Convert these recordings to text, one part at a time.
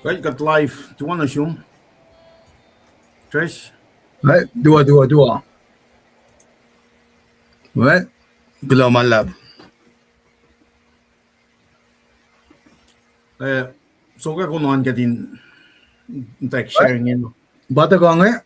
Right, got live. Do you want to zoom? Trish? Ouais, dua. Ouais, belum malam. So we're going on getting like Ouais, sharing in. bata kong eh.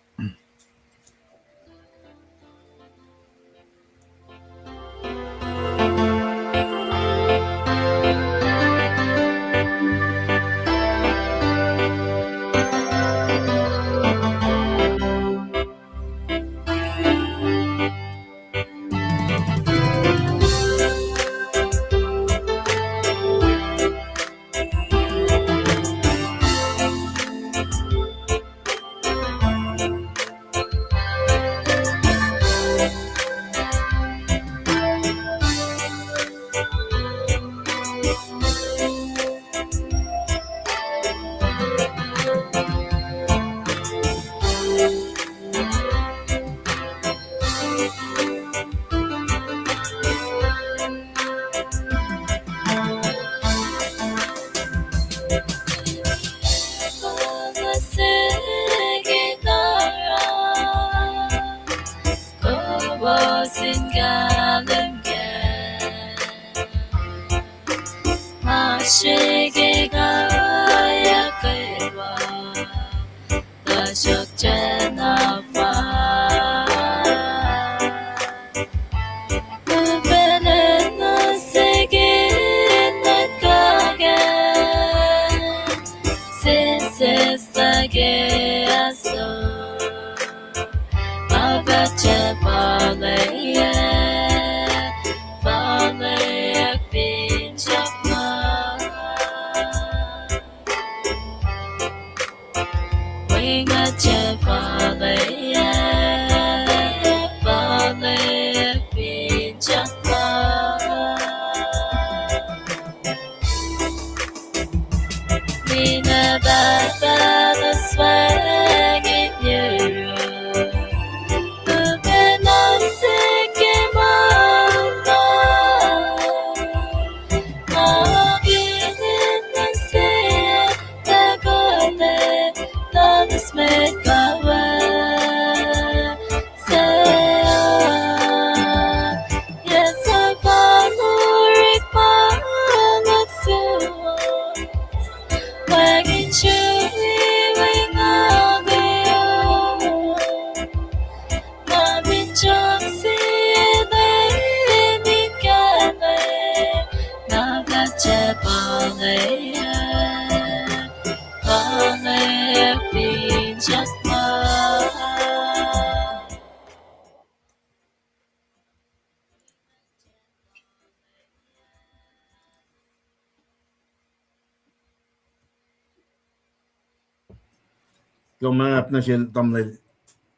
So मैं अपना shell तमले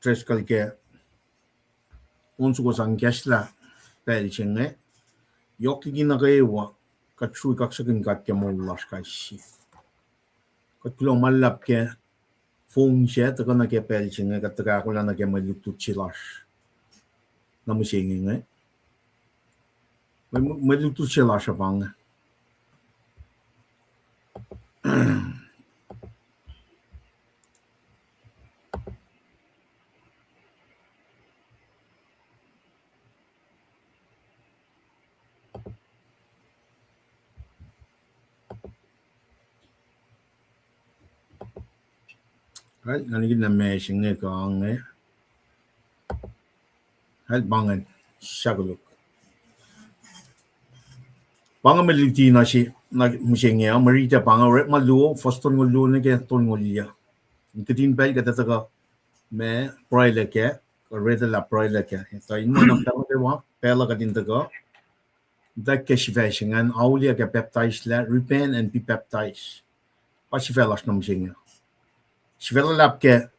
trace करके उनको संकेशला पहले चेंगे yolky की नगे हुआ कच्चू कक्सकिन काट के मोलाश का इसी कच्चू मल्लब के फोन से तो कना के पहले चेंगे कत्तका को लाना के मल्लुक तुच्छिलाश नमुचेंगे मल्लुक तुच्छिलाश बांगे right nani gina me chinge kaange right bangan shagaluk bangan meliti na si na mucenge marita bangan red malu foston ngulu ne ke ton ngulia kitin bel ka tataka me proile ke red la proile ke so inmo na pela de wa pela ka din taka da keshivation an aulia ke peptides la repain and peptides pa si velas na mucenge Svela lap ke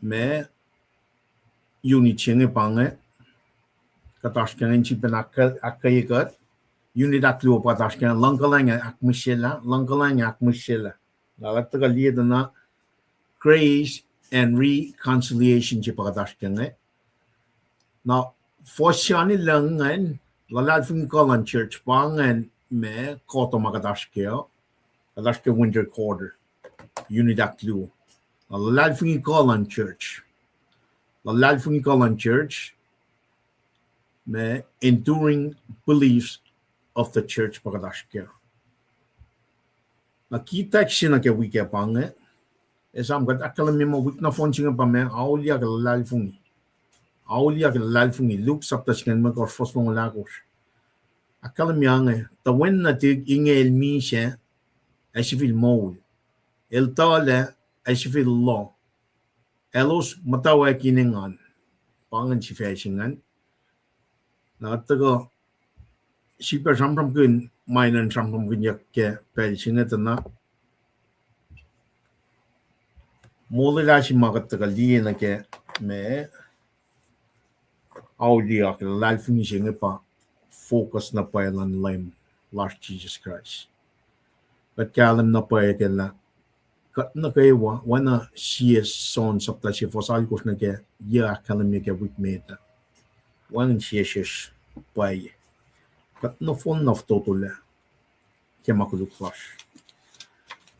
me unit chinge pange katashken in chipen akayekat unit aklu patashken langalang akmishela lalata lieda na grace and reconciliation chipatashken now for shani langan lalad fin kolan church pangen me koto magadashkeo Alaska winter quarter. Unidak lu. Lalfungi Kolan Church. Lalfungi Kolan Church. Me enduring beliefs of the church Pagadashka. Na kita sina ke wike pange. Esam kat akala mo wik na fonching pa me aulia ke lalfungi. Aulia ke lalfungi Luke saptaskan me kor fos mo lagos. Akala miange ta wen na tig ingel mi she asifil mol. El tale asifil law. Elos matawa kiningan. Pangan si fashingan. Na taga siper samram kun mainan samram kun yakke pel sinetana. Molila si magat taga liena ke me aulia ke lalfungi singe pa focus na pa elan lime Lord Jesus Christ. But kalam na pa ekela kat na kay wana siya son sapta si fosal kus na ke ya kalam ke wit meta. Wan siya pa kat no fon of total ke makuluk flash.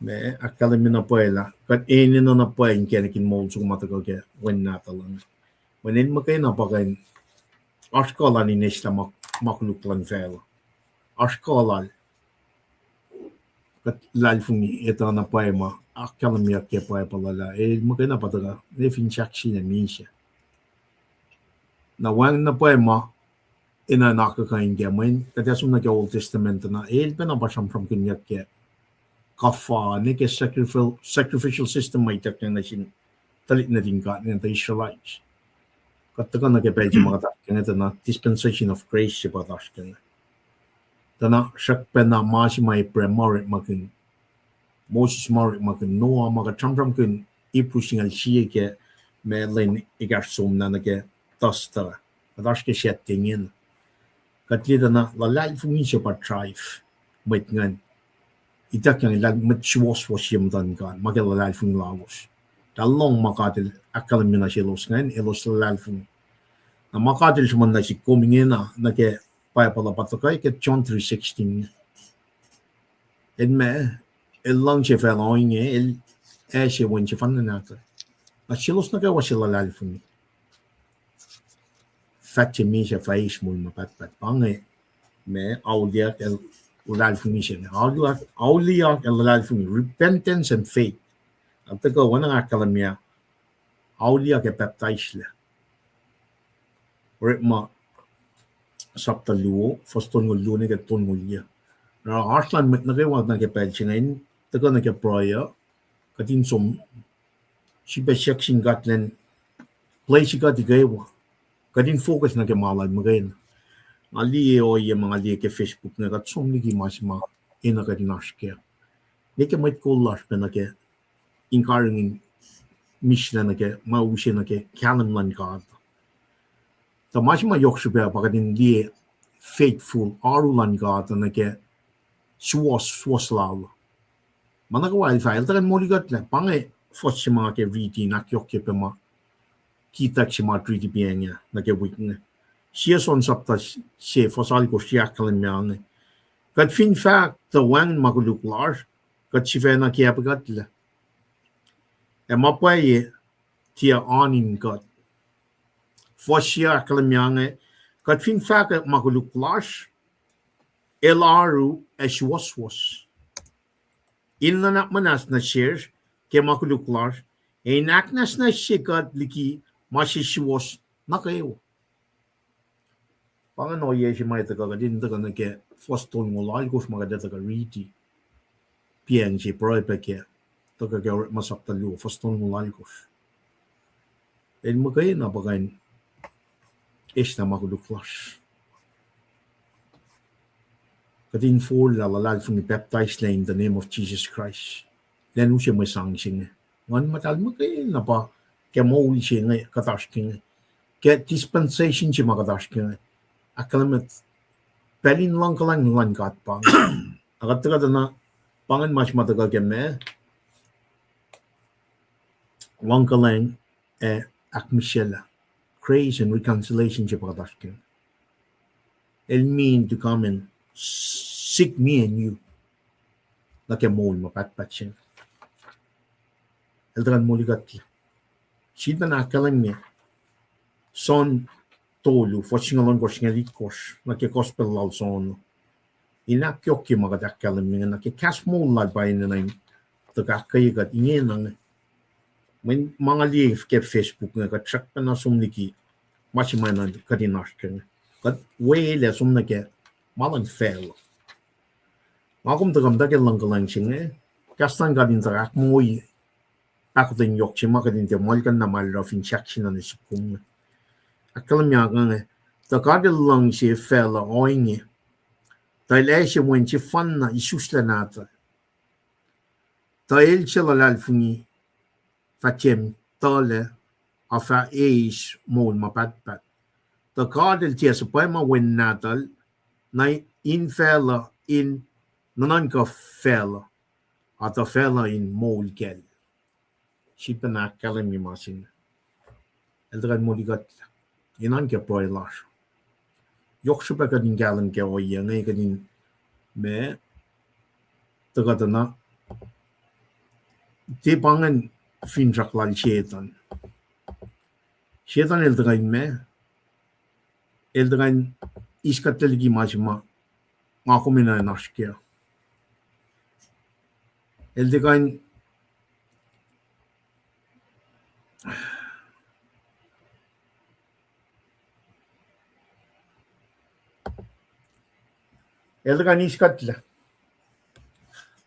Me akalam na pa ela kat eni na pa in kin mol su matagal ke wen na talang. When in makay na pa kain askola ni nesta makuluk lang fela. Askola kat lalfungi ito na pa ma akalam ya ke pa palala makay na pataga ne finchaksi na minsya. Na wang na pa ma ina nakakain gamin kaya sum na ke Old Testament na pa na basam from kinyak ke kafa ne ke sacrificial system may tak na sin talit na din ka ng Israelites. Kataga na ke pelji mga tak na dispensation of grace si patas kan. Tana siyak pa na masi may premarit makin Moses marit makin Noah mga tram kun ipusingal siya ke melen igarsum na ke tasta. Patas ke siya tingin. Katlita na lalal fungi siya pa trife wait ngan itak yang ilag matchwas was yam dan kan magalalal fungi lagos dalong makatil akalam na siya los ngan elos lalal fungi na makatil siya man na si kumingin na ke paya pala patakay ke John 3:16 en me el lang siya feloing el siya wen siya fan na nata na siya los na ke was siya lalal fungi Fatje misha faish mul mapat pange me auliak el lalfumission. Auliak el lalfumi repentance and faith. Altego wana akalamia auliak e baptisle. Ritma sapta luo foston ngul lune ke ton ngulia. Na arslan met na ke wat na ke pelchingen tego na ke proya katin som si beshakshin gatlen play si gat gewa. Kadin focus na ke malay magain. Ali o ye mga ali ke Facebook na kat som ligi masma ina kadin aske. Ne ke might call lash na ke inkaring mission na ke maushi na ke kalam lan god. Ta masma yokshuba pakadin li faithful arulan god na ke swas lal. Manaka wildfire ta kan moligat la pange fossi mga ke riti nak yokke pema kita chima triti pienya na ke wikne sia son sapta se fosal ko sia kalmiang kat fin fact the one maguluk large kat chivena ke apagatla e mapaye tia anin kat fosia kalmiang kat fin fact maguluk large elaru eswaswas inna manas na shares ke maguluk large enaknas na sikat liki masiswas nakayo. Pangano ye si may taga din taga na ke foston mo lalgos mga taga riti. Piang si proy pa ke taga ke masakta lu foston mo lalgos. En magay na bagain is na makuduklas. Kadin for la lalal from the baptized in the name of Jesus Christ. Then siya may sang sing. Wan matal magay na pa ke mauli siya ngay katashking. Ke dispensation siya makatashking. Akalamat pelin lang kalang kat pang. Agad na pangan mas matagal ke me. Lang kalang akmishela. Grace and reconciliation siya makatashking. It mean to come and seek me and you. na ke mol ma pat patchen eldran moligat shida na kalan me son tolu foshingalon goshingali kos na ke gospel lal son ina kyokki magada kalan me na ke cash mol la bain na to ka kayigat ingen men mga lief ke Facebook nga ka chak pa na sumniki machimana kadinashken kat wele sumna ke malan fel makum tagam da ke langkalang chinge kastan gadin tarak moi ako din yok chima kadin te molkan na mal rafin chakshin na sikum akalam ya nga ta kadil lang si fel oingi ta leshe wen chi fan na isusla nata ta el chela lalfuni fatem tole afa eis mol ma pat the kadil tia pa ma wen natal na in fella in nanan ka fella at a fella in mol kel shipana kalam mi masin eldran moligat inan ke proilash yok shupa kadin galan ke o yene kadin me tagatana te pangan fin jaklal shetan eldran me eldran iskatelgi majma ngakumina nashkia eldran iskatla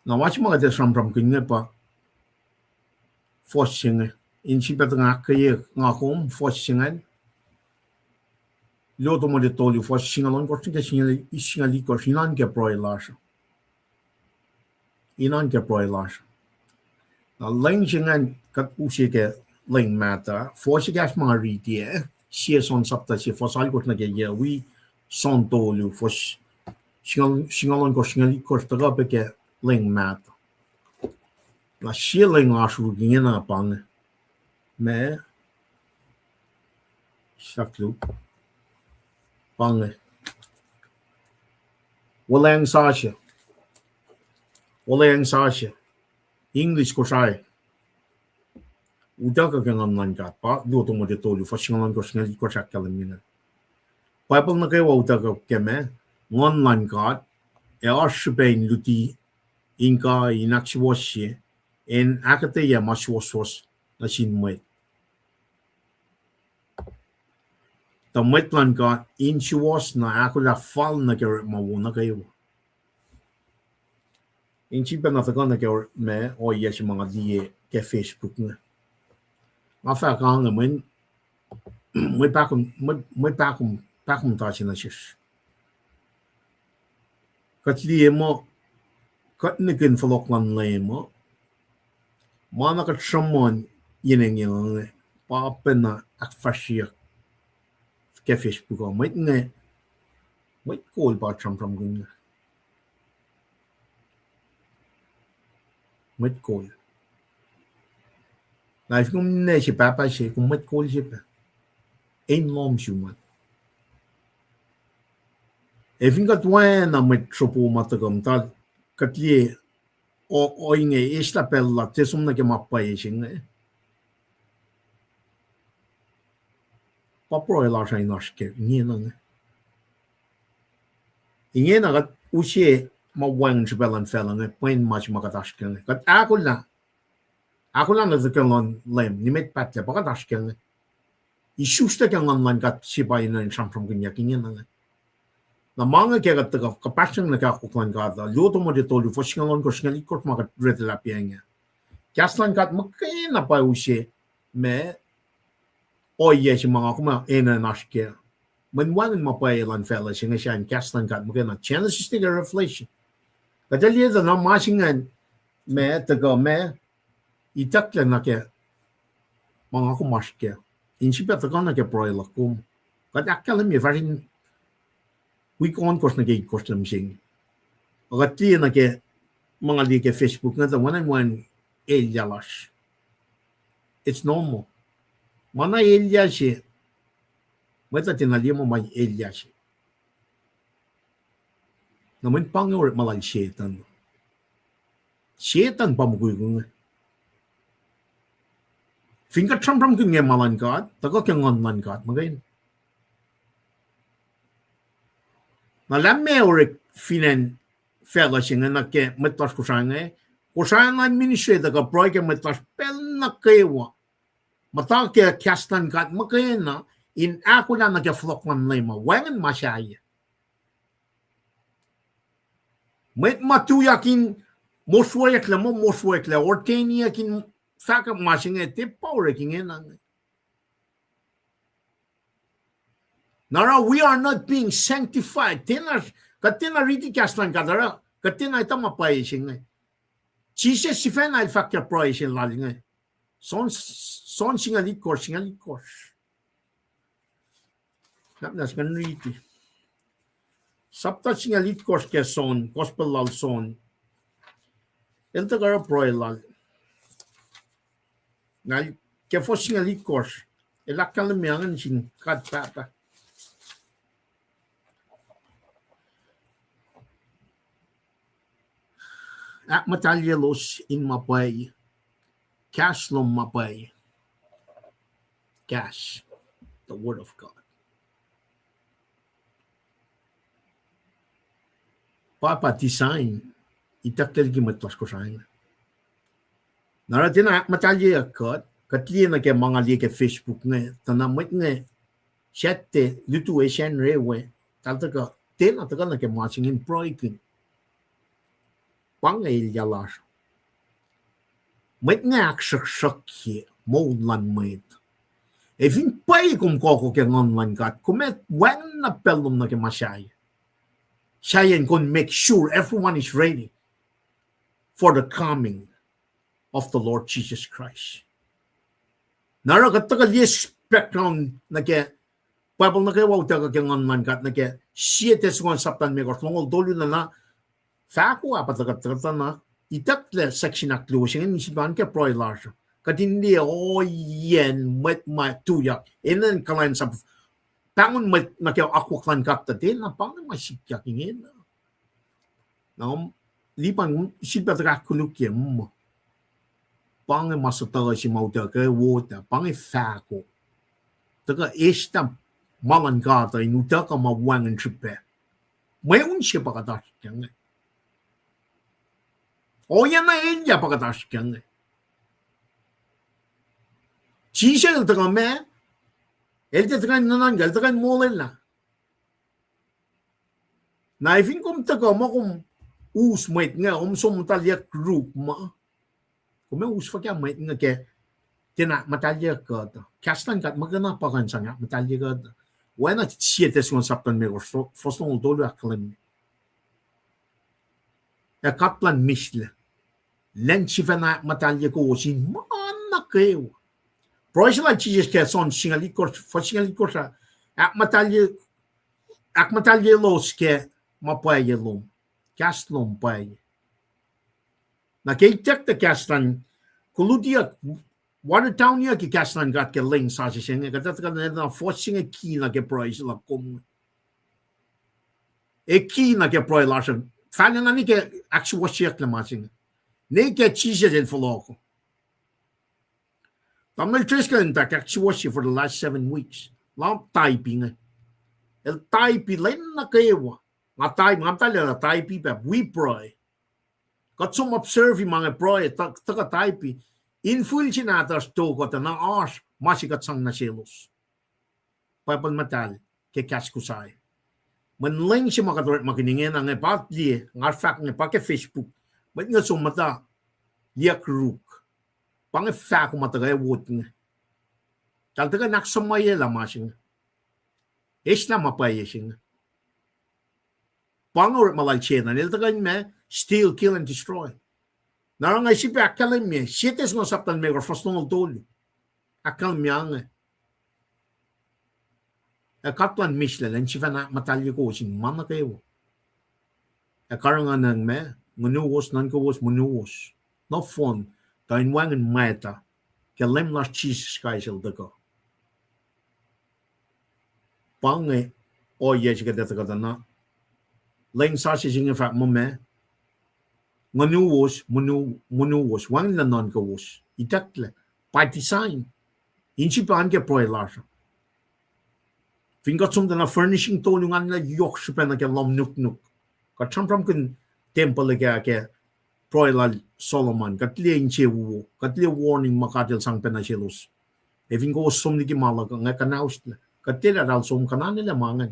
na wachma de shram kinne pa forcing in chipet ngakaye ngakum forcing Loto mo de tolu forcing alon kortin ke singali korsinan ke proilash inan ke proilash na lengjingan kat usi ke leng mata force gas mari die sie son sapta si fosal kortna ke ye wi son tolu fos singalon korsingali kortaga pe ke leng mata la sie leng ashu gina pang me shaklu pang walang sasha English ko sai udaga kan online ka pa loto mo de tolu fashingalan ko singali ko sakkalan mina Bible na kayo udaga keme online ka e ashbein luti inka inakshiwoshi en akate ya mashwosos na sinmet the metlan ka inchiwas na akula fal na kayo mawuna kayo Inchi pa na taga na kaya me o yes mga di ke Facebook na. Mafa ka nga men may pakum ta sina sis. Kat di mo kat nikin faloklan na mo. Mana kat shamon yineng yung pa na akfashia ke Facebook ko. May call pa cham gun. Mất call lại cũng nên chỉ ba sẽ cũng mất call chứ em lom xuman em got when na mất chopo matagam tal katlie o inge isla pella tesum na ke mappa yesing papro la sai naske ni na inge na gat usie ma wang chibelan felan point much makatashken kat akulan na zakalon lem nimet patle pakatashken isusta kan online gat sibay na sham from ginyakin na mga ke gat ka kapasang na ka kuklan gada luto mo dito lu foshingalon ko shingali kot makat retla pianga kaslan gat makin na pa usie me oye si mga kuma ena nashke when one mapay lan fela singa siya kaslan gat magana chance is the reflection Kadali na masingan me taga me itakla na ke mga kumaske insipa taga na ke proila kum kadakala mi varin we kon kos na ke kos na missing agati na ke mga li ke Facebook na ta one elyalas it's normal mana elyashi mata tinali mo may elyashi naman pangor malal shetan Setan pamukui Finger tram kung malan God, tako kung online God, magayin. Na lamme orik finen fellowship na ke metlas kusanga kusanga ministry da ka proike metlas pel na kewa mata ke kastan kat makayena in ako na ke flokman lema wangan masyaya met matuyakin moswek la ortenia kin saka masinga te power kingena Nara, we are not being sanctified. Katina riti kastan kadara. Katina itama paising. Jesus si fen al fakya paising laling. Son singalit course. Nas kan riti. Sapta singalit course ke son gospel lal son. Elta kara proy lal. Ngal ke fo singalit course. Elakal miangan sin kat papa. At matalyelos in mapay, cash lom mapay, cash, the word of God. Papa design, itaktel gi matlas ko sa akin. Naratin at matalye akot, katliya na ke mga liye ke Facebook nga, tanamit nga, siyate, lutu e siyan rewe, taltaga, tinatagal na ke masingin proikin. Pangay yalar. Met nga aksak-sakye, maulan met. E fin pay kum koko ke online kat, kumet wang na pelum na ke masyay. Sayan kun make sure everyone is ready for the coming of the Lord Jesus Christ. Narakatagal yes background na ke, Bible na ke wawta ka ke online kat na ke, siete sungan saptan me kort, nungol dolu na Faku apat lagat na itakle section aklusion ni siban ke proy large. Katindi o yen met ma tuya. Enen kalain sab pangun met na ke aku klan kapta din na pangun masikya kingin. Na lipan sibat ra kulukye mo. Pangun masata si mauta ke wota pangun faku. Taka esta malan gata inuta ka mawangan tripe. May unsiya pa kadash kyange. O yan na ella pagkataas kyan. Chisha el taga me, el te taga nananggal, taga molel na. Na ifin kum taga mo kum usmait nga, sumtalya group ma. Kum usfa kya mait nga ke, tina matalya ka, kastan kat magana pa kan sa nga, matalya ka. Wala na siyete sungan saptan me, fosong dolo aklan. E kaplan misle. Len chifana matalye ko sin mana kayo. Proisla Jesus ke son singalit ko sa ak matalye los ke mapaye lom. Kas lom paye. Na kay tek te kastan kuludia Watertown ya ki kastan gat ke ling sa singa katat ka na forcing a key na ke proisla kom. E key na ke proisla sa fanya na ni ke actual shek na masing. Neke cheese in Foloco. Tamil Triskan tak actually for the last 7 weeks. Long typing. El typing len na kayo. Nga tala na typing pa. We pray. Kat sum observe mga pray. Taka typing. In full sinatas to ko ta na as. Masikat sang na silos. Papal matal. Ke kaskusay. Manling siya makaturit makiningin ang ipatli. Nga fact nga pa ke Facebook. Ba't nga sumata, liyak ruk. Pang fa ko matagay wot nga. Taltaga naksamaya lamasing. Is na mapayasing. Pang or malalchena, niltagan me, steal, kill, and destroy. Narang ay sipi akalim me, sites nga saptan me, or fastong tolo. Akal me nga. Katlan mislan, and siya na matalya ko, sin mana kayo. Karangan ng me, Manuos, Nankawas, Manuos. No fun. Tain wangan meta. Kalem las Jesus kaisel dako. Pange o yes ka data ka na. Leng sa si singa fa mo me. manu was wang la non ka was itakle by design inchi pan ke proilar fingot sum na furnishing to lungan la yok shpen ke lom nuk ka tram kun temple ke proilar Solomon ka tle inche wu ka tle warning makatel sang pena chelos e fingo sum ni ki mala nga kanaus ka tela dal sum kanane la mangan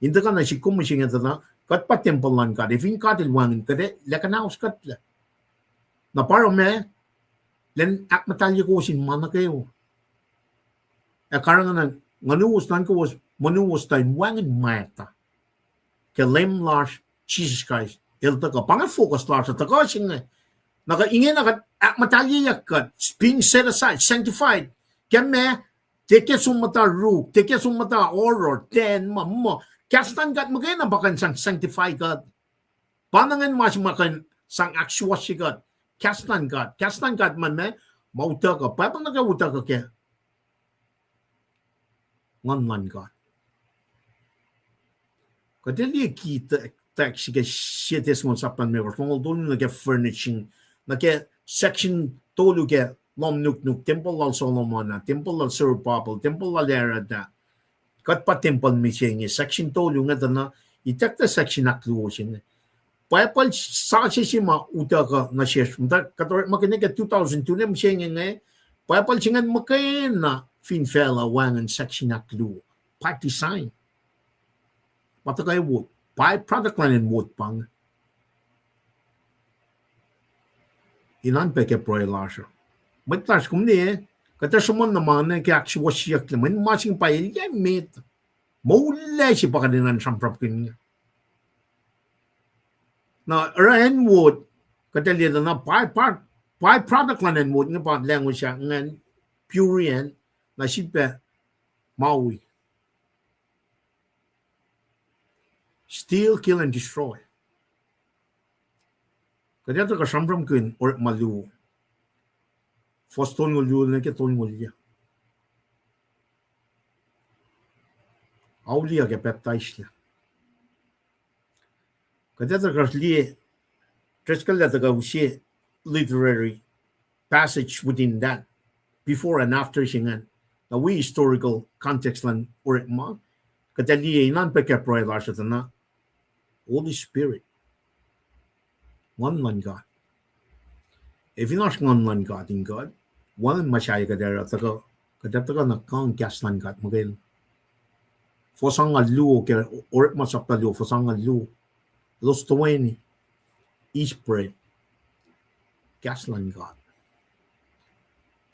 inda kana si kum singa na kat pa temple lan ka e fin ka til wangin ka de la kanaus kat la na paro me len ak matalye ko sin mana kayo e karangan nganu was tan ko was manu was tan wangin mata ke lem large Jesus Christ el ta ka pang focus large ta ka singa naka ingin naka ak matalye yakat being set aside sanctified keme teke sumata ru teke sumata order ten mammo kastan gat magana bakan sang sanctify God panangan mas makan sang akswa sigat kastan God man me mauta ka pa pang nagawuta ka ke ngan God kadeli kita tak sige siete smon sapan me was mong dun na ke furnishing na ke section tolu ke lom nuk temple al Solomon temple al Sir Papa temple al era da kat pa temple mi siya section tolu nga na itak ta section akluosin Payapal sa ma uta ka na siya mta kator makine ka 2002 na siya nga payapal singan makain na fin fella wangan section aklu party sign patakay wood by product line and wood pang inan peke proilasher Matlas kumni kata sumon naman ke aksi wasiyak naman masing pail ya met maula si pakadinan samprapkin na Ryan Wood kata lihat na by product line and wood nga pa language siya ngan Purian na sipa Maui steal, kill and destroy kaya to ka samprapkin or malu First ton ngul na ke ton ngul ya. Aulia ke baptized la. Kada ta kasli treskal da ta usie literary passage within that before and after singan. Na we historical context lan or ma kada li nan pe ke proilar sa na Holy Spirit. One man God. If you're not one God in God, one masyay ka dera taka kadata na kang kaslan kat magel fosang alu ke or masapalo fosang alu los 20 each bread kaslan God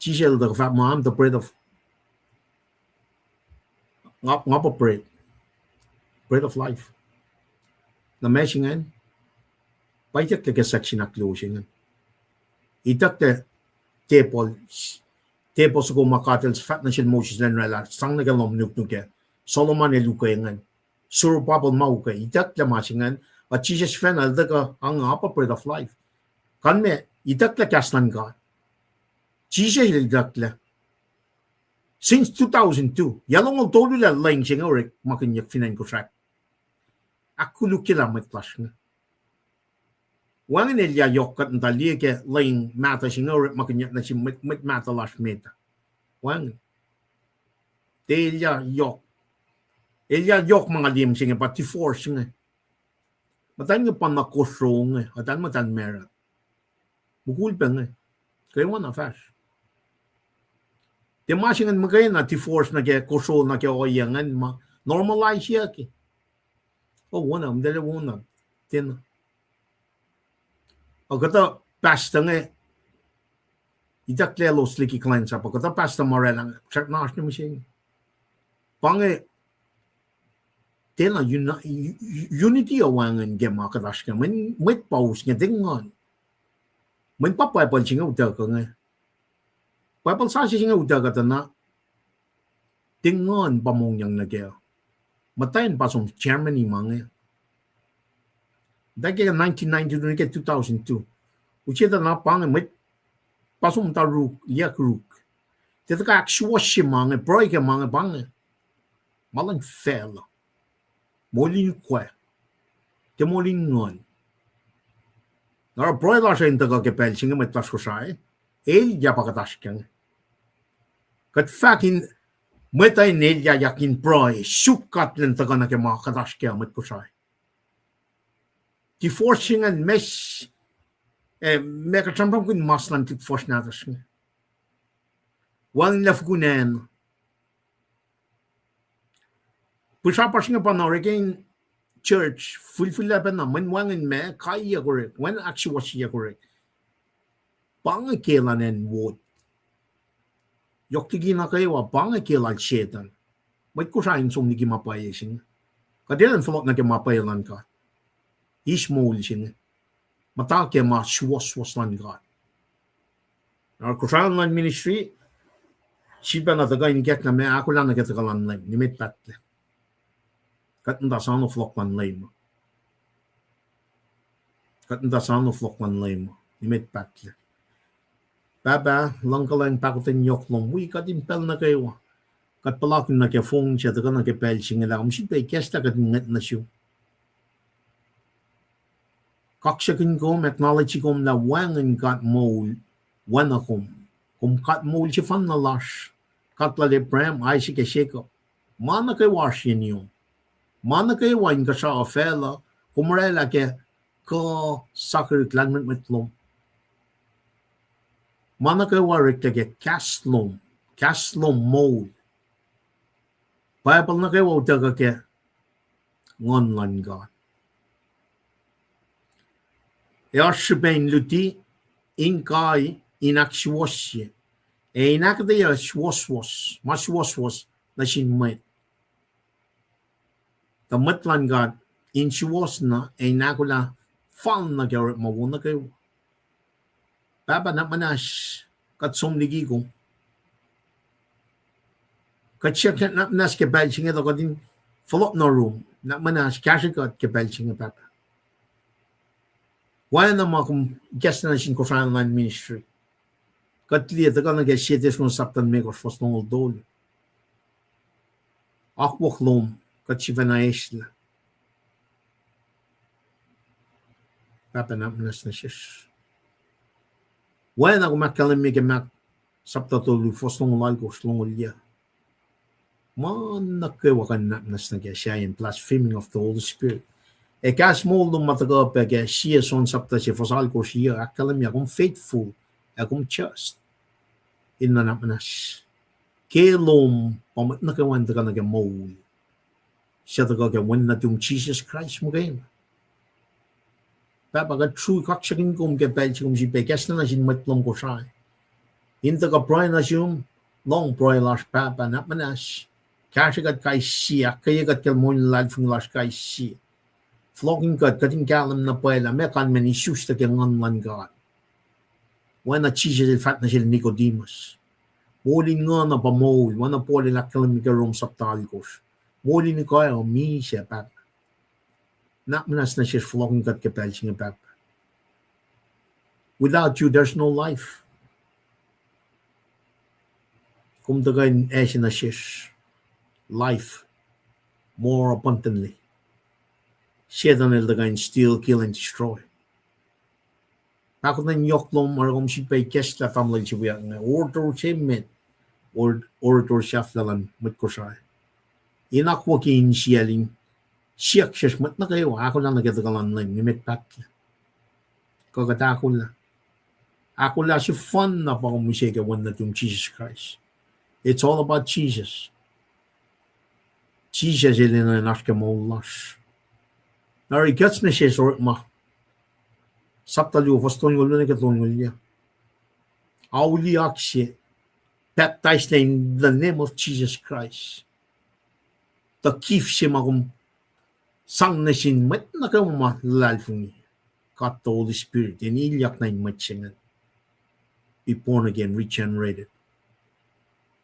chisel the fat mom the bread of ngap bread of life na meshingan paitak ke section aklusingan itak te Tepol sa kumakatels fat na siya Moses na nila sang nagalom nuk ke Solomon elukayangan Sur Papa mauka itak la masingan at Jesus fan alda ka ang apa bread of life kan me itak la kaslan God Jesus itak la since 2002 yalong ang tolo la lang siya nga makinyak finan ko track ako lukila may clash nga Wangan niya yokat ng tali ke laing mata singaw makinyak na si mit mata lash meta. Wangan. Ilya yok mga lim singa pati force nga. Matan nga pa nakosro nga. Atan matan merat. Bukul pa nga. Kaya wana fast. Timasingan magay na ti force na kaya kosro na kaya oyangan ma. Normalize siya ki. Oh wana. Mdala wana. Tina. Pagkata pasta nga itak lelo sliki cleanse pagkata pasta morelang check nash ni machine pange tena unity awangan gema kadash ka men met paus nga dingon men papapal singa uta ka nga papal sa singa uta ka na dingon pamong yang nagya matayin pa som Germany mga Dagi 1992 ke 2002. Ucheta na pang met pasum ta ruk yak ruk. Teta ka akswa shimang broike mang bang. Malang fel. Molin kwa. Te molin ngon. Nara broiler sa intaga ke pelsinga met tas ko sai. Ja pakataskang. Kat fakin metay nelja yakin broi sukat len taga na ke makataskya met ko sai. Ti forsingan mes meka champam kun maslan ti forsnatas. Wang lafgunen. Pusapasing pa na regain church fulfill pa na man wangin me kaya correct when actually was ya correct. Pangakelan and wood. Yoktigi na kayo wa pangakelan shetan. May kusain som ni gimapayesin. Kadilan falok na gimapayelan ka. Ismol sin. Matake ma was lan God. Our kusain lan ministry sipa na taga inget na me ako lang nagkatagalan lang ni met patle. Katanda sano flok man lay mo. Katanda sano flok man lay mo. Ni met patle. Baba, lang ka lang pakutin yok long. Uy, katimpel na kayo. Kat palakin na kaya phone siya, taga na kaya pelsing nila. Siyempre, kesta katingat na siya. Kaksakin ko, acknowledge ko na wangan kat mole, wan akom. Kung kat mole siya fan na lash. Kat lali prem, ay siya shake up. Mana kayo wash yun yung. Mana kayo wain ka sa afela. Kumarela kaya ka sakar klanman metlong. Mana kayo warik tage caslom mole. Bible na kayo taga ke ngonlan God. Yashibain luti inkai inakswosye. Inakde ya swoswas, maswoswas na sinmait. Tamatlan God inshwas na inakula fan na kayo mawuna kayo. Papa na manas kat somligi ko. Kat siya na manas ke belching ito kadin follow no room. Na manas kasi kat ke belching papa. Why na mga kung guest na sin ko sa online ministry. Kat liya taga na siya kung saptan me ko fos nung dol. Akwak lom kat siya na isla. Papa na manas na siya. Why na kumakalim mi kemak sapta tolu fosong lalgo slong ulia. Man nakawakan na nas na siya in blaspheming of the Holy Spirit. E kas mo nung mataga pa kaya siya son sapta siya fosal ko siya akalim niya kung faithful akong just in na napanas. Kelom pamat nakawan taga nagamol. Siya taga kaya wan na yung Jesus Christ mo kayo. Papa ka true kaksakin kong kapel siya kung si Pekas na sin matlong ko siya. Hinta ka proy na siyong long proy las papa na manas. Kasi kat kay siya, kaya kat kalmoy na lalfong las kay siya. Flocking kat kating kalam na pwela, mekan man isus ta kaya nganlan God. Wana Jesus fat na sila Nicodemus. Muli nga na pamol, wana poli na kalam ka rom saptalikos. Muli ni kaya mi siya papa. Not manas na siya flocking kat kapel siya papa. Without you, there's no life. Kung tagay na siya, life more abundantly. Siya na nilagay steal, kill, and destroy. Bakit na nyoklom, or kung siya pa'y kesla tamlay siya biyak na, order siya met, order siya flalan, mat ko siya. Inakwakin siya ling, siyak siya, mat na kayo, ako lang nagkatagalan lang, nimet patla. Kagata ako lang. Ako lang siya fun na pa kung siya kawan na yung Jesus Christ. It's all about Jesus. Jesus is in a naska molas. Nari gets na siya sort ma. Saptaliw, faston ngulo na katlong ngulya. Auli aksye, baptized in the name of Jesus Christ. Takif siya makum sang na sin mat na kayo malalfong kat the Holy Spirit. Inilyak na yung matsingan. Be born again, regenerated.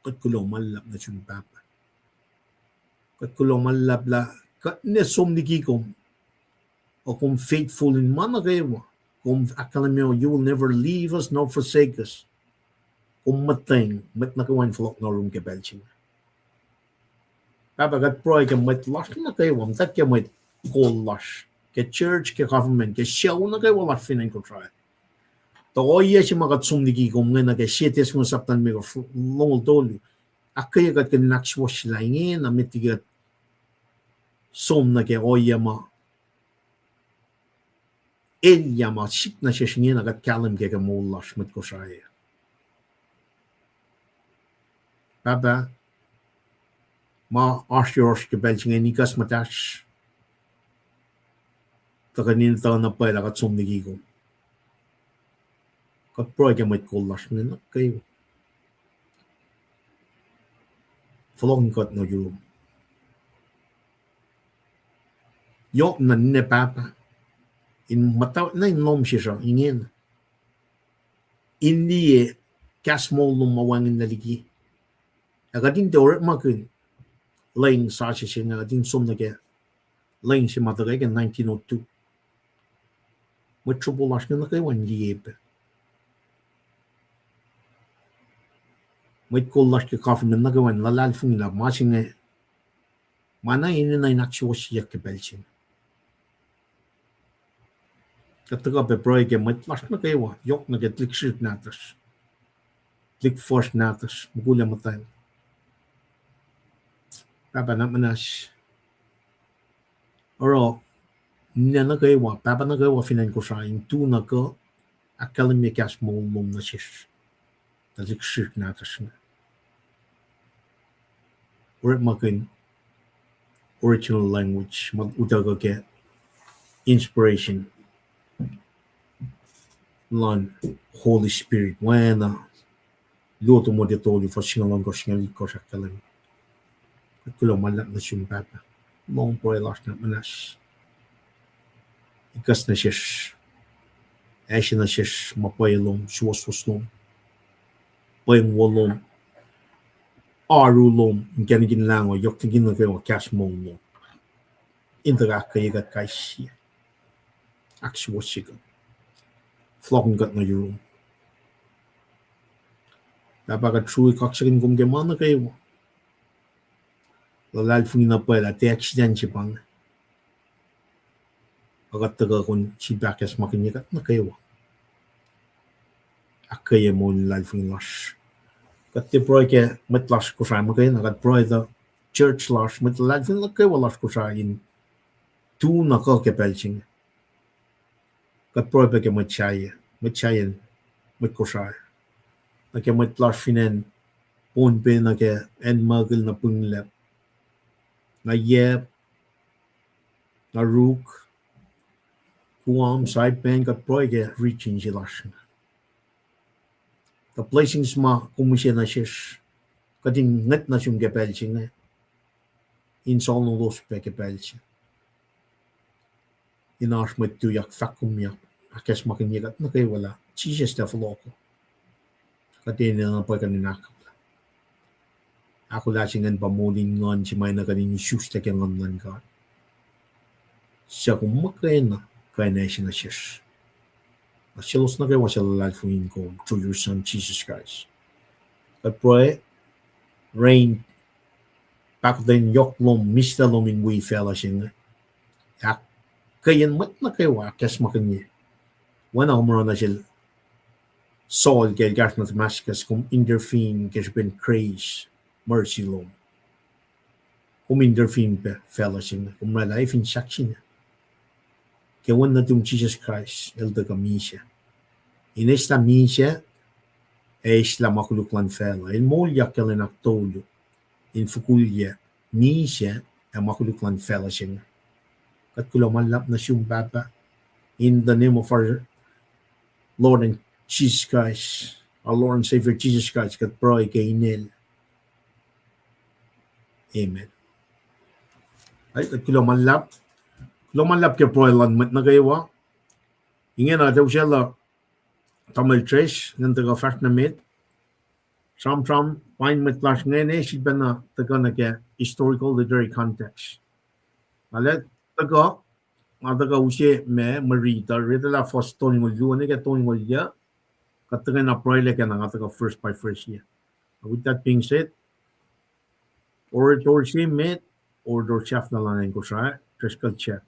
Kat kulong malap na siyang papa. Kat kulong malap la. Kat nesom ni kikom. O kung faithful in mana kayo. Kung akalam nyo, you will never leave us nor forsake us. Kung mateng, mat na kawan flok na room kapel siya. Papa kat proy ka mat lash na kayo. Tat ka mat call lash. ke church ke government ke show na ke wala finan ko try to oye si makatsum ni ki kum nga ke shetes kung saptan me ko longol tolu akay gat ke nakshwash laingin na mitigat som na ke oye ma Elia ma ship na shishingin agat kalam ke mulash mit ko shaya baba ma ashyosh ke belching ni kas matash takanin ta na pa la katsum ni ki kum kat pro ke mit ko lash ni na kay flong kat no yu yok na ne papa in mataw na nom shisha ingin Indi kasmol nung mawangin na ligi. Agading teoret makin laying sa siya nga agading sum na kaya laying si matagay ka 1902. Matsubulas nga na kayo ang liyepe. Matkulas ka coffee na nagawan lalalfung na masing nga mana ini na inaksyoos siya kibelsin. Kataga beproy ke matlas na kayo yok na ketlik shirt natas. Click force natas. Mugula matay. Papa na manas. Oro, niya na kayo papa na kayo finan ko sa in tu na ko akalim me kas mo na shish. Talik shirt natas na. Or makin original language mag-utaga ke inspiration. Lan Holy Spirit when luto mo dito li for singalong ko singali ko sa kalam at kulo malap na siyang papa mong po ilas na manas ikas na siya asya na siya mapayalong suwas-waslong payang walong arulong ganigin lang o yok tigin na kayo cash mong mo indaga kayagat kay siya actual siya flocken got na yung dapat true kaksakin kum gemana kayo lalal fung na pala te accident si pang agat taga kun si bakas makinyakat na kayo akaya mo lal fung lash kat te proy ke matlash ko sa makay nagat proy the church lash mat lal fung na kayo lash ko sa in tu na ka ke pelching kat proy ke matchayan matkosa na ke matlash finan pon pe na ke en magil na punglap na yep na rook kuam side bank at proy ke reaching jilash the placings ma kumusya na shish kating ngat na siyong ke pelching na in solno los pe ke pelching inash met tu yak fakum yak akes makinyagat na kayo wala Jesus na loko katin na pa kaninak ako lasingan pamuling ngon si may na kanin shoes na kaya ngon ka siya kung makain na kaya na siya na siya silos na kayo wa siya lalalfuin ko through your son Jesus Christ at pray rain back then yok lom mista loming we fella siya nga kayan mat na kayo akes makinya wana umro na siya Saul kay gas na Damascus kung intervene kasi ben craze mercy long kung intervene pa fella siya kung life in saksi niya kaya wana tung Jesus Christ elda ka misya inesta misya isla makuluklan fella in molya kailan aktolo in fukulya misya makuluklan fella siya at kulamalap na siyang baba in the name of our Lord and Jesus Christ, our Lord and Savior Jesus Christ, kat proy kay Nel. Amen. Ay, kat kulamalap kay proy lanmat na kayo ingin na daw siya la tamal trash ng taga fast na mit Sam fine met class ngayon siya ba na taga na kaya historical literary context. Alet taga Madaga usye me marita rita la first tone mo ju ne ke tone mo ya kataga na proile ke na kataga first by first year. With that being said, or she met or door chef na lang ko sa triskal chef.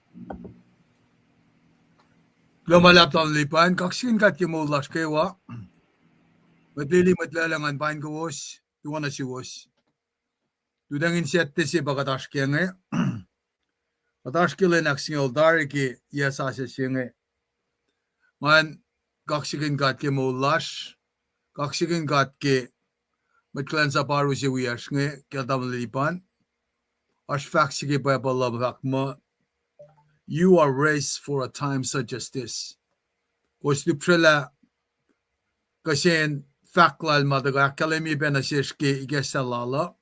Lumalap tam lipan, kaksin kat kimulas kewa. Matili matlalangan pain kawos, tuwana si wos. Tudangin sette si bagatash kenge. Batash kilin aksingol dariki yasasya singe. Man kaksin kat kimulas, kaksin kat ki matlan sa paru si wiyash nge, kaldam lipan. Ash faksige pa palabakma. You are raised for a time such as this. Kostupshala kasin faklal madaga kalemi benasishki igesalala.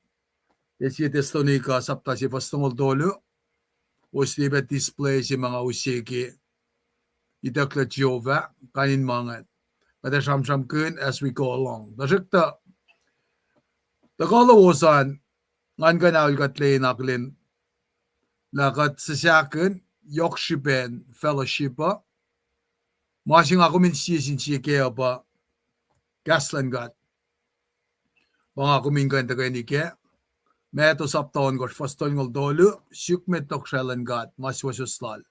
Yesi testonika saptasi pastungol dolu. Oslibe display si mga usiki. Itakla Jehova kanin mangan. Kada sham kun as we go along. Dashikta takalawosan ngan kanal katle naklin lakat sasakun yokshiben fellowshipa. Masing ako min sisin siya kaya ba gaslan gat. Bang ako min kanta kaya ni kaya. Meto saptaon ko fastol ngol dolu syukmet tokshalan gat maswasyuslal.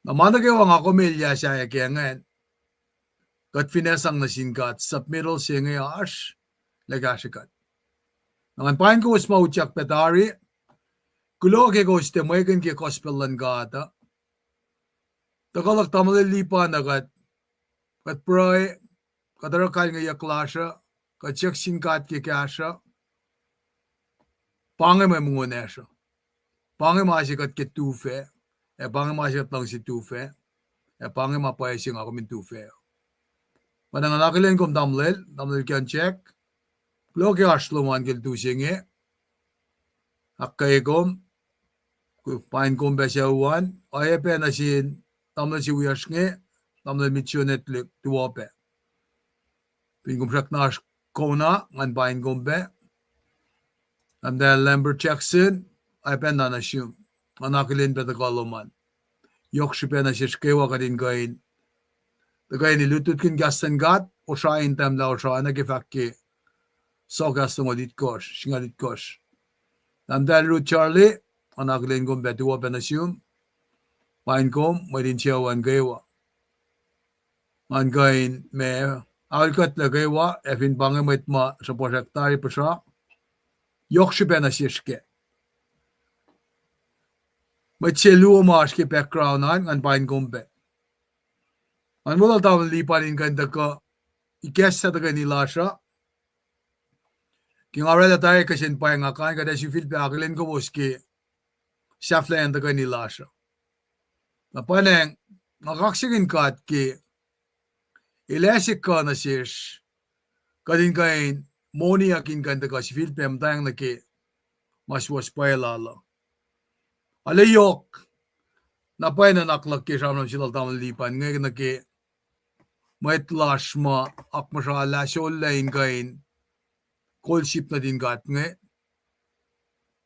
Namana kaya wang ako milya siya kaya ngayon. Kat finesang nasin gat submittal siya ngayon ash lagashikat. Nangan pain ko us mauchak petari. Kulo ke ko ste moiken ke kospelan gata. Takalak tamalilipa na kat pray kadarakal nga yaklasha kat cheksin kat ke kasha. Pange may mungunesha. Pange masikat ke tufe. E pange masikat lang si tufe. E pange mapayasing ako min tufe. Pananganakilin kom damlil kyan check. Kulo ke ashluman kil tusinge. Akkay kom. Pain kom besyawan. Ayape na sin tamla si wiyash nge. Tamla mitsunet lik tuwape. Pingkom siyak na kona. Ngan pain kom be. And then Lambert Jackson. Ayape na nasyum. Manakilin pe takaloman. Yokshipe na shishkewa kadin gain. Tagay nilutut kin gastan gat. O shayin tamla o shayin nagifakki. So gastan o ditkosh. Shinga ditkosh. And then Ruth Charlie. Anakilin kom be tuwa pe nasyum. Pain kom. Maydin siyawan gaywa. Man gain me. Alkat la gaywa. Efin pangamit ma sa prosektari pa siya. Yokshipe na shishke. May chelu maaske background an pain kombe. An mula tawal lipan in kanda ka ikesa taga nilasha. King arela tayo kasin pa yung akan kada si Philip akilin ko boski saflayan taga nilasha. Napaneng makaksigin kat ki ilesik ka na sish kadin kain moni akin kanda ka si Philip tayang na ki maswas pa ilala. Alayok napay na naklak ki siyam silal tamal lipan ngayon na ki may tlash ma akma siya alasyo lain kain call ship na din gat ngay.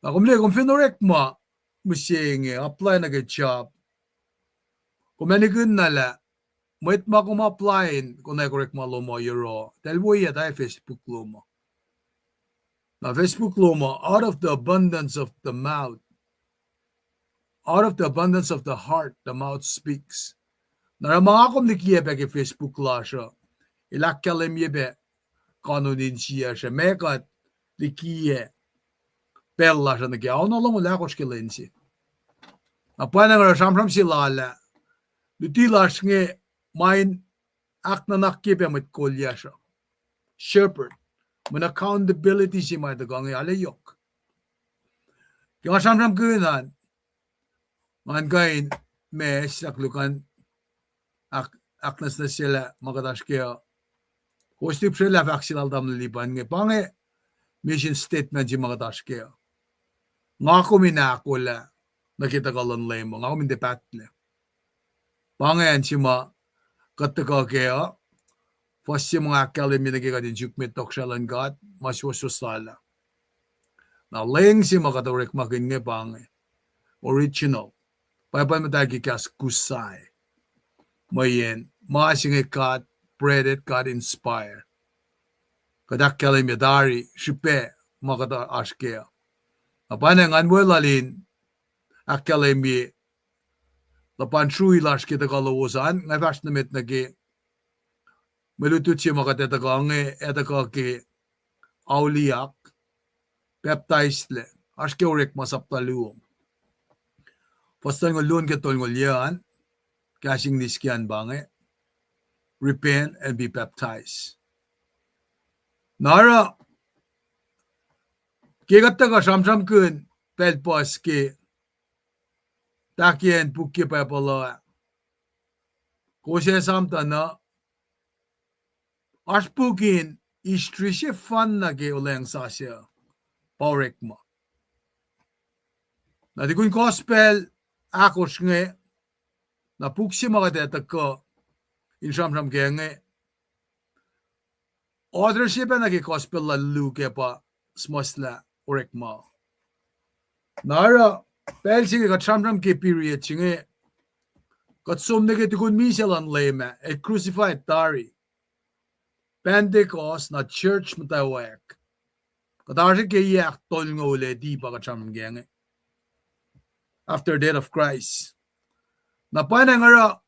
Akumli kung finorek ma musyenge apply na kay job. Kung manigun na la may ma kung ma-applyin kung na-correct ma lumo euro. Talboy ya tayo Facebook lumo. Na Facebook lumo out of the abundance of the mouth. Out of the abundance of the heart, the mouth speaks. Naramang akom nikiye ke Facebook la siya. Ilakyalim yebe kanunin siya siya. Mekat nikiye pella siya nakiya. Ako nalang wala ko skilin siya. Napay na nga samsam si Lala. Lutilas nga main ak na nakipe mit kolya siya. Shepherd. Mun accountability siya may dagang alayok. Kaya samsam kunan. Man kain me saklukan aknas na sila makatash kaya kostip sila vaksinal dam liban nge pange mission statement si makatash kaya nga ko minakula nakita kalan lemo nga ko mindepatle pange an si ma kataka kaya fast si mga academy nagkikadin jukmet tokshalan gat maswasosala na leng si makatorek makin nge pange original Papa matagi kas kusai. Mayen, masing kat, breaded, God inspire. Kadak kalim yadari, shipe, makata ashkea. Apanang anwalalin, akalim lapan shui lash kita kalawasan ngai vas namit na ke melutut siya makateta ka nge eta ka ke auliak baptized le aske orek masapta luong pastan ngolun ke tol ngolian cashing niskian bange repent and be baptized nara ke gatta ka samsam kun pel pas ke takien pukye pa pala ko siya samta na Ashpukin istrishe fan na ke uleng sa siya paurek mo. Na di kun gospel akos nge na puksi makadeta ko in samsam ke nge authorship na ke gospel la luke pa smosla urek mo. Nara pel sige ka samsam ke period singe kat som nege di kun misalan lema e crucified tari Pentecost na church matawak. Katarsi ke yak tol ngole di pa kacham genge. After death of Christ. Na panangara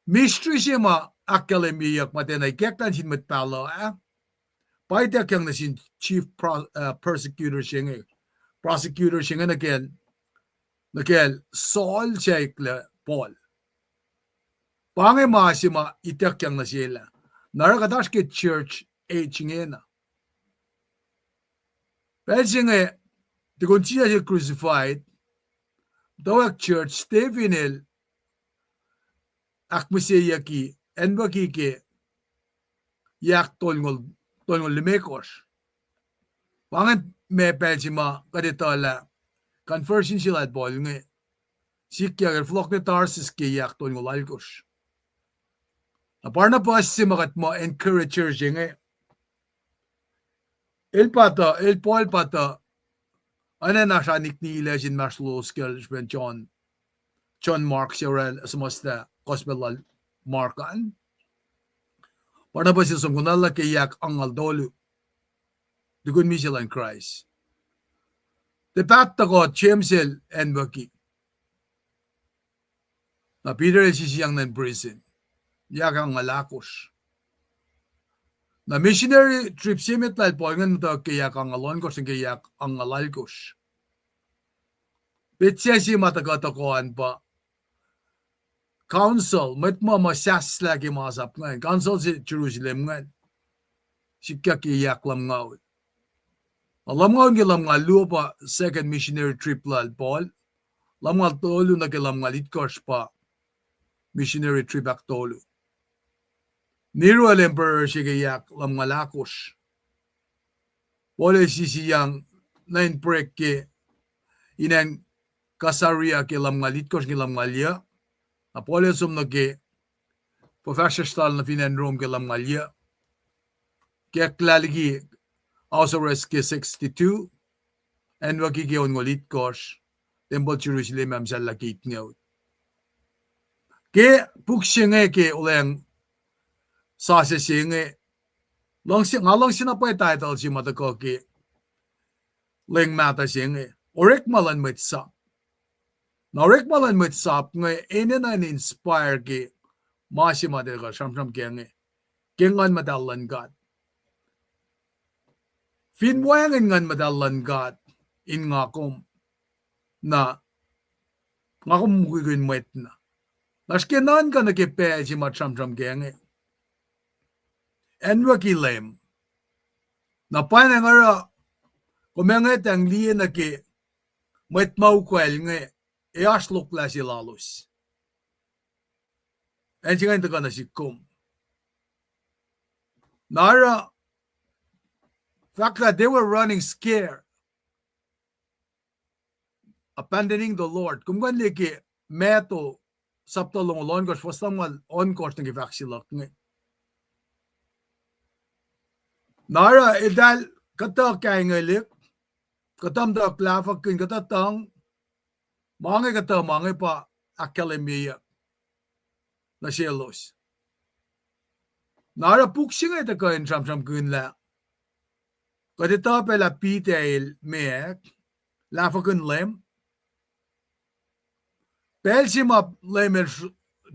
mystery siya ma akademiyak matenay kektan sin matpalo paita kyang na sin chief persecutor siya nge. Prosecutor siya nga nakel Saul siya ikla Paul. Pange ma siya ma itak kyang na sila. Narakatash ke church chingena. Pelsinge the conchia siya crucified. Dawak church Stephenel akmisiya ki enbaki ke yak tolngol limekos. Pangan me pelsima kaditala conversion sila at bol nge. Sikya reflok ni Tarsus ke yak tolngol alkos. Aparna pa si makat mo encourager siya nga. El Paul pata, ano na siya niknila sin Maslow skills when John Mark siya sumasta gospel markan. Parna pa siya sumkunala kayak ang aldolu. Dukun mi sila in Christ. The patta ko chemsel and waki. Na Peter siyang na prison. Yakang malakos. Na missionary trip simit lal poingan to kayak ang alon ko sing kayak ang alalkos. Bitya si matagatakuan pa. Council, met mo masyas lagi masap ngayon. Council si Jerusalem ngayon. Sikya kayak lam ngayon. Alam ngayon kilam nga lupa second missionary trip lal Paul. Lam nga tolo na kilam nga litkos pa missionary trip ak tolo. Nero al emperor siya kayak lam nga lakos. Pole siyang nain prek ke inang kasaria ke lam nga litkos ke lam nga liya. Apole sum na ke professor stal na finan Rome ke lam nga liya. Kaya klaligi Ausores ke 62 and waki ke on litkos temple Jerusalem am salakit ngayon. Ke pukshinge ke uleng sa singe long sinapay title si matako ke leng mata singe orek malan mit sap na orek malan mit sap nge enen an inspire ke masi madega samsam ke nge kengan madalan God finwang ngan madalan God in ngakom na ngakom gugun met na naskenan ka na ke pe si mat samsam ke nge enwa kilem na panangara kumenget ang liye na ke met maukwel nge easlok la si lalos en singa ito ka na si kum nara fact that they were running scared abandoning the Lord kumgan liki meto sapto long kos fastamal on kos ng ifaksilak nge Nara idal kata kay ngalik katam da klafak kin kata tang mange kata mange pa akademiya na sielos Nara puksing ita ka in samsam kun la kadita pela pitail mek lafakun lem Pelsimap lemer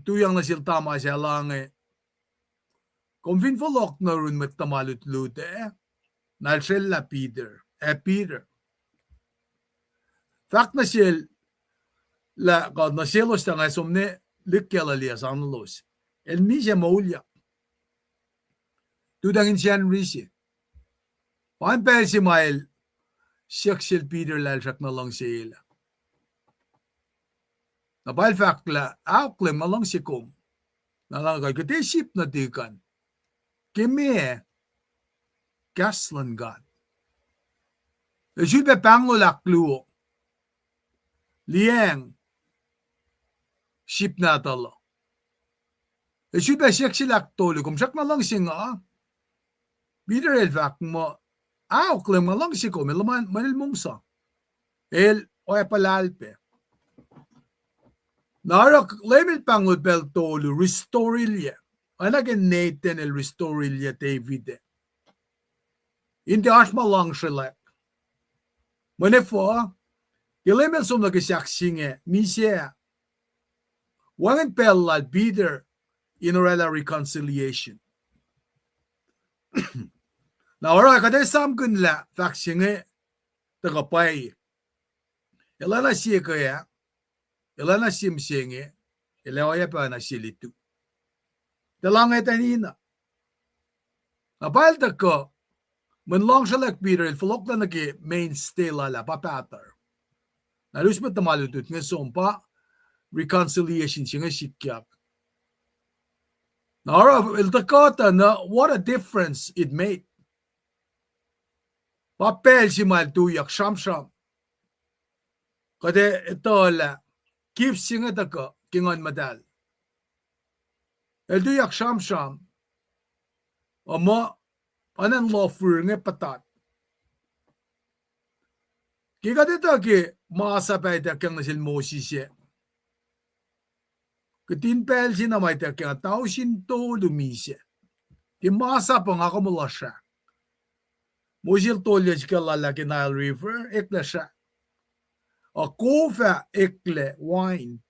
tuyang na sil tama siya lang kung finfolok na rin met tamalut-lute nalsella Peter. Peter. Fact na sil la kad na silos ta nga somne lykkela lias anlos. El mi siya maulya. Tudangin siyan risi. Pan pelsimail siyak sil Peter lalsak na lang sila. Napal fact la aklem na lang si kum. Nalangay kati sip na tikan. Kimi gaslan God. Should be pangulak luo. Liang ship na talo. Should be siyak silak tolo. Kung siyak na lang singa, Peter el fact mo, aklem na lang si kum. Manil mumsa. El oya palalpe. Narak lemil pangul pel tolo. Restorilya. Anagin Nathan el restorilya David. Hindi asma lang sila. Manifo, ilemel som nagisaksinge, misya. Wangan pelal Peter in orala reconciliation. Na ora kada samgun la faksinge tagapay. Ilana siya kaya, ilana simsinge, ilawaya pa na silitu. Dalangay tanina. Napal ko, manlong siya like Peter, ilfalok na mainstay lala, papatar. Nalus mo tamalutut nga sompa, reconciliation siya nga sikyak. Nara, iltakota na, what a difference it made. Papel si maltuyak, sham-sham. Kade ito la, keep siya nga tako, kingon madal. Eltuyak sham-sham, ama, anan lawfur nga patat. Kika dito ki, maasapay takyang na sil Moses ye. Katinpel si namay takyang tao sinto lumisye. Ki maasapang ako mula siya. Musil tolya siya lalaki Nile River, ekle siya. A kofa ekle wine.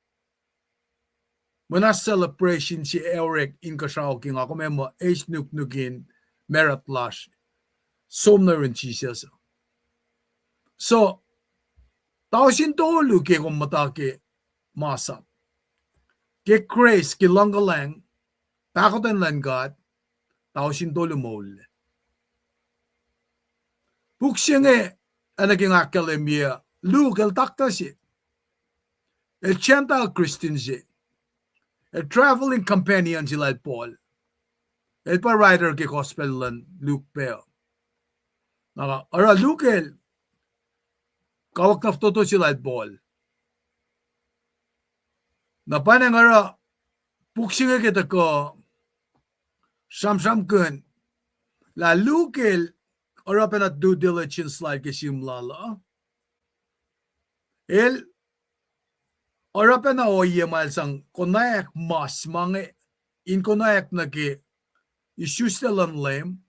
Muna celebration si Eric in kasauking ako may mo nuk-nukin merat lash. Som na rin siya. So, tao sintolo ke kung matake masap. Ke Grace, ke langgalang, pakotan lang God, tao sintolo mole. Puksya nga, anaging akalemia, Luke, el takta si. El chanta al Christian si. El traveling companion sila Paul. El pa writer ke gospel lan Luke Peo. Ara Luke el, kawak naftoto sila Paul. Napanang ara, puksing kita ko, sam-sam kun, la Luke el, ara penat due diligence like isim lala. El, ora pa na oye mal sang konayak mas mange in konayak na ke issues talan lem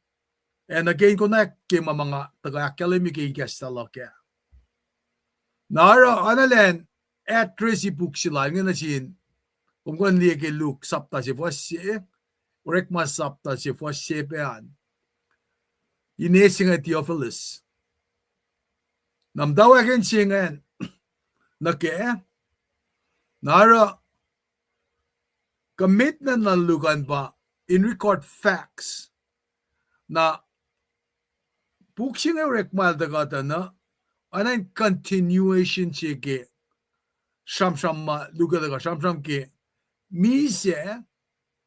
and again konayak ke mga taga akademi ke gestala ke nara analen at tracy book sila nga na sin kung li ke look sapta si fosse rek mas sapta si fosse pean inesing at Theophilus namdawagan singan na ke Nara, commit na nalugan pa in record facts na puksing rekmal dagata na anay continuation siya ke sham-sham ma luga daga sham-sham ke mise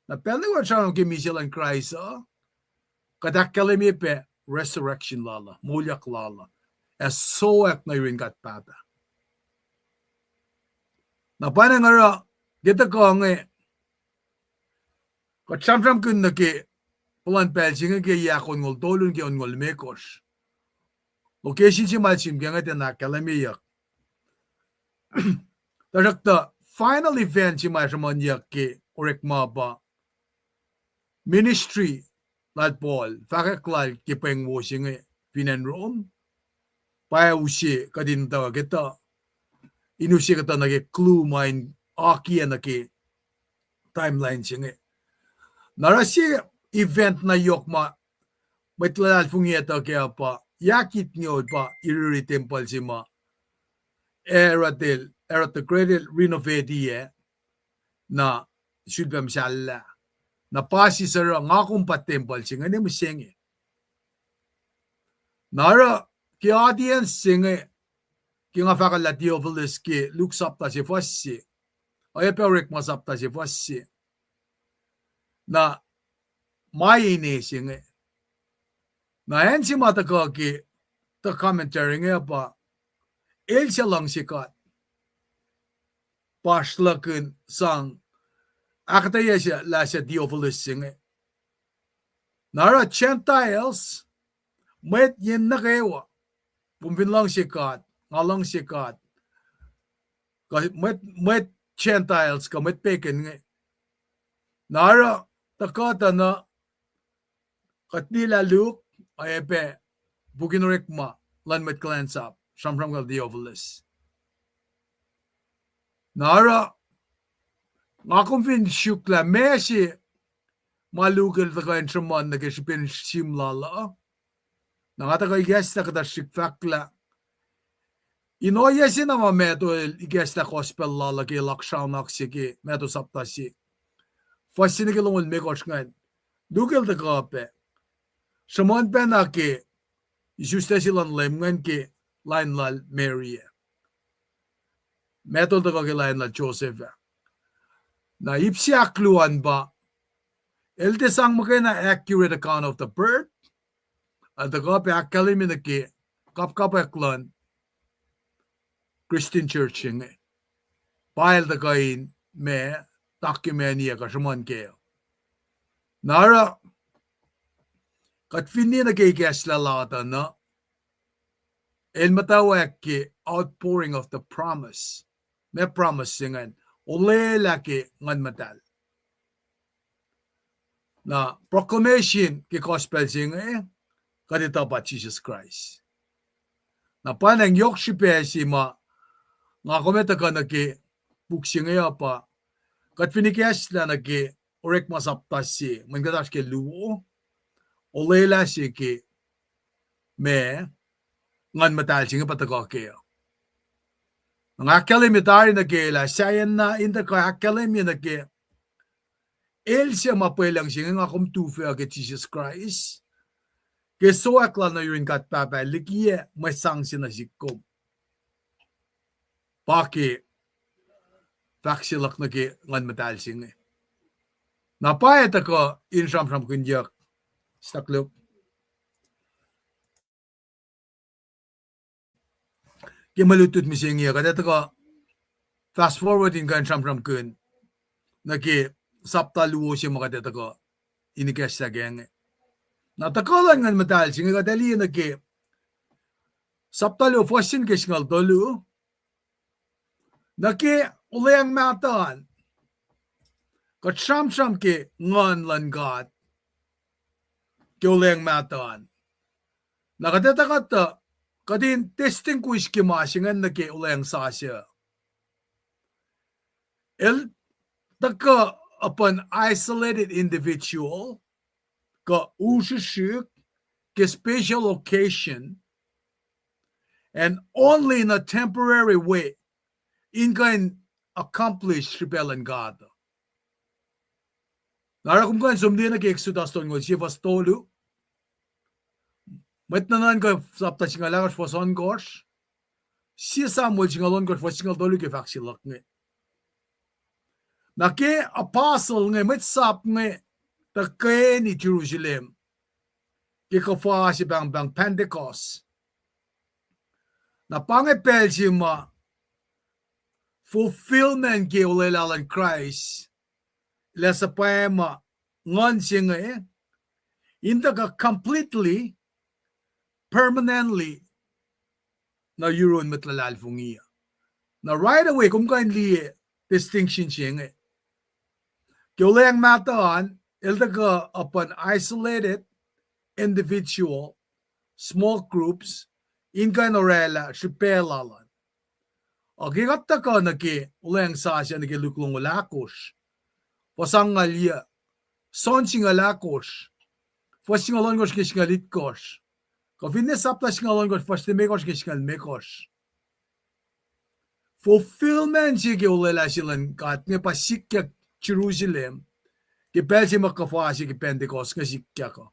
na pwede ko sham ke mise lang Christ kadakkalemi pe resurrection lala mulyak lala as so ek na rin kat pata. Na panang ara kita ko nga ko cham-cham kun na ke pulan pelsing ke yakon ngol tolun ke on ngol mekos location si malsim ke nga na kalamiyak tarakta final event si malsaman yak ke orek mapa ministry lat Paul fakaklal ke peng washing pinan room pa usi kadin tawa kita inusi kata nage clue mind aki na ki timeline singe narasi event na yokma metlal fungieta ke apa yakit nyod pa iriri temple sima era the credit renovate na shudbam salla na pasi sara ngakum pa temple singe ne musenge nara ki audience singe ki nga fakala Theophilus ki Luke sapta si fossi ay perek ma sapta si fossi na mai ni singe na ensi mata ko ki the commentary nga pa el silang sikat paslakin sang akataya siya la siya Theophilus singe nara Gentiles met yin na kewa pumpin lang sikat ngalang sikat met Gentiles ka met peken nga nara takata na katnila Luke ay pe buginurek ma lan met klansap samram gal Theophilus nara ngakum fin shukla mesi malugel ta kain traman na keshipin simlala nangata ka igesta kada shikfakla inoyesin ama meto igesta gospel lala ki lakshanak siki meto saptasi fasini kilongol mekoshkan dugel ta kape Shimon pena ki isustesilan lemngan ki lain lal Mary meto ta ka lain lal Joseph na ipsiakluan ba elte sang makena accurate account of the birth at the kape akalimin na ki kapkapaklan Christian Church nga pail ta kain me dokumenia ka Shimon keo nara kat finni na kay kesla lata na el matawak ki outpouring of the promise me promise singan ulela ki ngan matal na proclamation ki gospel singa kadita pa Jesus Christ na panang yok shipe si ma nga kometa ka na ki buksinga pa kat finni kesla na ki orek masaptas si mangadash ke luo ulela si ki me ngan matal singa pataka keo ang akalimitari na kela sayan na inda ka akalim na ke el siya mapelang singa nga kumtufe ag Jesus Christ ke so akla na yun kat papa likiye masang sinasikom paki faksilak na ke ngan matal singa napayat ako in sham kunjak staklop ki malutut mi singi kada taka fast forwarding kan sham kun na ki sapta luo siya makada taka inikas sa geng na takalan ngan matal singa kadali na ki sapta luo fosin kisngal dolu na ki ulayang matan kat sham ki ngan lan God ki ulayang matan na kada taka kadin testing ko iskimasingan na ki ulayang sasya el taka upon isolated individual ka ushishik ki special occasion and only in a temporary way in kan accomplish rebellion God narakum kan sumdi na ki Exodus ton ngol siya tolu Metnanan ka sapta singalangas foson gosh siya Samuel singalon gosh fosingal dolu ke faksilak nge na ke apostle nge met sap nge ta ke ni Jerusalem ke ka fa si bang Pentecost na pangepel si ma fulfillment ke ulelalan Christ lesa pa ma ngon singa inda ka completely permanently na yuron metlalal fungia na right away kung kain liye distinction siya Kyolayang mataan ildaga upon isolated individual small groups in kanorela shipelalan Agigatta ka naki uleng sa siya naki luklong ulakos. Pasang ngalia. Son singalakos. Fasingalon gos kishngalitkos. Kafine sapla singalon gos fastimekos kishngalitkos. Fulfillment sige ulela silan kat ne pasikya Jerusalem. Ke pelsi makafasi ke Pentecost nga sikya ko.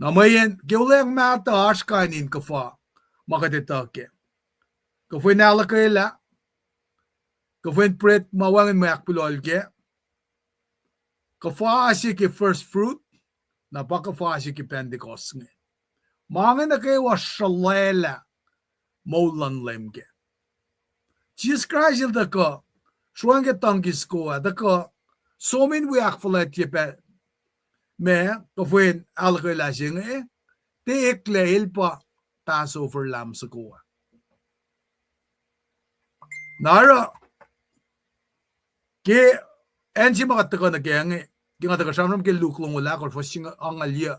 Namayen ke uleng mata ashkanin kafa makatitake. Kafin alakayla. Kafin pret mawangin makpulolge. Kafasi ke first fruit. Napakafasi ke Pentecost nga. Mga na kayo washalela maulan lemge. Jesus Christ il dako shuange tangis ko dako so min we akfalet ye pe me kafin alkola singe te ekle ilpa Passover lamb sa ko. Nara ke ensi makatako na kenge kinga taka shamram ke luklong wala ko fasinga angalia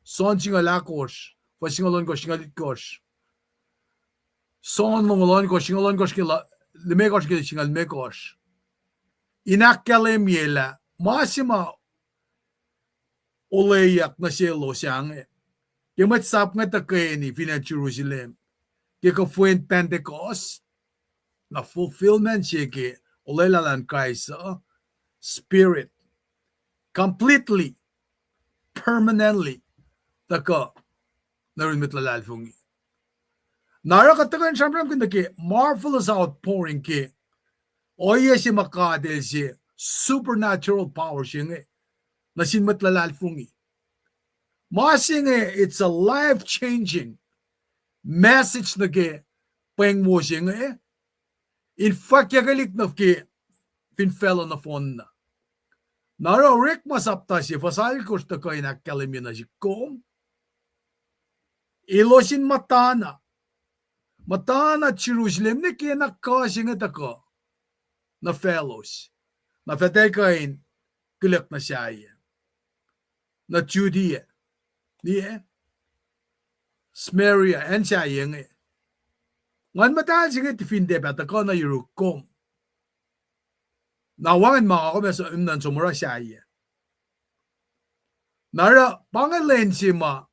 son singa lakos fasingalon ko singalit kos son mongolon ko singalon ko skila lemekos ke singal mekos inakkalem yela masima oleyak na selo siange kemat sap nga takeni fina Jerusalem ke ko fuen Pentecost na fulfillment siya olelalan Christ spirit completely permanently taka narin mitlalal fungi nara katakan siyempre kinaki marvelous outpouring ke oye si makadel si supernatural power siya na sinmatlalal fungi masing it's a life-changing message na ke pengmo siya in fact yakalik na ke finfellow na phone na nara rik masapta si fasal kusta ko inakkalimi na si kom ilosin matana Jerusalem ni kinakasing ito ko na fellows na fatekain kulak na siya na Judea niye Samaria and siya yung ngan matahan siya tifinde bata ko na yurukom nawangan mga ko sa imnan sumura siya nara pangalain si ma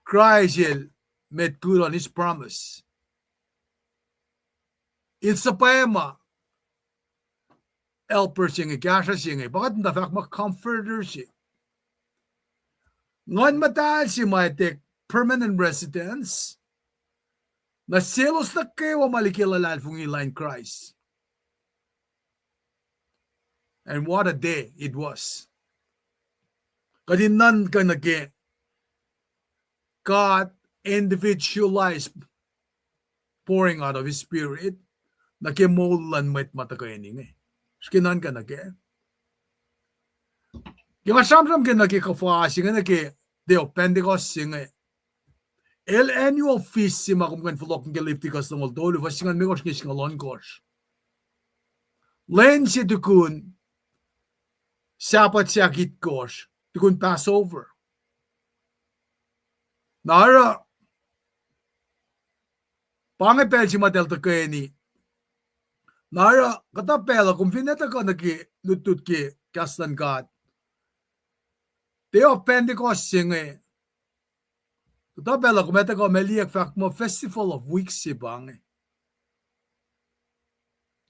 Christ made good on his promise. Ilsa paema helper siya kasha siya bakit na fact ma-comforter siya ngan matahan si ma take permanent residence na selos na kayo malikilala fung ilan Christ. And what a day it was. Kadinan ka nage God individualized pouring out of His Spirit nakimulan met matakainin Skinan ka nage. Kaya samsam ka nagkikafasi nga Deo Pentecost nga el annual feast si makumkan fulok ng galiptikas ng oldolo fasingan megos kisngalon kos. Len si dukun sapat siya kitkos dukun Passover. Nara pangepel si matel takeni. Nara katapela kung fineta ka lutut ki kastan God. Deo Pentecost nga katapela kung meta ka meliak fak mo Festival of Weeks si bang.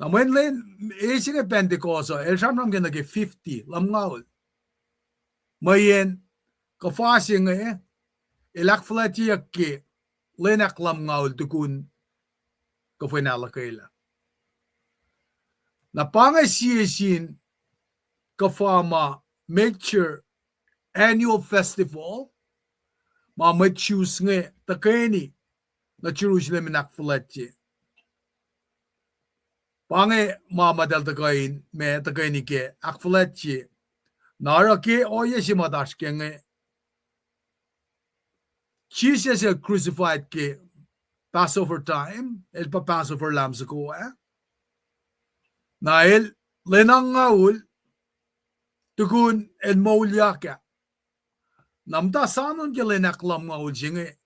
Naman len isi nga Pentecost el samram ka 50 lamngawal. Mayen kafasi nga ilakflatiyak ki lenak lamngawal dukun kafinala kaila. Napangasiyasin kafama make sure annual festival ma-choose nga takeni na Jerusalem nakflati. Pange mamadal takain me takeni ke akflati nara ke oye si madash ke nga Jesus is crucified ke Passover time el pa Passover lamb sa ko na el lenang ngaul tukun el maulya ka namta sanon ke lenak lam ngaul jinge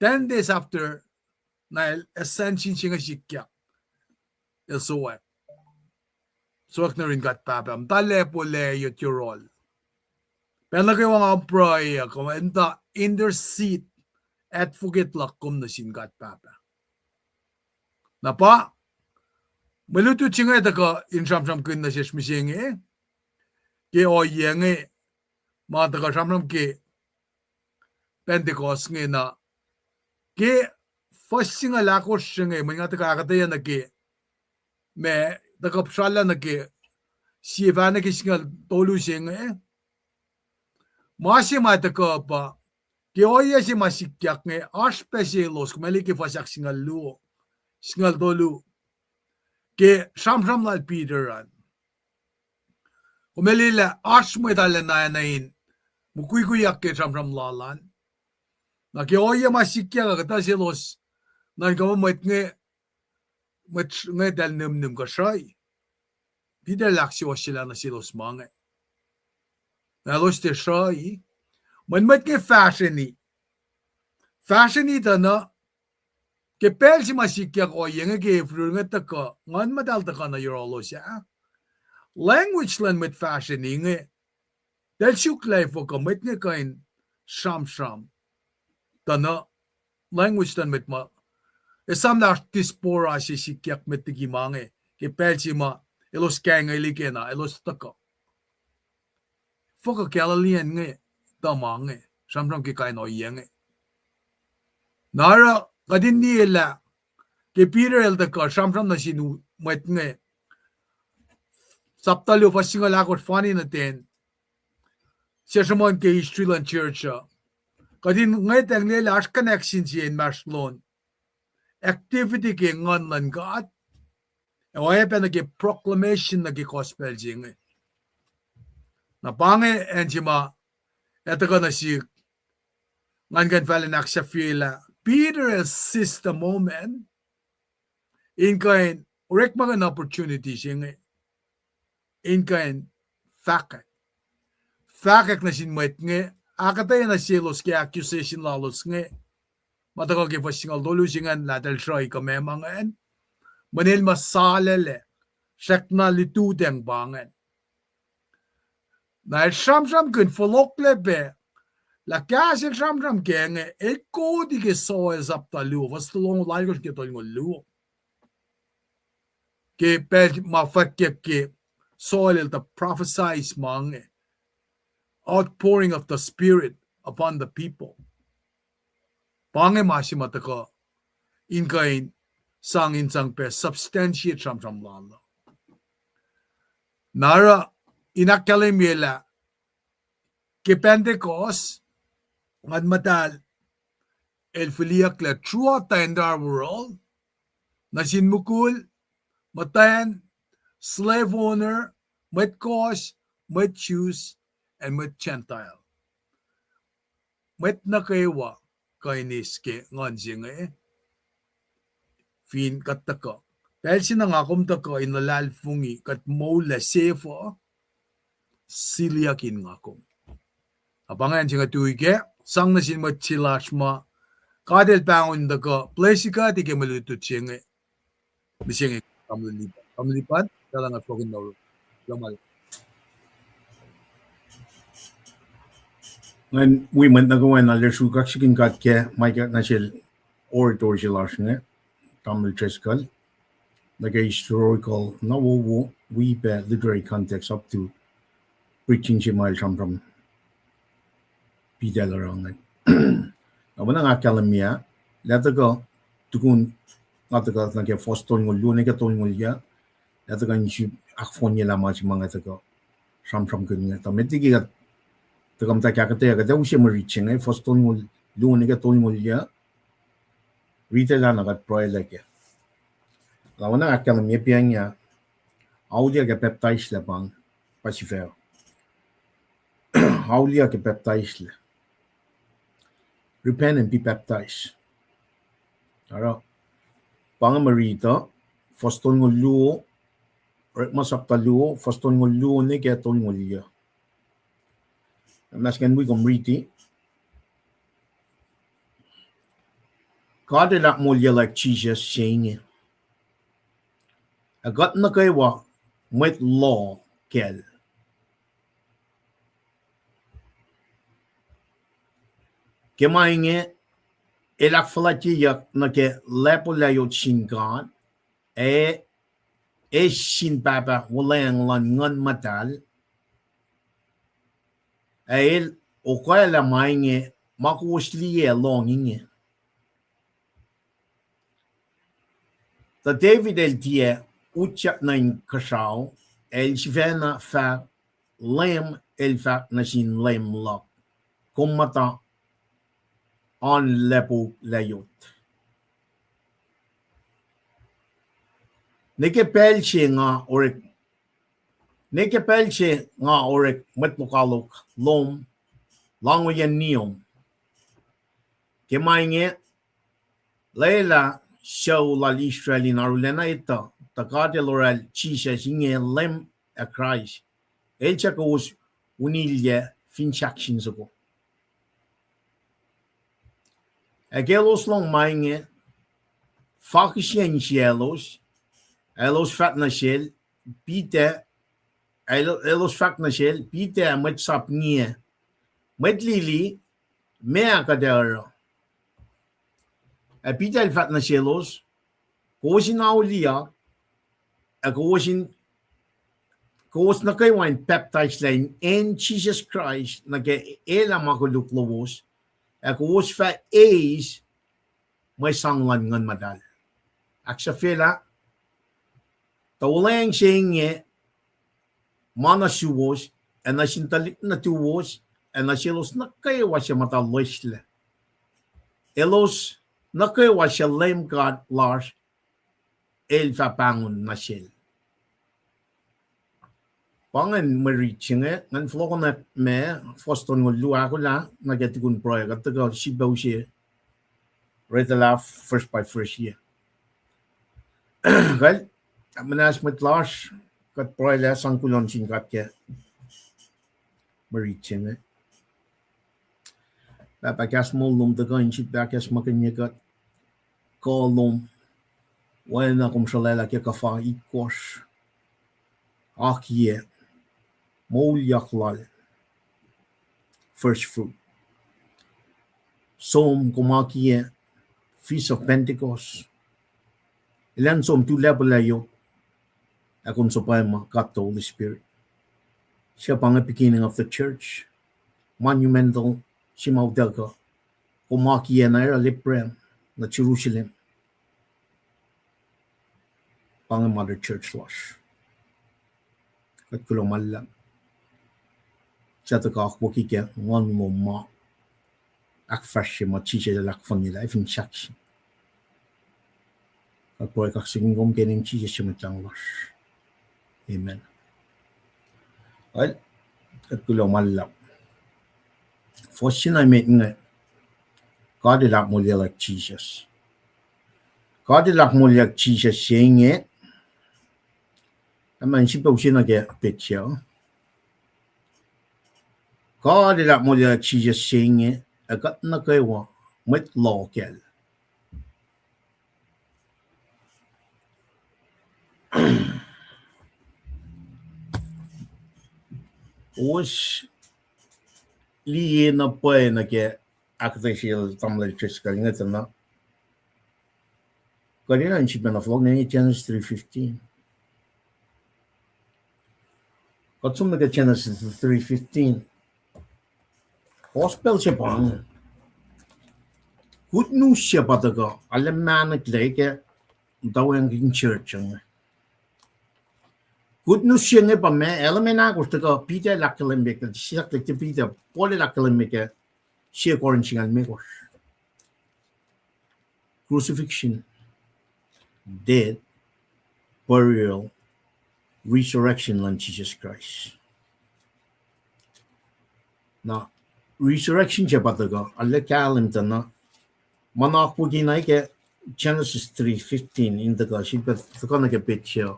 10 days after na essential singa sikya elsuwa suak na rin kat papam tale po le yut your role pero kayo ang prayer kung enta intercede advocate lakum na sin kat papa na pa maluto singa ito ka in samsam kun na siya smisingi ke o yengi mga taga samsam ke Pentecost nga na ke first singa lakos singa mga taga akataya na ke me takapsala na ke siya na ke singa tolu singa Masi mata ko pa, ki oya si masikyak nga, aspeselos, kumali ki fasak singal luo, singal dolu, ki samsam lal Peteran. Kumali la, as mo itala na in, mukuy-kuyak ki samsam lalan. Na ki oya masikyak, kata silos, nan kamo mat nga dal num ka shay. Peter laksi was sila na silos mga. Nalos te shay, man mat ke fashion ni ta na ke pel si masikya ko yang ke fru nga ta ka ngan madal ta ka na yorolo siya language lan mat fashion ni nga dal shuk lai fo ka mat nga kain sham ta na language lan mat ma esam na dispora si sikyak mat ti mange ke pel si ma elos kang ili ke na elos ta ka fo ka Galilean nga tamang samsam ki kain o yang nara kadin nila ke Peter el da ka samsam na sinu mat nga saptalo fasinga lakot funny na ten siya samon ke East Land Church kadin nga tang nila as connection si in Marslon activity ke ngan lan God o ay pa na ke proclamation na ke gospel jing na pange enjima eto ka na si ngan gan fala naksya fila Peter seized the moment in kain urek mga opportunity siyang in kain fakak na sinmait nga akatay na silos kaya accusation lalos nga matagal kaya fasingal dolo singan latal siya ikamemangan manil masalele siyak na litudeng bangan na samsam kun folokle be la kasi samsam kenge e kodi ke soe zapta lu was the long lagos ke tol lu ke pe ma fakke ke soil the prophesies mang outpouring of the spirit upon the people pange masimata ko in kain sang pe substantiate samsam lalo nara inakalimela ke Pentecost ngad matal el filiak la throughout the entire world na sinmukul matayan slave owner met cause met Jews and met Gentile met nakaywa kainis ke nganjing fin kataka dahil sinangakom taka inalal fungi kat mola sefo siliakin ngakom abangan singa tuige sang na sin machilashma kadel pangon daga plesika tike maluto chinge bisinge kamlipan dalang at pogin daw lamal ngan women na gawan na lesu kaksikin kat ke maika na sil orator silasne tamil cheskal like a historical novel we be literary context up to preaching chimal from Peter around it. Naman ang akalamia, lato ko tukun nato ko nang fostol ngulu ne ka tol ngulya, lato ko ni akfon niya lamang si mga tago from kunya. Tamitigi ka tukam ta kakate ka daw siya ma-reaching fostol ngulu ne ka tol ngulya, rita lang nagat proy like. Naman ang akalamia piyan niya, audia ka baptize labang pasifeo. Audia ka baptize la. Repent and be baptized. Ara, pangamarita, foston ngulu, masaptalu, foston ngulu ni keton ngulya. Mas kan we komriti. God is not more like Jesus saying, I got na kay wa with law kel. Kemainge elak falati yak na ke lepo la yo chin God e shin papa walang lan ngon matal el o kwa la mainge makusli e longing. The David el die uchap na in kashaw el shvena fa lem el fa na sin lem lock kumata on lepo layot. Neke pelche nga orek matmukalok lom lango yan niyom. Kemainge Leila show la Israeli narulena ita takate loral chisha singe lem a Christ. Elcha kos unilje finchaksin sako. Agelos long mainge fakisyen cielos elos fatna shell pite elos fatna shell pite amet sapnie met lili mea kadero. A pite el fatna shellos kosin aulia a kos na kay wine peptides line in Jesus Christ na ke ela makuluk lobos a kos fa ace may sanglan ngan madal. Aksa fela tawlang siyang mana subos and na sintalik na tuwos and na silos na kay wasya matalois le. Elos na kay wasya lame God Lars el fapangon na siyel. Pangan ma-reaching ngan flow ko na me foston ng luwa ko la nagatikun proyek at taga sibaw siya right la first by first year. Well, manas met Lars kat proyek sang kulon singkat ke ma-reaching Papakas mo lum taga inchit bakas makanya kat kolom wala na kumshalala ke kafa ikos akiye Molyaklal, first fruit. Som kumakiye, Feast of Pentecost. Ilan som tu labalayo, akong supayma got the Holy Spirit. Siya pang beginning of the church. Monumental, si Maudelka, kumakiye na era liprem na Jerusalem. Pang mother church loss. At kulomalang. Jataka wakike one more ma akfashe ma chiche de lak fanila ifin shaksi kapoy kak singom kening chiche simatang los. Amen. Well, at kulo malap fortune I made nga God ilak mo like Jesus. God ilak mo like Jesus saying it naman si pausin na kaya picture God is not more like Jesus saying it. I got na kayo with local. Was liye na pa na ke akatashil tamlay chiskal nga na. Kanina ang chip na vlog na Genesis 3:15. Katsum na ka Genesis 3:15. Gospel siya pang. Good news siya pa taga. Alam na nagleke daw ang church nga. Good news siya nga pa me. Alam na ako taga Peter lakalimik. Siya kakti Peter. Pole lakalimik. Siya korin siya nga mekos. Crucifixion. Death. Burial. Resurrection lang Jesus Christ. Na resurrection siya pa taga. Ala kalim ta na. Manak po ginay ke Genesis 3:15 in taga. Siya pa taga nagapit siya.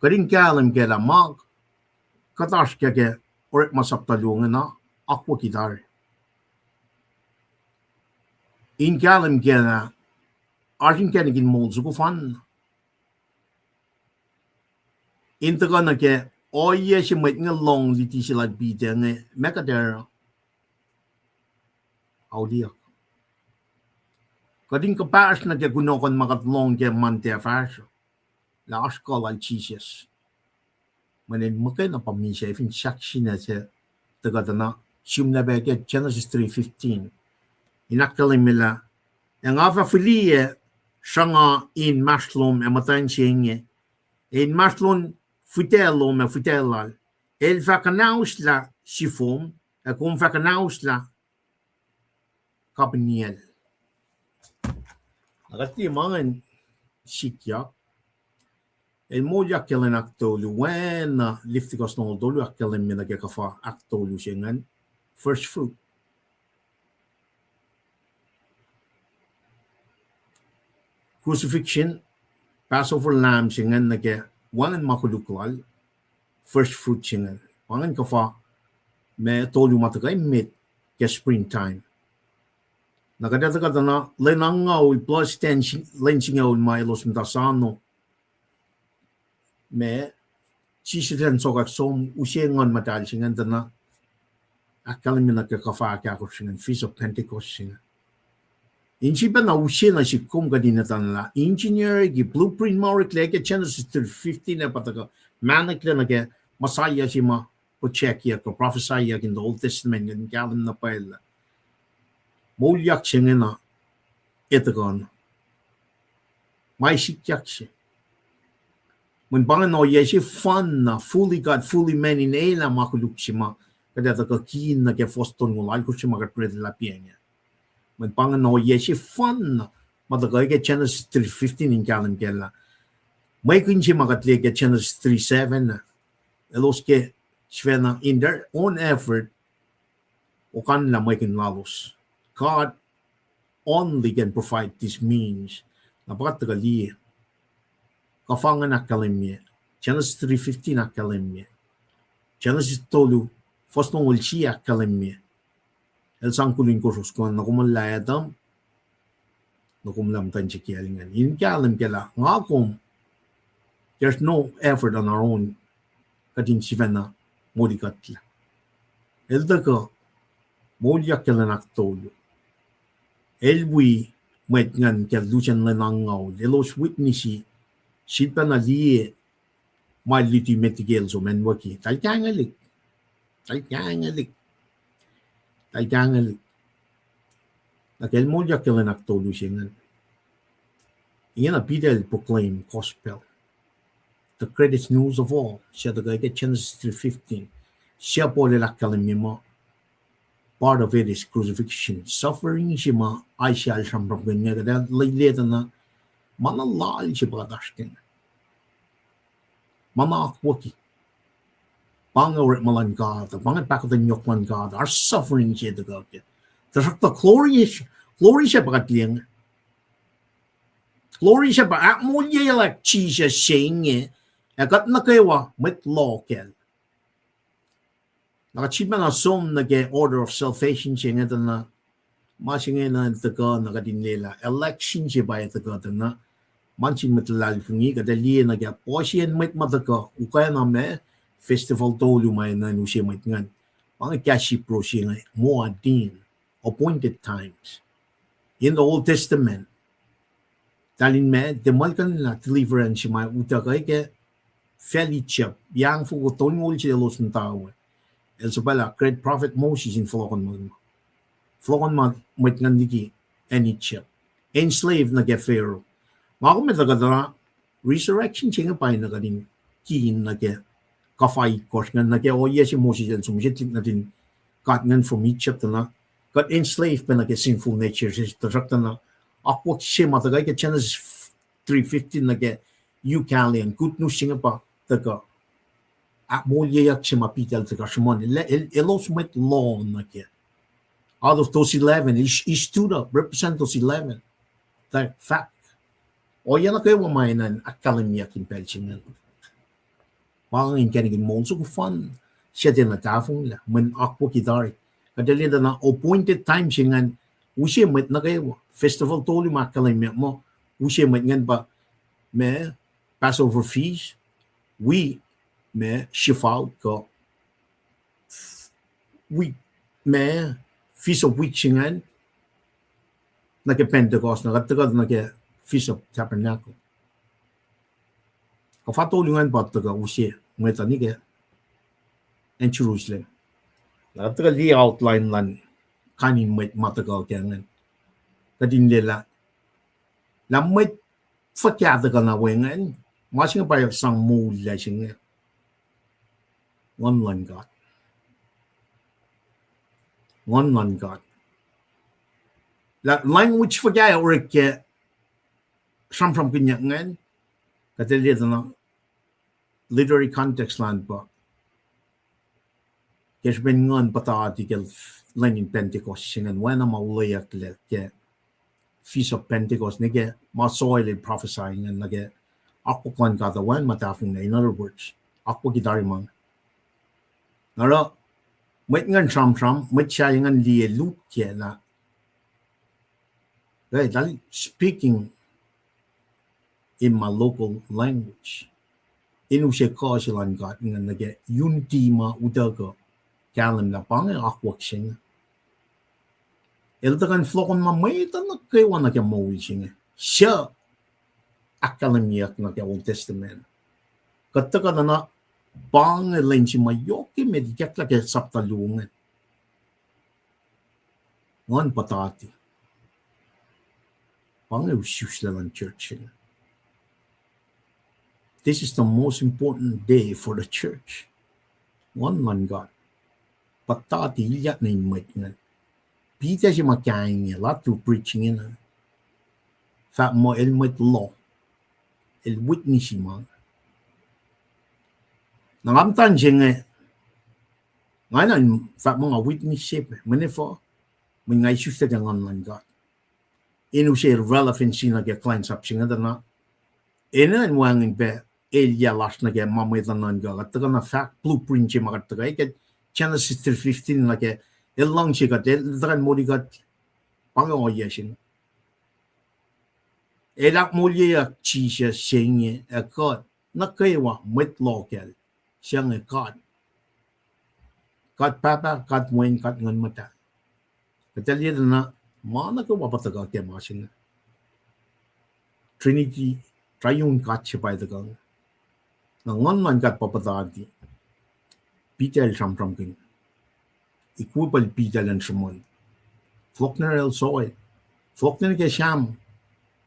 Karing kalim ke la mag. Katash kaya ke oret masaptalungan na. Akwa kitar. In kalim ke na Arjun kenigin molzu ku fan. Intaga na ke oye si may nga long liti sila bida nga mekadera. Audio. Kading kapas na ke gunokon makatlong ke mante fasyo. La askol al Jesus. Manin mukay na pamisya ifin saksi na siya taga na siyum na beke Genesis 3:15. Inakalim nila ang afa filie sanga in maslom amatan siyenge. In maslon futelom e futelal. El vakanaus la sifom e kung vakanaus la kapiniel. Nakati mangan sikya. El moja kelen aktolu when liftikos no dolu akelen mina ke kafa aktolu shengan first fruit. Crucifixion, Passover lamb shengan nage wangan makuluklal first fruit shengan. Wangan kafa me tolu matakay mit ke springtime. Nakadata na lenangaw plus 10 lensingaw mailos mtasano. Me sisiren sokak som usiengon matal singan dana akalimina ke kafa ka ko singan Feast of Pentecost singan. Inchi ba na usien na si kum gadina tanla engineer gi blueprint morik leke Genesis 3:15 na pataka manik na ke Messiah si ma po check ya ko prophesy ya in the Old Testament in kalim na paila. Molyak singan na itagon. May sikyak siya. When bangan no yesi fun na fully God, fully man in ela makuluksima kada ta kin na ke foston ngol al kuchima ka pred la pienya. When bangan no yesi fun na madaga ke Genesis 3:15 in kalam kella. May kunchi magatle ke Genesis 3:7 elos ke svena in their own effort o kan la may lalos. God only can provide these means. Napakatagali. Kafangan akalimye. Genesis 3:15 akalimye. Genesis tolu first nung ulchi akalimye. El sangkulin kursus ko na kumalayadam na kumlam tan chikialingan. In kalim kala ngakom there's no effort on our own kadin sivena modikatla. El daga modyak kala naktolu. Elwi met ngan kaluchan lanangaw. Elos witnessi Silpa na liye maliti metigel so menwaki. Talkangalik. Nakel moja kelen aktolu singan. Iyan a bidel proclaim gospel. The greatest news of all. Siya daga ke Genesis 3:15. Siya po lelakalim mo. Part of it is crucifixion. Suffering siya ma ay siya al-shamram ganyan. Kada layleta na manalal siya pagkatashkin. Mama akwaki. Pangarit malangada. Pangat pakatan yok langada. Our suffering siya daga. Tasakta glory siya pagkatliang. Glory siya pa. At mo niya like chi siya siyang Akat na kayawa mit local. Nakachiba na som nage order of salvation siya nga na masingay na taga nakadinila. Election siya ba taga na manchin matalal fungi kadali nage posien mit mataka ukaya na me festival tolu may na nusiya mit ngan. Mga kashi pro siya nga muadin appointed times. In the Old Testament talin me demal kan na deliverance siya may utakay ke fellowship yang fu tongol siya los ng tao. El sabala great prophet Moses in flokon mo. Flokon mo mit ngan diki any chip. Enslaved na ke Pharaoh. Mga kumitagadara, resurrection siya nga pa na kaning kiin na ke kafay kors nga na ke oye si Moses yan sumisit natin kat ngan from Egypt na kat enslaved pa na ke sinful nature siya tasakta na ako siya matagay ke Genesis 3:15 na ke Eucalian good news siya nga pa taga at mo yayak siya mapital taga Shimon elos met law na ke out of those 11 he stood up represent those 11 that fact o yan na kayo mamainan at kalimiyakin pelchingan. Mga inkenigin mo so fun siya din na tafong la man akpo kitari kadali na appointed time singan usiya met na kayo festival tolu makalimiyak mo usia met ngan ba me Passover feast we me shifaut ko we me Feast of Weeks ngan na ke Pentecost na katagad na ke Feast of Tabernacle ka fatulungan ba taga usia ngeta ni ke en Jerusalem na taga li outline lan kanin met matagal ke ngan kadin lela la met fakya taga na wengan masing pa sang mu la sing one God la language fakya or ke from kinyangan kateli na literary context land ba kes ben ngon pata article Lenin Pentecost singan wana maulayak le ke Feast of Pentecost nige ma soil prophesying and nage ako kwan ka the one matafing na in other words ako gidari mang naro met ngan tram met siya ngan liye lut ke na dali speaking in my local language inu siya kausalan gat ngan nage unity ma udaga kalam na pang akwak sing eldagan flokon ma may tanak kay wana ke mawil sing siya akademiyak na ke Old Testament kataka na pang lensi mayoki medikak la ke saptalungan ngon patati pang ususlan church. This is the most important day for the church. One man God. Patati ilyak na imit nga. Pita siya makain niya. Lot to preaching in. Fat mo elmit law. El witness mo. Nangamtan siya nga. Ngayon, fat mo nga witnesship. Manifo. Mga isus na kang online God. Inu siya relevancy na kaya clients up siya nga na. Ina ang wangin ba. Elia last na kaya mamay tanan God. At taga na fact blueprint siya makataga. Ikat Genesis 3:15 na kaya ilang siya kat. Tagan mo di kat pangoya siya. Elak mo liya chi siya siya niya. Akot. Nakaiwa mit local. Siya nga kat. Kat papa, kat wen, kat ngan mata. Kataliya na mana ka wapataga kaya masin. Trinity, triune kat siya pa itagang. Nangon man kat papatati. Pitel from kin. Equipal pitel and shamon. Flokner el soy. Flokner ke sham.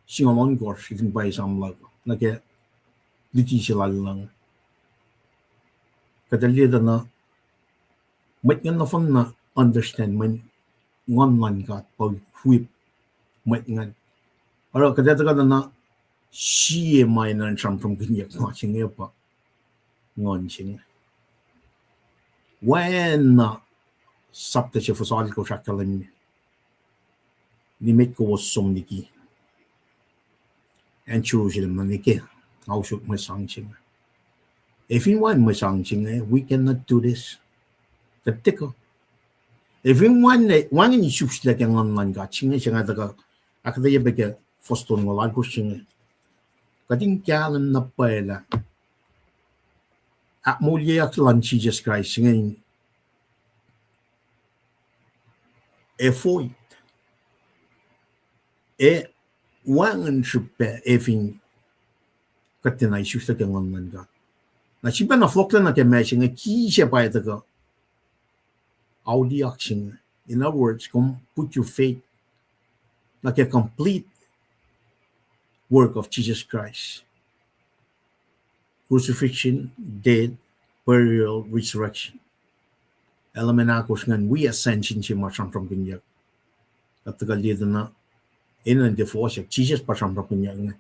Singalon gosh, if you buy some lag. Na ke liti sila lang. Kataliya na mat nga na fun na understand man ngon man kat pag whip mat nga. Aro kadeta na siya may nan from kinyak na singa pa. Ngon singa. When sabta siya fasal ko siya kalim limit ko was somniki. And Jerusalem manike. Ausuk may sang singa. If you want may sang singa, we cannot do this. Katiko. If you want one in issues like an online got singa siya nga daga akadaya bega foston wala ko singa. Kating kalam na pala. At mulya aklan Jesus Christ ngayon effort wangan siya efing katinay siya sa kangon man ka na siya na flokla na kaya siya nga ki siya pa ito ka audi action in other words put your faith na kaya complete work of Jesus Christ. Crucifixion, death, burial, resurrection. Element akos ngan we ascension siya masang from kinyak. At tagalito na in and divorce Jesus pasang from kinyak nga.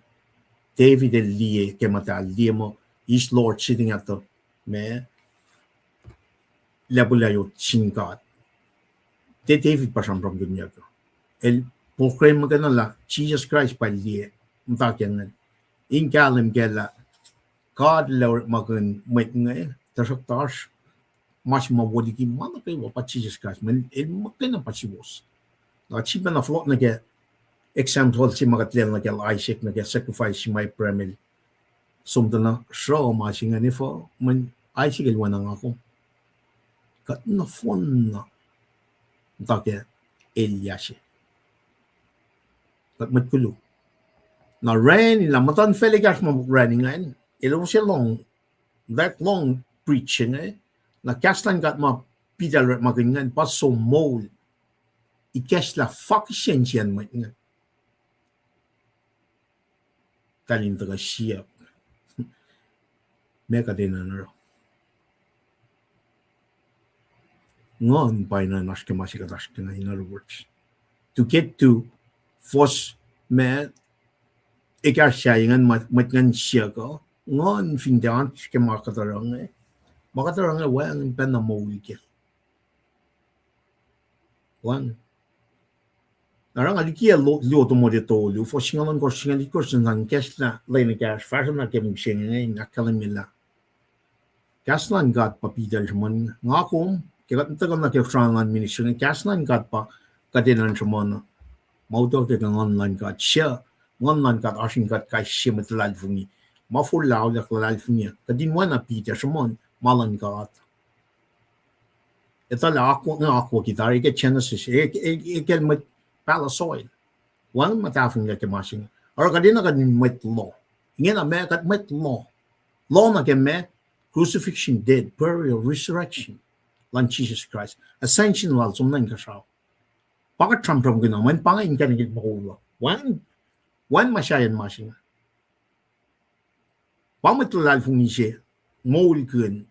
David el liye kemata liye mo is Lord sitting at the me labulayo singkat. David pasang from kinyak. El proclaim ka na la Jesus Christ pa liye. Mtakyan nga. In kalim kela God Lord makan met nga tasak tas mas mawali ki mana kay wa pa Jesus Christ men el makan na pasibos na chiba na flot na ke example si makatlen na kel Isaac na kel sacrifice si my premier sumta na show masinga ni fo man Isaac el wana ako kat na fon na take Eliashe kat matkulo na rain la matan feligas mo running ngayon ilo siya long that long preaching na kastan kat ma Peter makingan pa so mole ikas la fakisensyan mo nga kalin taga siya meka din na ngon by na naske masika taske na in other words to get to force me ikas siya yan matngan siya ko ngon findan ke makatarang wang pen na mole ke wang narang alikia lo to mo dito lu fo singalan ko singali ko sang kesla lane gas fashion na kem singai na kalamila kaslan gat pa pidal mon ngakom kegat tagal na ke frangan ministry kaslan gat pa kadenan mon mauto ke online gat share online gat ashin gat kai shimet lalfuni ma full law la lalfunia kadin wana pidal mon malan gat ita la ako kitari ke genesis kel met palasoil wan matafing ke masing or kadina kad met law ngena me kat met law na ke me crucifixion dead burial resurrection lan Jesus Christ ascension wal sum nan ka saw pakat tram gina man panga in kan git mahuwa wan masyayan masing pamat lal fung ni mol kun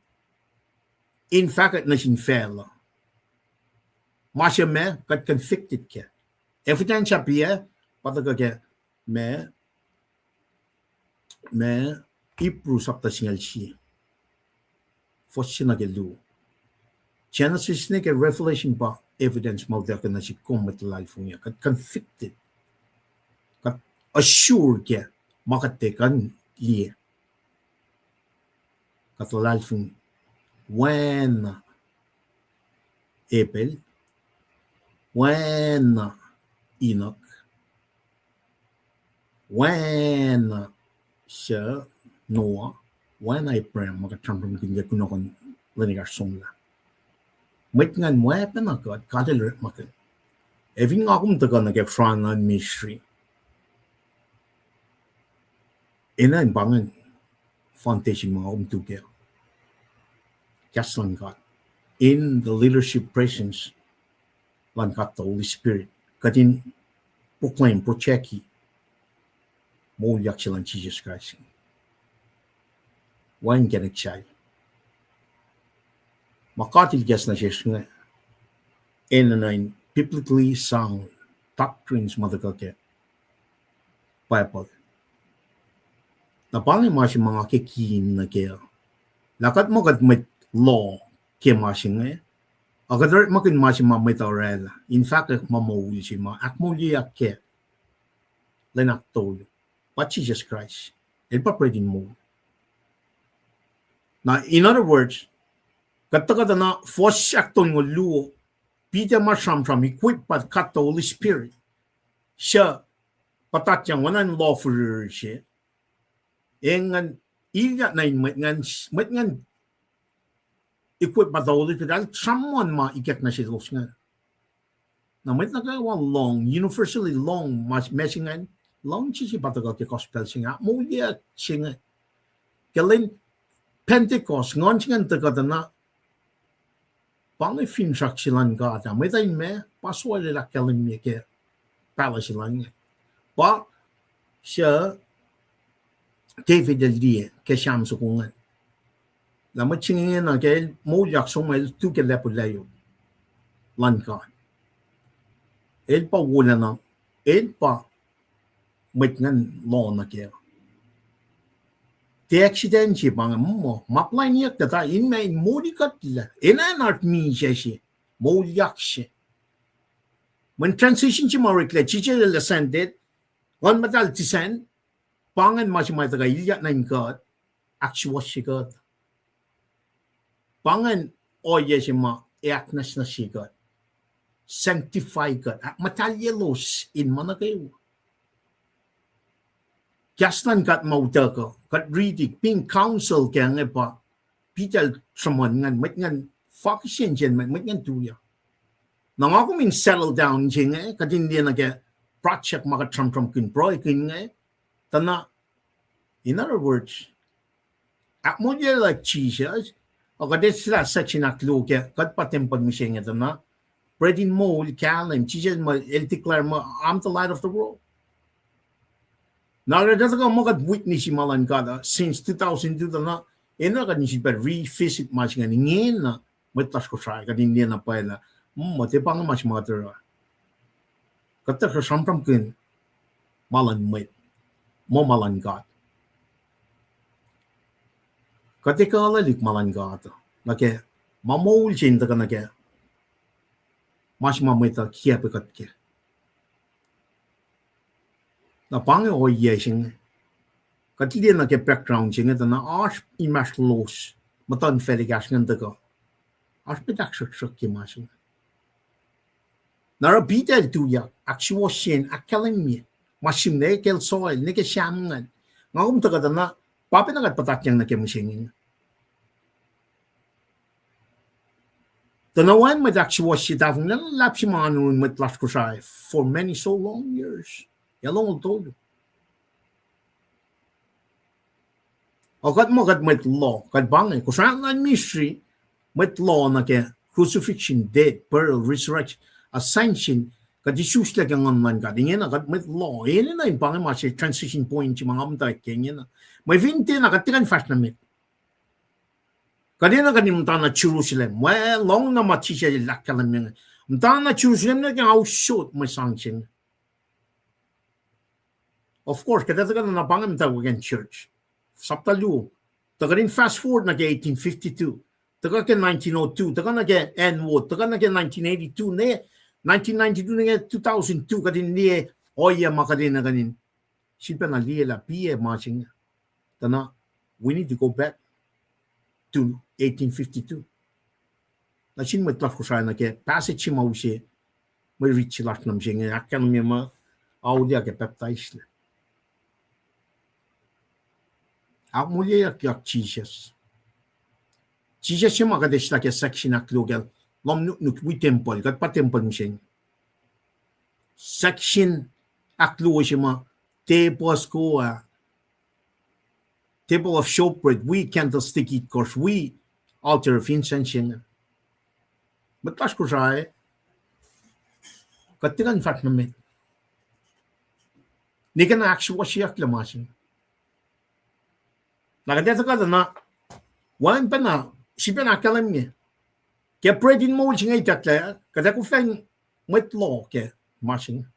in fact na sin fail masya me kat convicted ke every time siya piya pataga ke me ipru sapta singal siya Fossinagelu. Genesis ne ke revelation pa evidence mo da kana si combat life niya kat convicted kat assure ke makatekan liya kat life when Abel when Enoch when siya Noah when I pray makatambang kinga kunokon lanigar songla met ngan mo pa na God kadel makan eving akum taga nag frangan ministry ina bangan foundation mo akum tuge kaslan God in the leadership presence lan kat the Holy Spirit kadin proclaim procheki mo yak silang Jesus Christ wan get excited makatil gas na siya nga in nine biblically sound doctrines madagake Bible na pangi masih mga kekin na kaya lakat mo kat may law kaya masih nga agadar makin masih mamay taurela in fact mamawul siya mga akmuli kaya lenak tolo but Jesus Christ ilpapretin mo na in other words kata na force acton ng luo Peter masam equipped by the Holy Spirit siya patat yang wanan lawful siya engan ilya na met ngan equipped by the Holy Spirit someone ma ikat na siya los nga na met na kaya long universally long mas mesingan long siya patagal ke gospel siya mo liya siya kailan Pentecost ngon singan taga na pangi fin silan ka ta may tayo me paswa nila kalim me ke pala silan pa siya David del dia ke siyam sukungan la machingin na ke mo yak sumay tu ke lepulayo lan ka el pa wala na el pa mitngan lo na ke te accident si bang mo maplay niya kata in may modikat la ina not me siya modiak siya when transition si marikle chiche la sended one matal tisen pangan masih taga ilya na God actual si God pangan oye si ma eaknas na si God sanctify God matal yelos in manakayo Kastan kat mauta ko, kat ridik, ping council kaya nga pa, pital saman ngan, mat ngan, fakisyen jen, mat ngan tuya. Nang ako min settle down jen nga, kat hindi na kaya, project maka tram kin proy kin nga, tana, in other words, at mo dia like cheese, o kadet sila section aklo kaya, kat patempad mo siya nga tana, bread in mold, kalim, cheese mo, el declare mo, I'm the light of the world. Now, that's a mga witness malan kada since 2002 na ena ka ni siya revisit mas nga ngin na matas ko sa kadin niya na pala mate pang mas matera kata ka sampram kin malan met mo malan gat kate ka lalik malan gat na ke mamol chin ta na ke mas mameta kia pe kat ke na pang o yesing katili na ke background jinga na arch imash los matan feligas nganda ko arch pedak shuk ki masin na bitel tu ya actual shin academy masim ne kel soil ne ke shamngan ngum ta ka na pape na kat patak yang na ke musingin tanawan ma actual shit avung na lapsiman mit las ko sai for many so long years yalong told you. O kat mo kat met law, kat bangay, kung saan nga mystery, met law na kaya crucifixion, death, burial, resurrection, ascension, kat Jesus lang ang online ka, din yan na kat met law, yan na yung bangay mga transition point, yung mga amtay, kaya yan na. May 20 na kat tikan fast na met. Kaya na kanimta na Jerusalem, well, long na matisya yung lakalan mga. Mta na Jerusalem na kaya shoot may sanction. Of course, kaya ka na napangam tayo against church. Saptalu. Taga rin fast forward na kaya 1852. Taga kaya 1902. Taga na kaya N-Wood. Taga na kaya 1982. Na 1992 na kaya 2002. Kadin niya oya makadin na kanin. Silpa na liya la piye matching. Tana, we need to go back to 1852. Na sin may tlak ko sa na kaya passage si Mausi may rich lak nam siya nga. Akan niya ma audia kaya baptize na. Ak mulya yak Jesus. Jesus yung makadesla kaya section aklogel. Lom nuk we temple. Kat pa temple mo siya. Section aklo siya ma. Tepos ko table of showbread. We candlestick it course. We altar of incense siya. Batas ko siya Katigan fat namin. Ni ka na actual siya aklamasin. Nakadeta ka na, walang pa na, siya na akalam niya. Kaya pwede mo siya ngayon takla, kada ko flang may law kaya masin.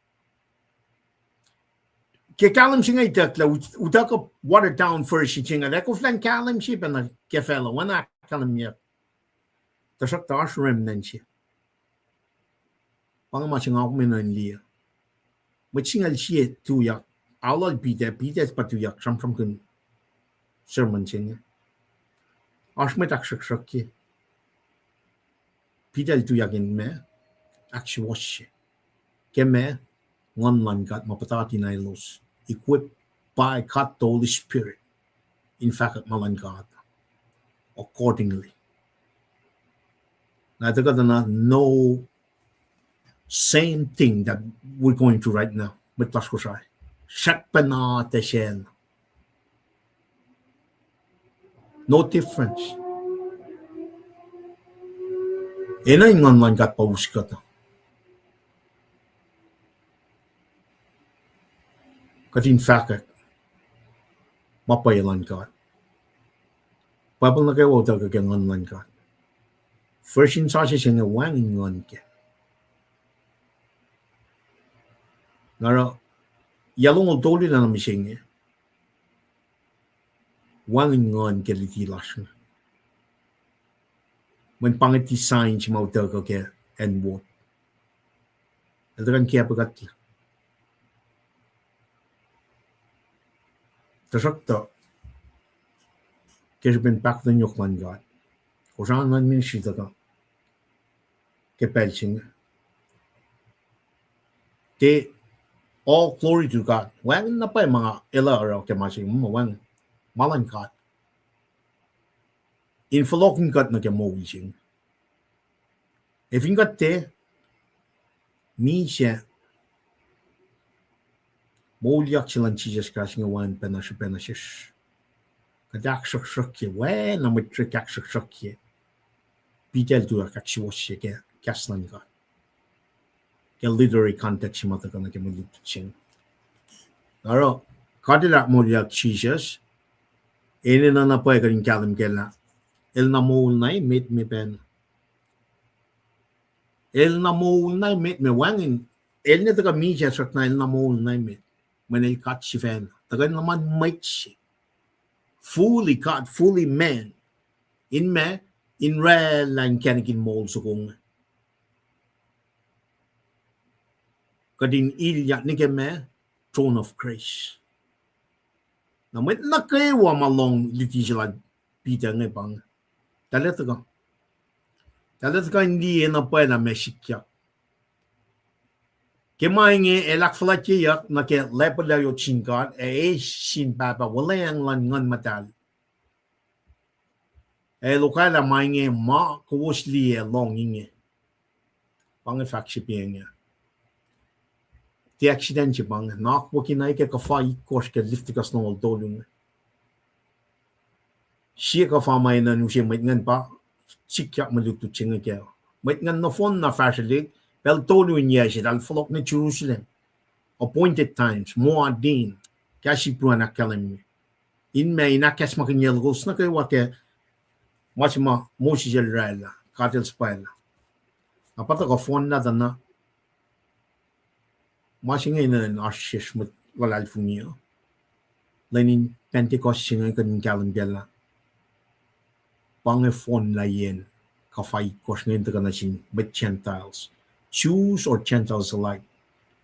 Kaya kalam siya ngayon takla, uta ko water down first siya nga, kada ko flang kalam siya pa na kaya fellow, wana akalam niya. Tasak taas remnant siya. Pangamasing ako minan liya. Matsingal siya tuyak, awal bidet patuyak, sam kun sermon siya. Asmet aksak ki. Pidel tuyakin me, akswash. Keme, one man got mapatati na ilos, equipped by God the Holy Spirit. In fact, malan God. Accordingly. Na ito na no same thing that we're going to right now. Matlas ko siya. Shak pa na tesyen. No difference. Ena yung man kat paus ka ta. Kat in fact, mapayalan ka. Papal na kayo wata ka kaya ngan ka. First in sa siya nga wangin ngan ka. Ngara, yalong o toli na namin siya nga. Wangin ngan ka litilas nga. When pangit design si mauta ka kaya and what. Ito kan kaya pagat. Tasak to. Kaya ben pak na nyok man God. Kung saan man minishita ka. Kaya pelsing. Te all glory to God. Wang na pa mga ela araw ke masing mo wang malan kat. In verlokken kat na ke mo wishing. If in kat te mi siya mo liak silang Jesus Christ nga wan penashis. Kadak shak ye wan na mit trick shak ye. Pitel tu ak shiwashe ke kaslan kat. Ke literary context mata kana ke mo liching. Aro kadila mo liak Jesus. Ene na na pa ka rin kalam kela. El na mo nai mit me pen. El na mo nai mit me wangin. El ne taga mi siya sak na el na mo nai mit. Men el kat si fen. Taga naman might si. Fully cut, fully man. In me, in real lang kanikin mo so kung. Kadin ilya ni ke me, throne of grace. Na met na kayo malong liti sila pita ngay pang. Talit ka hindi na pa na mesikya. Kemainge elak flatyak na ke lepala yo chinkat sin papa wala yang langan matal. Lokala mainge ma kuwusli long inge. Pang faksi pienge. Ti accident bang nak wakinay ke kafai kosh ke liftikas no dolung. Siya ka famay na nusiya may ngan pa sikyak malutu chinga ke. May ngan no phone na fashilig. Wel tolu niya siya dal flok na Jerusalem. Appointed times, muadin, kasi puan akalim. In may nakas makinyel gos na kayo wake masma mosi jelrela, katil spela. Napata ka phone na dana. Masingay na ashish mut walal funyo. Lainin Pentecost singa kan kalim bela. Pange phone na yen. Kafay kos ngayon taga na sin but Gentiles. Jews or Gentiles alike,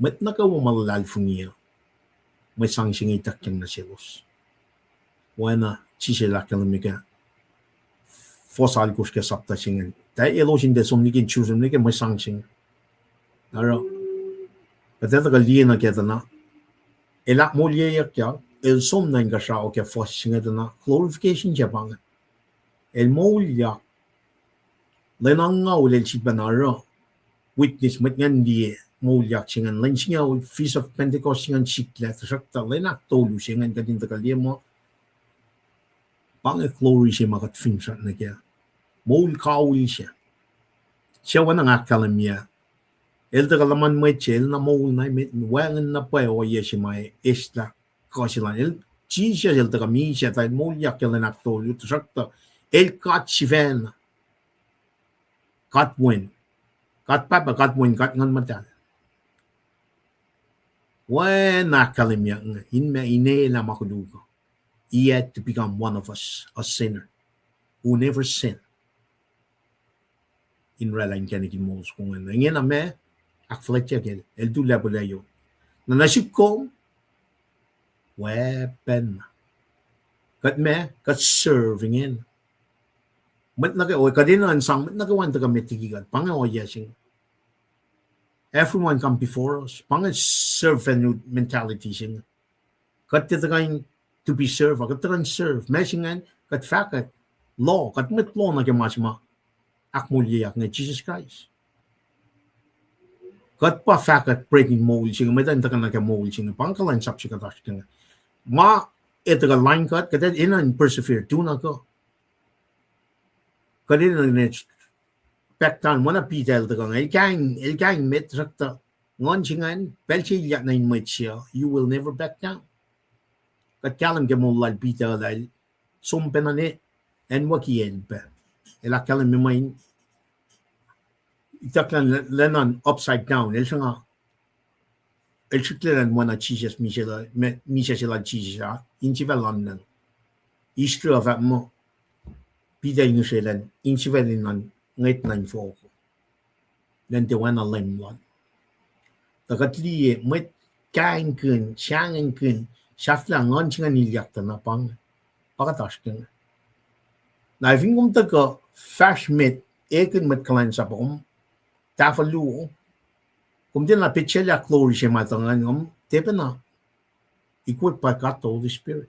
mat nakawa malalal fungiya, may sangsing itakyan na silos. Wana, sisila kalamika, fosal kus ke sapta singen. Tay elosin de somnikin chusum nike may sangsing. Naro, pateta ka liya na keta na, elak mo liya yakya, el som na inga siya o ke fos singa na, glorification siya pang. El mo liya, lenang nga ulel si banaro, witness met ngan die mo yak singan lan singa feast of Pentecost singan siklet sakta lenak tolu singan kadin takalia mo pang glory siya makat finsa na kaya mo kaul siya wana nga kalamia el takalaman mo chel na mo na met wangan na pa o yeshi mai esta kosilan el chisya el takami siya tay mo yak lenak tolu sakta el kat shiven kat win kat papa kat win kat ngan matal. When nakalimya in me ine la makudugo. Yet to become one of us, a sinner who never sinned. In relain kanikin mo kung ano. Ngayon na me akfletya kel el du labulayo. Na nasip ko weapon. Kat me kat serving in. Mat naka o kadina ansang mat naka wan taga metigigan panga o yesing. Everyone come before us. Panga servant mentality sing. Kat titagain to be served, kat tagan serve. Mesingan kat fakat law kat met law na kemasma akmulyak na Jesus Christ. Kat pa fakat breaking mold sing metan tagan na kemold sing pangkalan sap sing katash kang. Ma itaga line cut kat inan persevere do na ko. Kadina next back down wana pitel the gang el gang met rakta ngon chingan belchi yak na in mitsia you will never back down kat kalam ke mo lal pitel dal sum penane en waki elbe el kalam me main itaklan lenan upside down el sanga el chiklan wana Jesus misela misela Jesus inchivelan istra of mo Pidel New Zealand, in Chivelinan, night nine for. Then the one a lame one. The Gatli met Kain Kun, Shang and Kun, Shaflang launching an Iliak na pang, Pakatashkin. Now, if you want to go fash met, Akin met Kalan Sapom, Tafalu, Kung din na pitchela glory siya matangan ngam tepe na equip by God the Holy Spirit.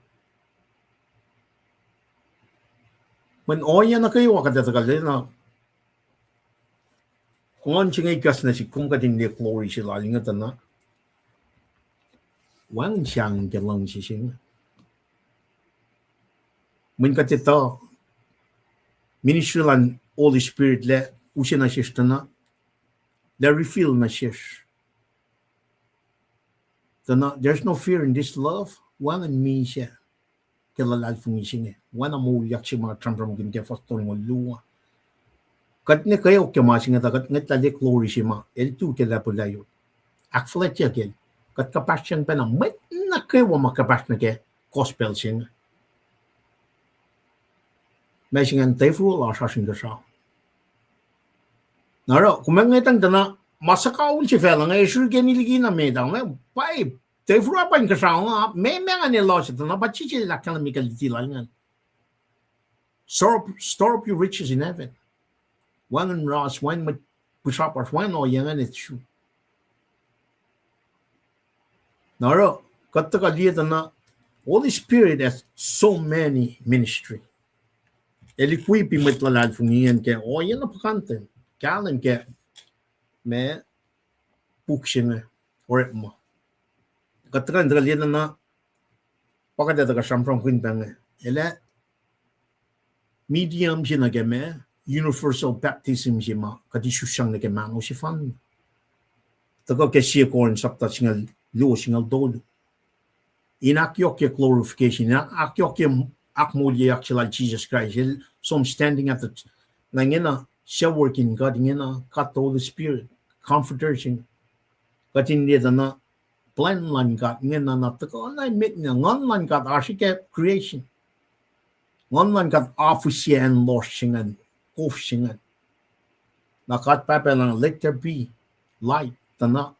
When oya na kayo wakada tagal na kung ang chingay kas na si kung kadin ni glory sila lingatan na wang siyang galang si sing. When katito ministry lan Holy Spirit le usiya na siya na le refill na siya. There's no fear in this love. Wang and me siya. Kilala fung ising wana mo yak si mga tram gin ke fastor mo luwa. Kat ne kayo ke masing ta kat ngat tali glory si ma el tu ke la pulayo. Akflet ya ken. Kat kapasyan pa na met na kayo makapas na ke gospel sing. Masing an tayfu la sa sing sa. Naro kumengetang dana masakaul si fela nga isu ke niligi na medang na pai tayfu apa in kasang nga me nga ni lo sa na pachichi la kana mikaliti lang. Store up your riches in heaven. One and Ross, one with push-uppers, one or young and it's true. Naro, kataka liya na Holy Spirit has so many ministry. Elikwipi met lalad fungian ke o yan na pakante. Kalen ke me pukshinga or mo. Kataka liya na pakadata ka sampram kwintang ele medium siya na ke me universal baptism siya ma kati susyang na ke mano si fan. Taka ke siya korin sapta singal luo singal dolo. Inakyok ke glorification, inakyok ke akmulye actual Jesus Christ. Some standing at the nangina siya working God ngina kat the Holy Spirit comforter siya. Katin niya na plan lan God ngina na taka na mit na ngon lan God architect creation. Ngon lan God office and lost siya off siya. Nakat papa lang let there be light. Tana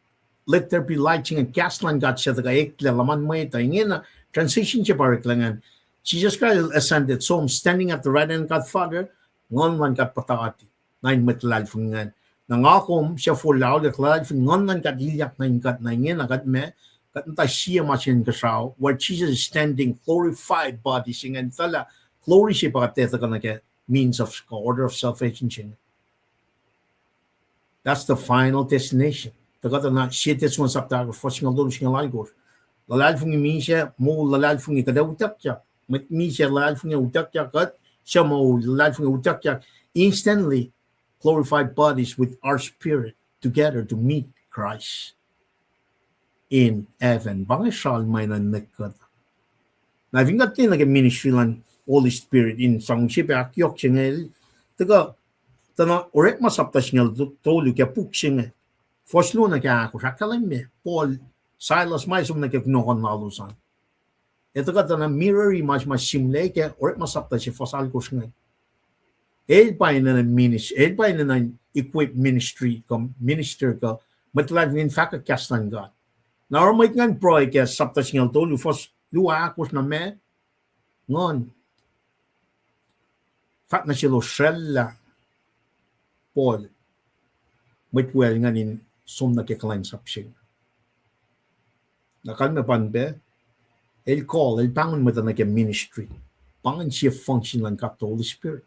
let there be light siya cast lan God siya taka ekle laman mo ito ngina transition siya parik langan. Jesus Christ ascended, so I'm standing at the right hand of God Father, ngon man kat patakati, nain metlal fungan. Nangakom siya full lao, deklad fun ngon man kat ilyak nain kat nain akat me, kat nta siya masin kasaw, where Jesus is standing, glorified body, singan tala, glory siya pakateta ka na ke, means of order of salvation siya. That's the final destination. Takata na siya tesman saptago, forcing alone siya laligos. Lalal fun imin siya, mo lalal fun ikadawutak siya. Me siya lalal fung utak kat siya mo lalal fung utak instantly glorified bodies with our spirit together to meet Christ in heaven. Bangay siya may nanekat. Na vingat din naging ministry lang Holy Spirit in sangship akyok siya ngayon. Taga tana orek masapta siya tolu kaya puk siya. Foslo na kaya ako siya kalim me. Paul Silas may sum na kaya kunokon nalusan. Ito kata na mirror image mas simle ke or masapta si fosal ko nga. Pa ina na ministry, pa ina na equip ministry kom minister ka matlad in fact kastan God. Na or may ngan pro ke sapta singal to lu fos luwa ko na me ngon. Fat na silo shella Paul mit well ngan in som na ke klein sapsing. Nakal na panbe el pangon mo na ke ministry. Pangon siya function lang ka the Holy Spirit.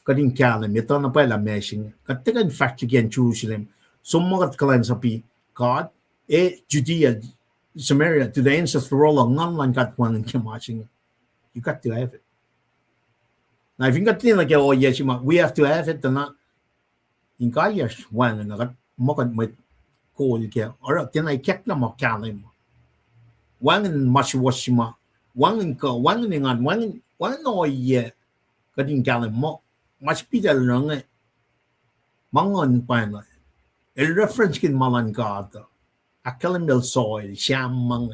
Kading kalam, ito na pala meshing. Katigan fact again Jerusalem. So mga kalan sabi, God, Judea, Samaria, to the ends of the world, ngan lang katwangan kamashing. You got to have it. Now, if you got to like, oh yes, we have to have it, na in kayas, wan, na makad mo call kaya, or tinay kek na mo kalim mo. Wangan masiwasima, wangan ingan, wangan oye, kading kalim mo, mas pidal lang mangon pa na. El reference kin malan God, akalim del soil, siyam mang,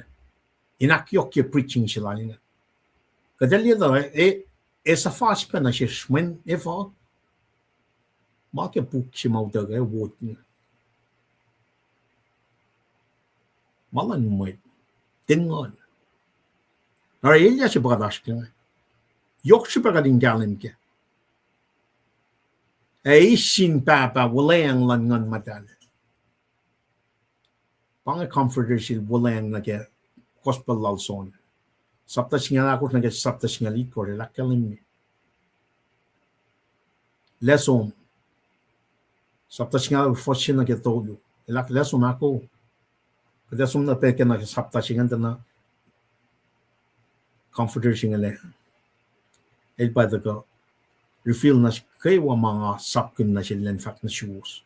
inakyok yung preaching sila nila. Kadali ito, sa fast pa na siya, when, makipuk siya mawdag, wot niya. Malan mo ito. Tingon. Nara ilya siya bakadas ka nga. Yok siya bakading galim ka. Isin papa, walayang langan matala. Pang comforter sil bulang na ke gospel lalson. Sapta singala ko na ke sapta singali ko re lakalim. Lesson. Sapta singala foshin na ke tolu. Elak lesson ako. Kada sum na peke na ke sapta singan na comforter singale. El pa ko refill na kay wa mga sapkin na silen fact na shoes.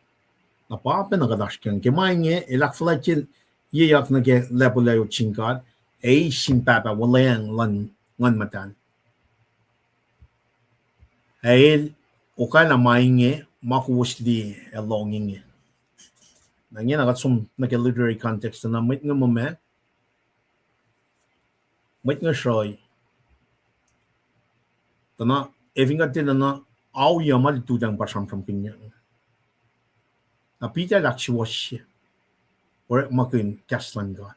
Na pa na kadashkan ke mainge elak flachil yak na ke level chingkat ay sin papa walang lan matan. Ay okay na mainge makuwas di longing. Nangyan agat sum na ke literary context na mit nga moment mit nga shoy. Tana eving at na aw yamal tudang pasam pinya. Na pita lakshwash or makin kaslan God.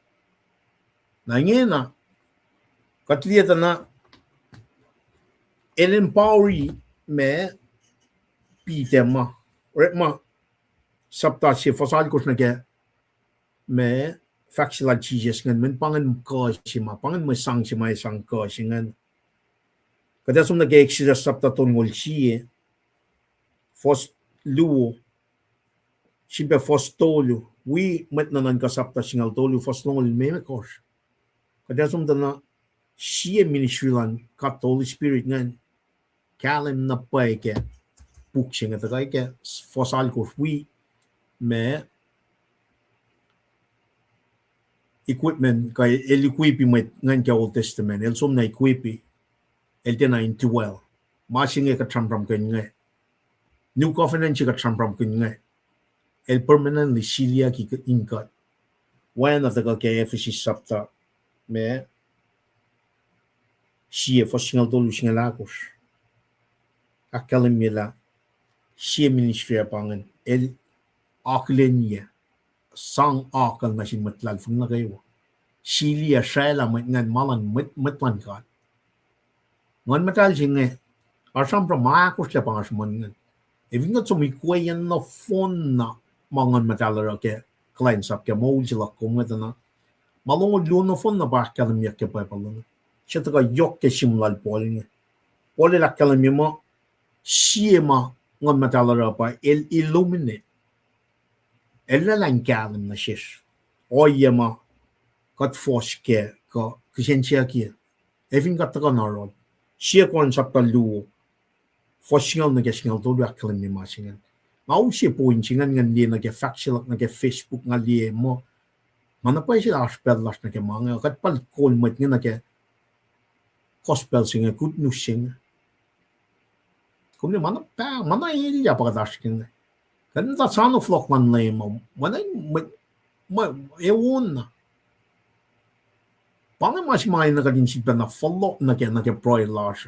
Nangyan na katliyata na el empoweri me pita ma or ma sapta si fasal kus na ke me factual Jesus ngan men pangan ko si ma pangan mo sang si mai sang ko si ngan kada sum na ke Exodus sapta ton ngol si fos luo si be fos tolu we met nanan ka sapta singal tolu fos ngol me kos kada sum na si ministry lan ka Holy Spirit ngan kalim na pa ke puk singa ta ke fosal kus we me equipment kay el equipi met ngan ka Old Testament el som na equipi el tena indwell masing ka trampram kan ngai New Covenant ka trampram kan ngai el permanently silia ki inkat when at the ka Ephesus sapta me sie fosingal tolu singalakos akalimila sie ministry apangan el aklenya sang akal na sin matlal fung na kayo. Silia shayla ngan malan matlan ka. Ngan matal singe. Asam pra maakos siya pangas man ngan. Even nga sumikwayan na phone na mangan matalara ke clients up ke maul sila kumata na. Malungod luon na phone na ba kalamyak ke pa palungan. Siya taga yok ke simlal poli nga. Poli la kalamya mo siya ma ngan matalara pa el illuminate. Eller lang kalim na shish. Oye ma kat foske ka kisensya kia. Evin kat taka narod. Siya kon sapta luo. Fosingal na kesingal to luak kalim ni masingan. Ngau siya po insingan ngan liya na ke factual na ke Facebook nga liya mo. Mana pa siya aspellas na ke mga. Kat pal kolmat nga na ke gospel singa good news singa. Kung ni mana ilya pa kadaskin na. Kan da sano flock man lay mo. Manay ewon na. Pangay mas may na kadin sipa na follow na ke proy lash.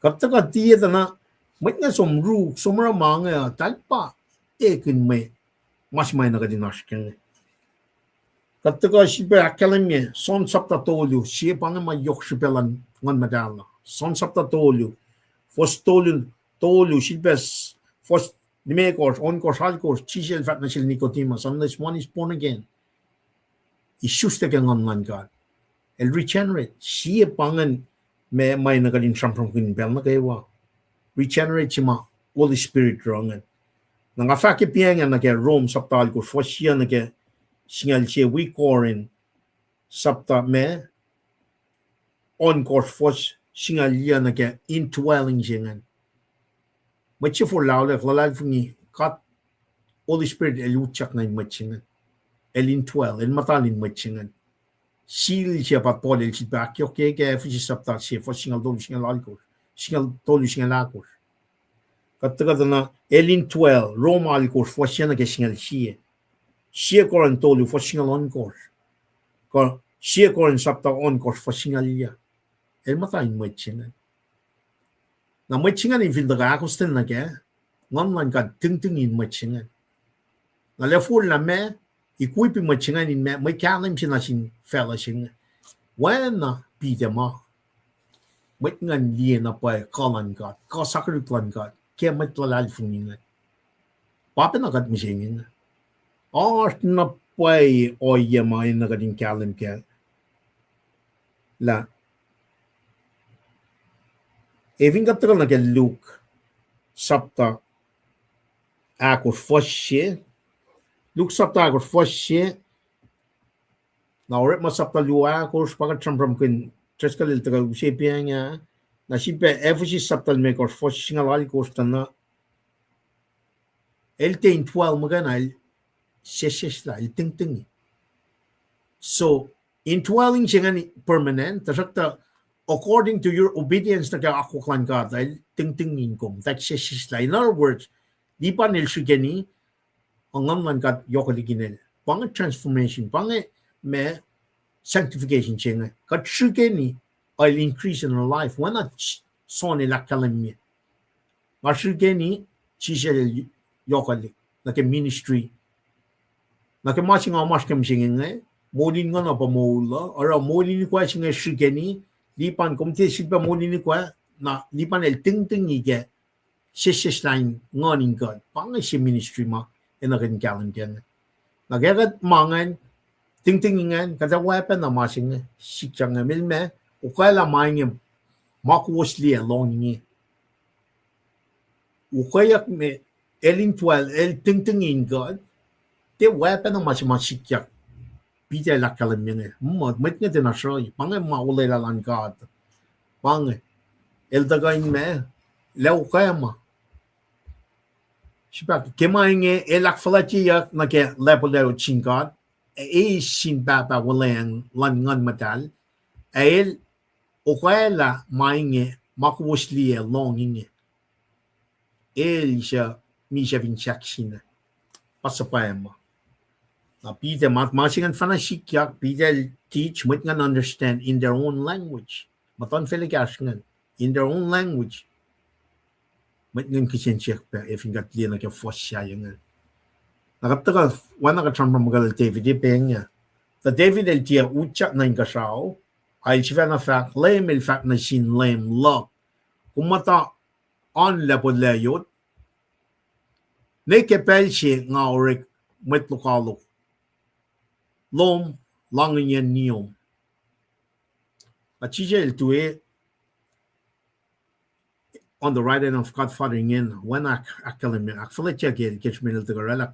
Kapta ka tiya na may nga somru sumra mga talpa ekin may mas may na kadin ashkin. Kapta ka sipa akalimye son sapta tolu siya pangay mayok sipelan ngan madala. Son sapta tolu fos tolu sipa fos Nimekos, onkos, halkos, chisel fat na sila nikotimas, unless one is born again. Isus te kang ngan God. El regenerate. Siya pangan may nakalin sampram kinbel na kayo. Regenerate siya ma Holy Spirit rangan. Nang afaki piyangan na kaya Rome sapta halkos, fos siya na kaya singal siya wikorin sapta me onkos fos singal siya na kaya indwelling siya ngan. Matcha for laula lalal fungi kat Holy Spirit eluchak na matchingan elin 12 el matalin matchingan sil siya pat pol el sibak okay ke fisi sapta siya for singal dolu singal alkos singal tolu singal akos kataga na elin 12 Rome alkos for siya na ke singal siya koran tolu for singal onkos ko siya koran sapta onkos for singal ya el matalin matchingan na matchingan in filda akos ten na ke ngon man ka tingtingin matchingan na lefur la me equipi matchingan in me may kalim sinasin fella sing when na pita ma matngan liye na pa kalan ka sakritlan ka ke matlalal fungin papa na kat misingin na pwai oye mai na kadin kalim ke la evin kapta na ke Luke sapta akos foshe Luke sapta akos foshe na oret ma sapta lua akos pakat champram kin treskalil taga usepianya na sipe efisi sapta me kos foshe ngalali kos tana el tein 12 magana el sheshla el ting ting so indwelling siya nga permanent tasakta according to your obedience na kaya ako klan ka dahil ting-tingin ko that sheshla in other words di pa nil siya gani ang man ka yokaliginel pang transformation pang me sanctification siya nga kat siya gani I'll increase in our life wana so nila kalamya nga siya gani siya yokalik na ke ministry na ke masing amas kam siya nga molin nga na pa mola ora molin kwa singa shigeni lipan komte silpa molin kwa na lipan el ting ting ige shishline ngoning god pang si ministry ma ina kan kalan ken na gagat mangan ting ting ngan kada weapon na masing sikang milme o kala maing makwosli along ni o kaya me elin 12 el ting ting in god te weapon na masikyak Pita la kalamine met nga tinashoy pange maulay la langkat pange el tagay me lew kayama sipak kemainge elak falatiyak na ke lepolero chinkat sin papa walang langan matal el okayla mainge makwusli longing el siya mi siya vinchaksina pasapayama na Peter masingan fanashikyak Peter teach mit ngan understand in their own language maton felikasngan in their own language mit ngan kitchen check pa if ingat liya na ke fosya yang nakapta wana ka trampa magal David penya the David el tia ucha na inkasao ay chiva na fact lame el fact na sin lame lock kumata on lepo layot ne ke pelche nga orek met lokalo Lom langin yan niyom. At siya el tuwe on the right hand of Godfather ngin when akalim akfala siya gel kitchminil tagarelak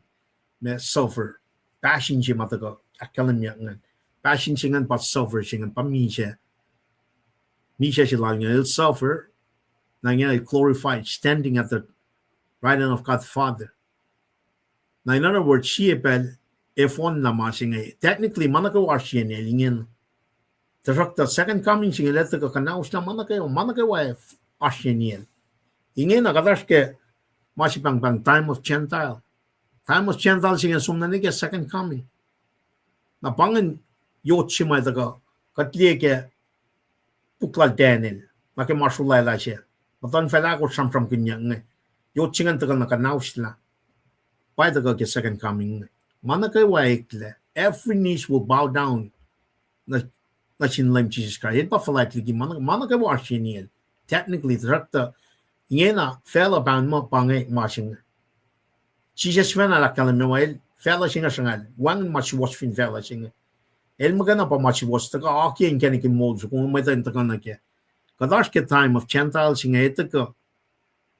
me sulfur passion siya mataga akalim ngan passion siya ngan pat sulfur siya ngan pamisya misya siya lang el sulfur na yan glorified standing at the right hand of Godfather. Na in other words siya pel if one na masing technically manakawa siya nilingin the second coming siya let ka kanaus na manakawa asya niya ingin nakadash ke masipang bang time of Gentile siya sumna niya second coming na pangan yot siya may taga katliye ke puklal Daniel na ke masulay la siya matan fela ko samsam kanya yot siya taga nakanaus la pa taga ke second coming Manakawaikle, every knee will bow down. Na sinlaim Jesus Christ. It pa falat lagi manakawa siya technically director ngena fella ban mo pangay masing. Jesus fena la kalamel fella singa sangal. Wang masiwas fin fella singa. El magana pa masiwas taka aki en kanikin molds kung may tayo taka ke. Kadash ke time of Gentile singa ito ka.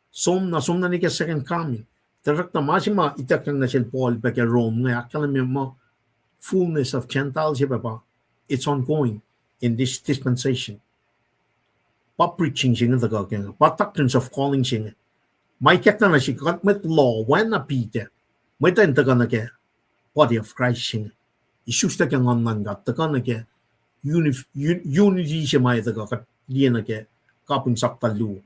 Sumna ni ke second coming. Directa masima itakang na siya Paul back at Rome nga akalam mo fullness of Gentiles pa it's ongoing in this dispensation pa preaching siya nga tagag pa doctrines of calling siya may kakta na siya met law when na Peter may tayo taga na ke body of Christ siya isusta kang online ka taga na ke unity siya may taga kat diya na ke kaping sakta lu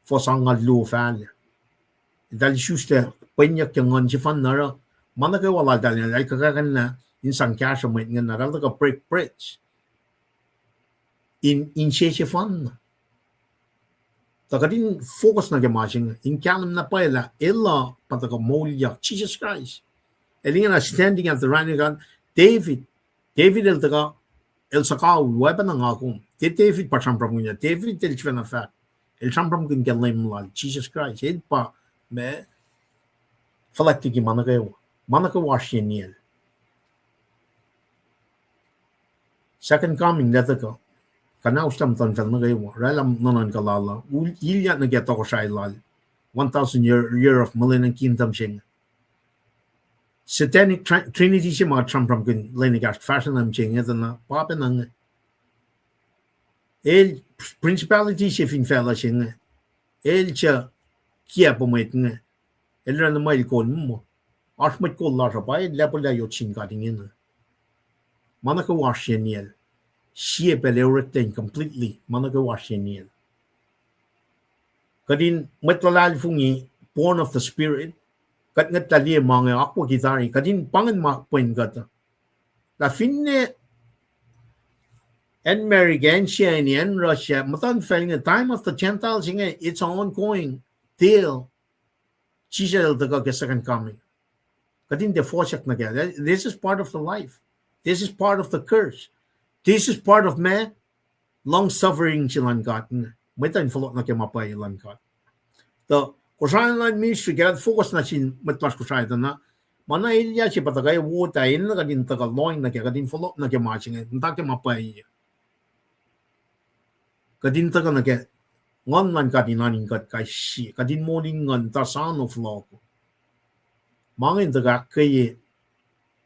fosangal lu fan dal shuste penyak yang ngon jifan nara mana ke wala dal na kakakan na insang kasha met ngan nara ka break in shefan takadin focus na gemasing in kalam na paila illa pataka molya Jesus Christ elina standing at the right hand David el taga el sakaw weapon ng akong David pa champram niya David el chwana fact el champram kin galim la Jesus Christ el pa me falakti ki manakawa siya niya second coming data ko kana ustam ton fel na gayo ralam nonon kalala ilya na geto ko shailal 1000 year of millennium kingdom shing satanic trinity shi ma tram from kin leni gas fashion am ching na papa nang el principality shi fin fela shing el cha kia po met nga el ran mai ko mo armit ko la ra bai level la yo chin ga ding in manaka washeniel she everything completely manaka washeniel kadin metlal fungi born of the spirit kat ngat tali mange akwa gitari kadin pangan ma point gata la finne and American and Russia matan feeling the time of the Gentiles it's ongoing till Jesus the second coming kadin the forshak na kaya this is part of the life, this is part of the curse, this is part of man long suffering silang got metan follow na kaya mapay lang got the kusayan lang ministry kaya focus na sin matlas kusayan na mana ilya si patagay wuta in na kadin taga loin na kaya kadin follow na kaya matching nta kaya mapay kadin taga na kaya ngon man kadin nanin kat kay si kadin morning ngon ta sound of law mangin taga kaya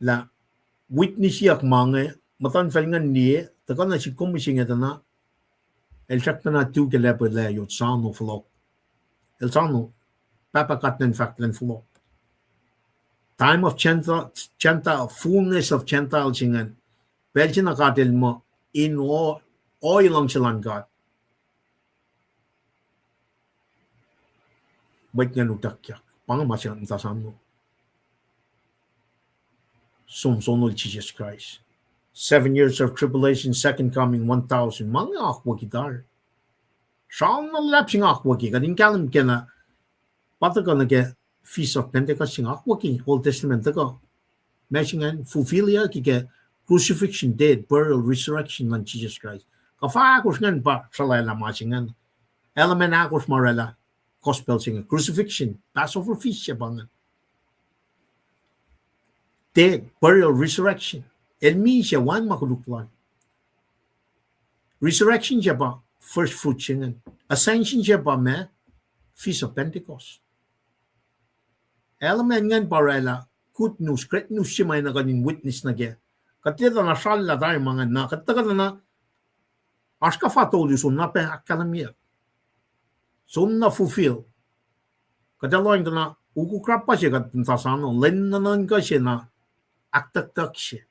la witness yak mange matan felingan ni taga na si komising ito na el chak na tu ke lepo le yo sound of law el sound papa katnen faklen flow time of Gentile fullness of Gentile singan belchin akatel mo in oil lang silang God bait nga nutakyak pangamasyan tasan mo sumsonol Jesus Christ 7 years of tribulation second coming 1000 mga akwa gitar saan na lapsing akwa ki kadin kalam kena pataga na ke Feast of Pentecost sing akwa ki Old Testament ko mentionan fulfill ya ki ke crucifixion, death, burial, resurrection ng Jesus Christ kafa akos ngan pa salala masingan element akos marala gospel sing crucifixion Passover feast siya bangan death, burial, resurrection elmi siya one makuluklan resurrection siya ba first fruit siya ascension siya ba me Feast of Pentecost element ngan parela good news great news siya may naganin witness na kaya katita na sala tayo mga na katita na aska fatoli so na pe akalamia so na fulfill kataloin na ukukrap pa siya katasano len na nan ka siya na aktak siya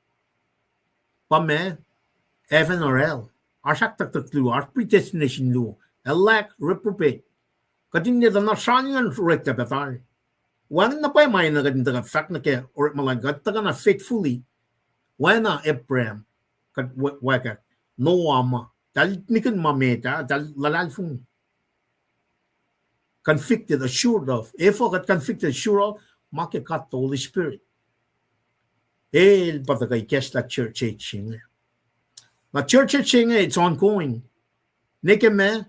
pa me heaven or hell asak tak lu as predestination lu elect reprobate katin niya na sanyan rekta betari wan na pa may nagadinda fact na kaya or malagat taga na faithfully wana Abraham kat waka Noah ma dal nikan mameta dal lalalfung convicted assured of if got convicted assured of makikat the Holy Spirit patagay kes la church ching na church ching it's ongoing nekeme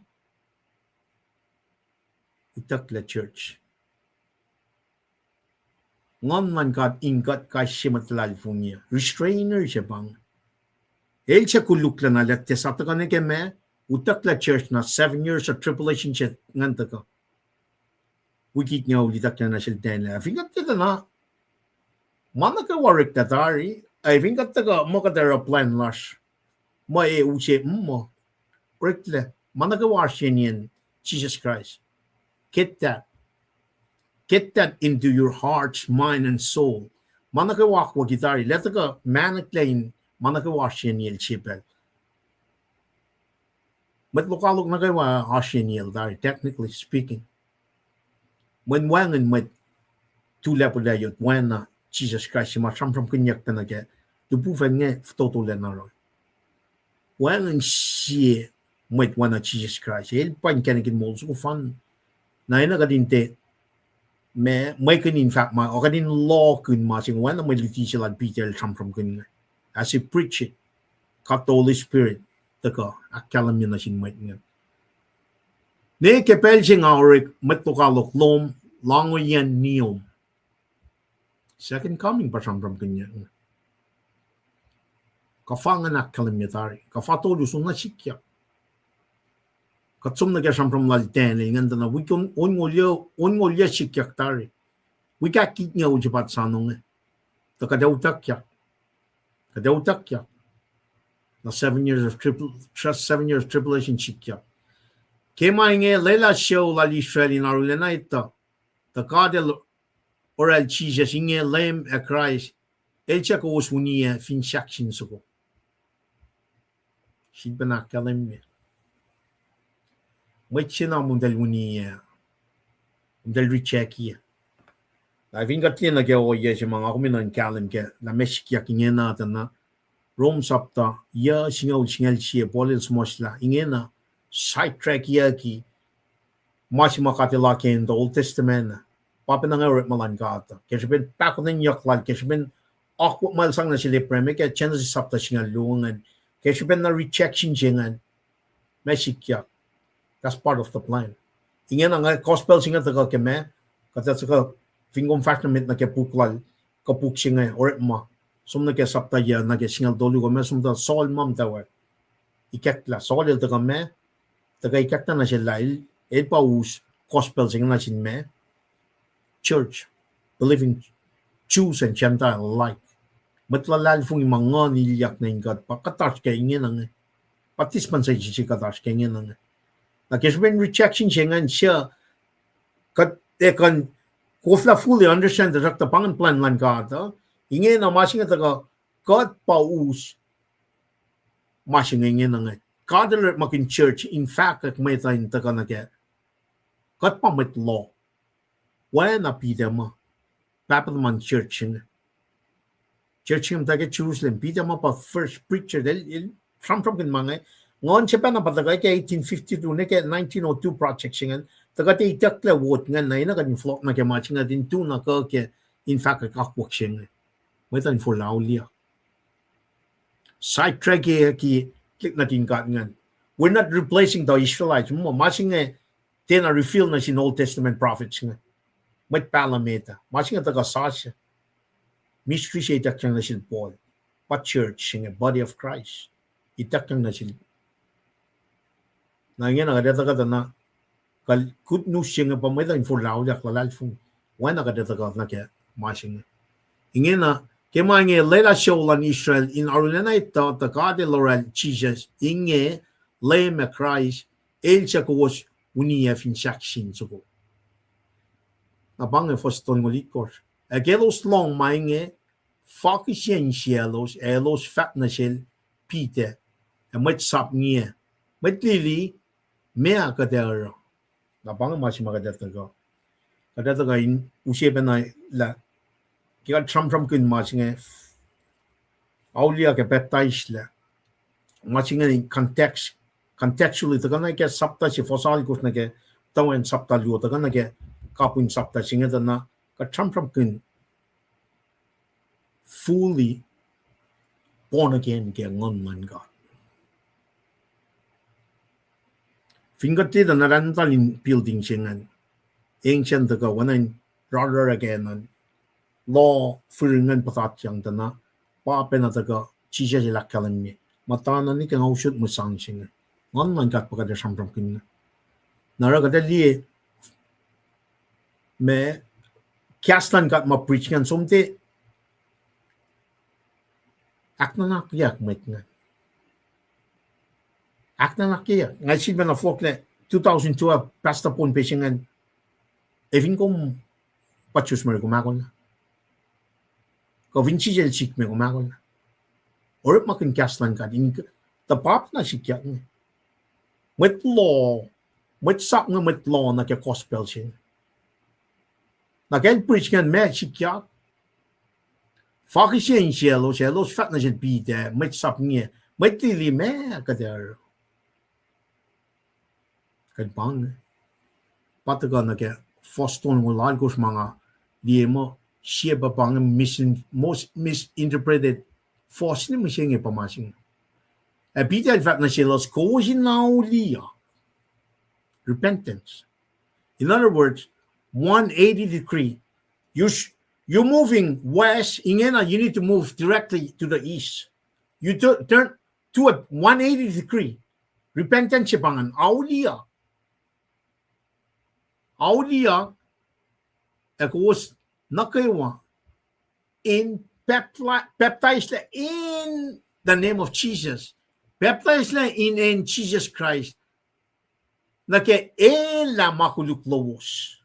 itak la church ngon man kat ingat ka simatlal funya restrainer siya bang el siya kuluk na latte sa taka ne keme utak la church na 7 years of tribulation siya nganta ka wikit niya ulitak na siya den la fingat kita na mana ka warik tatari ay fingat ka mo ka dara plan lash mo uche mo rekle mana ka washin Jesus Christ get that into your hearts, mind, and soul. Manaka walk wa gitari. Let ka maniklain manaka washin yel chipel. But lokalok na kayo washin yel dari, technically speaking. When wangan met tu lepo layot, when Jesus Christ, masam from kinyak na nage, dupufen nge totulen na ro. Wangan siya met wana Jesus Christ. El pan kanagin mo so fun. Na ina kadinte may kanin fact ma o kanin law kun ma sing when may liti sila Peter from kun as he preach it kat the Holy Spirit taka akalam yun na sin might nga ne kepel sing aurik matukalok lom lango yan niyom second coming pa from kunya kafanganak kalimitari kafatolu sunna sikya katsum na kesam from laltene nganda na wikon ongolya sikyak tari wika kitnya ujipat sanong to kadautak ya na 7 years of tribulation sikya kema inge lela show la Israel in arulena ita the kadel oral Jesus inge lem a Christ elcha ko usunia fin shakshin suko shibana kalemme Machina mundal unia mundal richekia la vingatina ke o ye mga kuminan kalim ke la meshkia kingena tana Rom sapta ya singaw singal siya polil smosla ingena sidetrack ya ki mas makatila ke in the Old Testament papa na nga malan kata kasi ben pakunin yaklal kasi ben ako malsang na sila preme ke chance sapta singal lungan kasi ben na rejection jingan meshkia. That's part of the plan. Ingena nga gospel singa taga keme kata saka fingom fashion na ke puklal kapuk singa or ma sum na ke sapta ya na ke singal dolu ko me sum da sol mam tawa iketla sol el taga me taga iketla na sila el paus gospel singa na sin me church believing Jews and Gentile alike matlalal fung mga niliyak na ingkat pa katas kay ingena nga patisman sa si katas kay ingena nga Because when rejection changan siya kat kan kofla fully understand the pangan plan lan kata ingin na masinga taga kat paus masinga ingin na kada makin church in fact at may tayo taga na kaya kat pa met law wala na pida ma papat man church yung taga Jerusalem pida ma pa first preacher del from kin mga ngon siya pa na patagay kay 1852 na kay 1902 project singan taga ti itakla wot nga na ina kan flock na kay matching nga din tu na ka kay in fact kakwak singan may tan for laulia side track ki click natin ka ngan we're not replacing the Israelites mo matching nga tin na reveal na sin Old Testament prophets nga may palameta matching nga taga Sasha mystery siya itakang na sin Paul pa church singa body of Christ itakang na sin na ngayon nakadata ka na good news siya nga pamaitan for laulia kalal fung why nakadata ka na kaya masing ingin na kaya mga lela show lan Israel in arulena ito takade loral Jesus inge leme Christ el siya kuwas unia fin shaksin suko abang foston ngulikos agelos long mainge fakisyen sielos elos fat na siyel pite amat sap niya mat lili mea kadera na bang masih makadata ka in usipan na la kaya tram kun masing aulia ke baptize la masing in contextually ta kana ke sapta si fosal kus na ke tawan sapta lu ta kana ke kapun sapta singa na ka tram kun fully born again ke ngon man God Fingerti na narantal in building singan. Ancient ka wanan rather again law furingan patat yang tana pa penataga chisha sila kalan ni matana ni kang ausut mo sang singa. Ngon man kat pagada samram kin. Nara kada li me kiaslan kat ma preach kan somte akna na yak met nga. Akna nakia ngai si bana flok le 2012 pasta pon pesingan evin kom pachus mer ko makon ko vinci jel chik me ko makon or makin kaslan ka din the pop na sikya met law met sak nga met law na ke gospel sin na ken preach kan me sikya fakisyen sielo fat na jel bide met sap nge met li me ka der kan bang pataga na ke foston mo lalgos mga di mo siya ba pang most misinterpreted force ni machine pa masing bidal fat na silos ko jinaulia repentance in other words 180 degree you're moving west ingena you need to move directly to the east You turn to a 180 degree. Repentance siya pangan. Aulia ekos nakaywa in baptized in the name of Jesus. Baptized in Jesus Christ. Nake ela makuluklowos.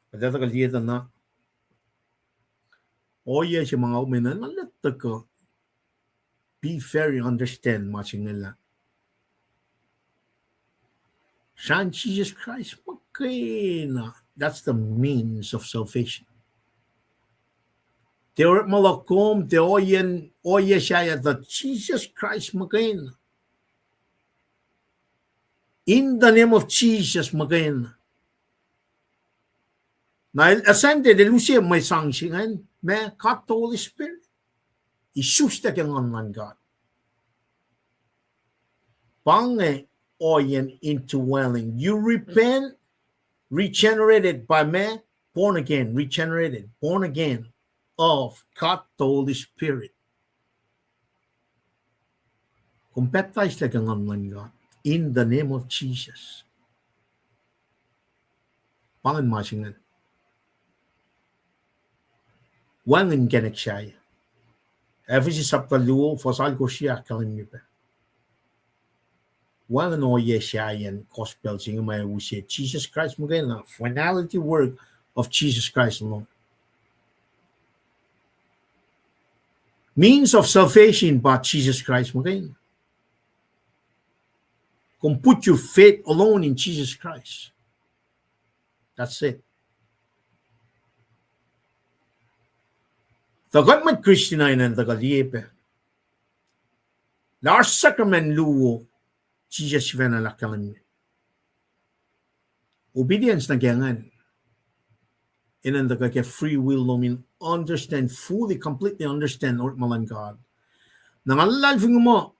Kadata kaliyeta na. Oye siya mga uminan. Nalata ko. Be very understand matching nila. Shan Jesus Christ makina. That's the means of salvation. Teoret malakom te oye siya that Jesus Christ makina. In the name of Jesus makina. Na ascended de Lucia may sangsingan me kat the Holy Spirit. Jesus ta kang online God. Pange oyen indwelling. You repent, regenerated by man, born again, regenerated, born again of God the Holy Spirit. Kung baptized ta kang online God in the name of Jesus. Pangan masingan. Wangan genek siya. Every saptaluo fosal ko siya kalin mi pa. Wangan oye siya yan gospel singa may usi Jesus Christ magayon na finality work of Jesus Christ alone. Means of salvation but Jesus Christ magayon. Kung put your faith alone in Jesus Christ. That's it. Tagat man Christian ay nan tagaliepe. Last sacrament luo, Jesus vena lakalan. Obedience na gangan. Inan taga free will no mean understand fully, completely understand or malan God. Nangalal fing mo,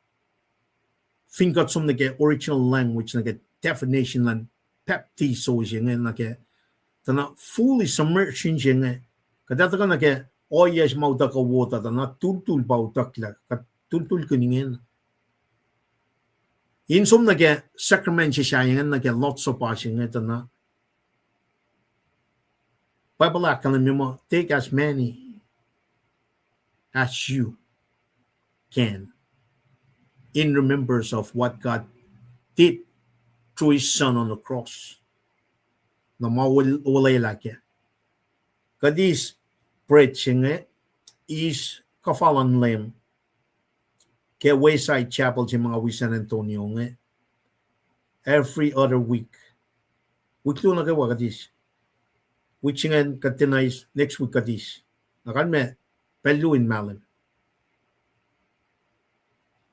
fingat som nage original language nage definition lan baptizo siya nage tana fully submersion siya kadata ka nage oyes mauta ka wota tana tultul bautak la tultul kuningin insom nage sacrament siya yan nage lots of passion tana Bible akalan mo take as many as you can in remembrance of what God did through His Son on the cross. Na mawalay laki. Kadis preaching is kafalan lem. Ke Wayside Chapel si mga San Antonio every other week. Weekly na kawa kadis. Which nga katinay next week kadis. Nakan me peluin malam.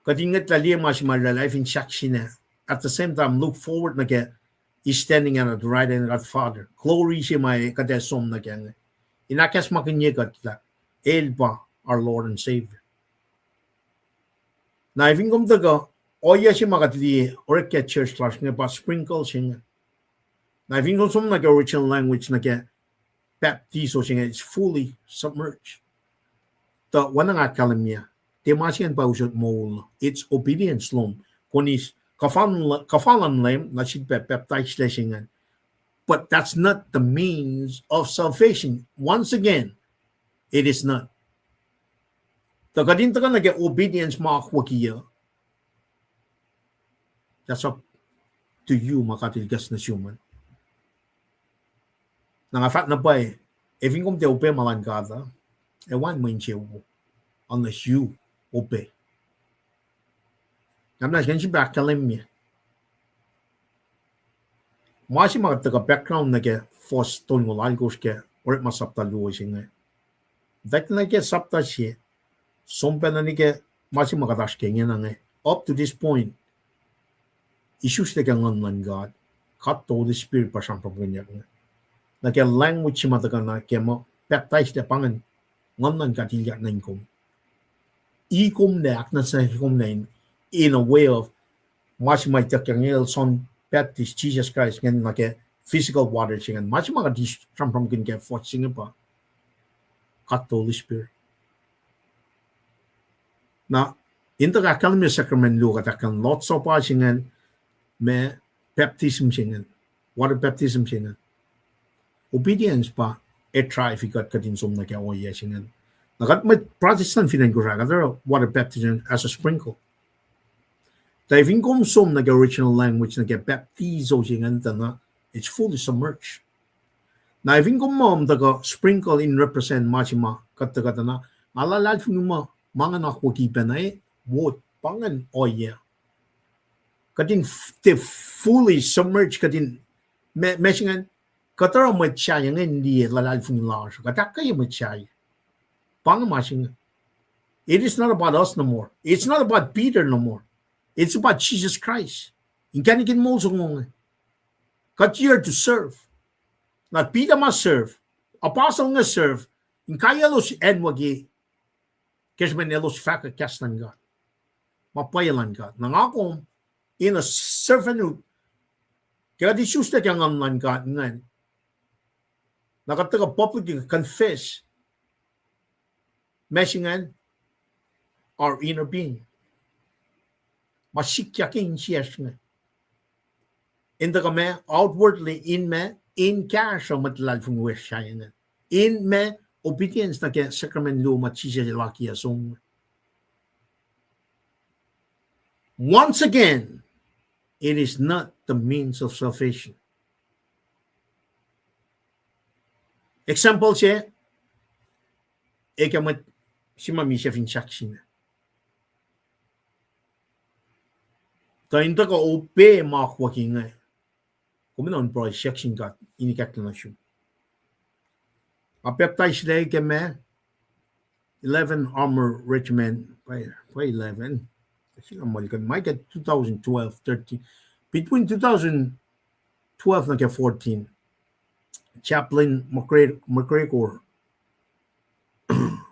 Kadingat lali mas life in shakshina. At the same time, look forward na kaya is standing at the right hand of God Father. Glory siya may kadesom na kaya. Inakas makinyegat la. Elba, our Lord and Savior. Na ifing kumtaga, oya siya makatli, or kaya church class nga pa sprinkle siya nga. Na ifing kumsum na kaya original language na kaya baptizo siya nga, it's fully submerged. Ta wana nga kalam niya. Temasian pausot mo it's obedience long kun is kafalan lem na should be baptized lessingan but that's not the means of salvation. Once again, it is not. Takadin taka nage obedience makakwaki that's up to you makatilgas na human. Nangafat na ba if yung te upe malangkada ewan mo yung unless you obey. Namnas ganyan back kalim niya. Masi mga background na ke first ton ng algos ke or masapta luwa siya nga. Dahil na ke sapta siya, sumpa na ni ke masi mga dash kanya na nga. Up to this point, issues na ke ngan God, kat to the Spirit pa siyang pagganyan nga. Na ke language siya matagal na ke mo, baptize na pangan, ngan katilyak na inkom. Ikom na ak na sa ikom na in a way of mas may takyang son Baptist Jesus Christ ngayon na ke physical water siya ngayon. Mas mga di from kin ke fort siya pa. Kat Holy Spirit. Na inta ka kalmi sacrament lu ka kan lots of pasingen me baptism singen. Water baptism singen. Obedience pa try fikat katin som na kya o singen. Nakat may Protestant finan ko ra kadaro water baptism as a sprinkle. Diving kom som na original language na baptizo singen na it's fully submerged. Na even kung mom taga sprinkle in represent machima kata na alalal mo mga nakwakipan na wood pangan oya katin fully submerged katin meshingan katara mo chaya nga hindi lalal la kata kayo mo chaya pang maching it is not about us no more, it's not about Peter no more, it's about Jesus Christ. In kanikin mo sungong kat here to serve. Not Peter must serve. Apostle nga serve. In kaya los enwagi. Kesman elos faka kastan God. Mapayalan God. Nangakong in a servanthood. Kaya di susta kaya ngan God ngan. Nakataga publicly confess. Mesingan our inner being. Masikyakin siyas nga. In the kame outwardly in me in cash o matlal fung wish siya in me obedience na kaya sacrament lu machisya laki asong. Once again, it is not the means of salvation. Example siya, ikamat si mami siya finsaksi na. Tayo ka ope makwaki nga. Kuminon pro section got inikaklanasyon. Apeptais day keme 11 Armor Regiment by 11. I think I'm might get 2012, 13. Between 2012 and 14, Chaplain McGregor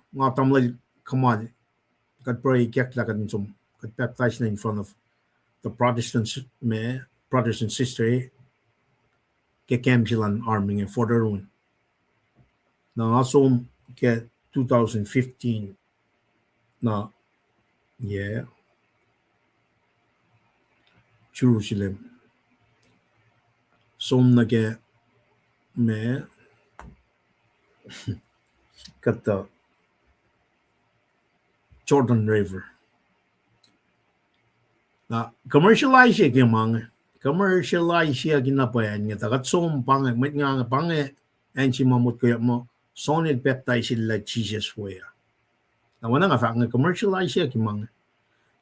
nga tamlay kamad kat pray kekla kat som kat baptized in front of the Protestant sister. Kem silang arming and further on. Now also get 2015 na Jerusalem. Som nage me kata Jordan River. Na commercialize siya mga commercialize siya ginapayan nga tagat som pang met nga pange and si mamut kaya mo sonid peptide sila Jesus way. Na wala nga fa nga commercialize siya kimang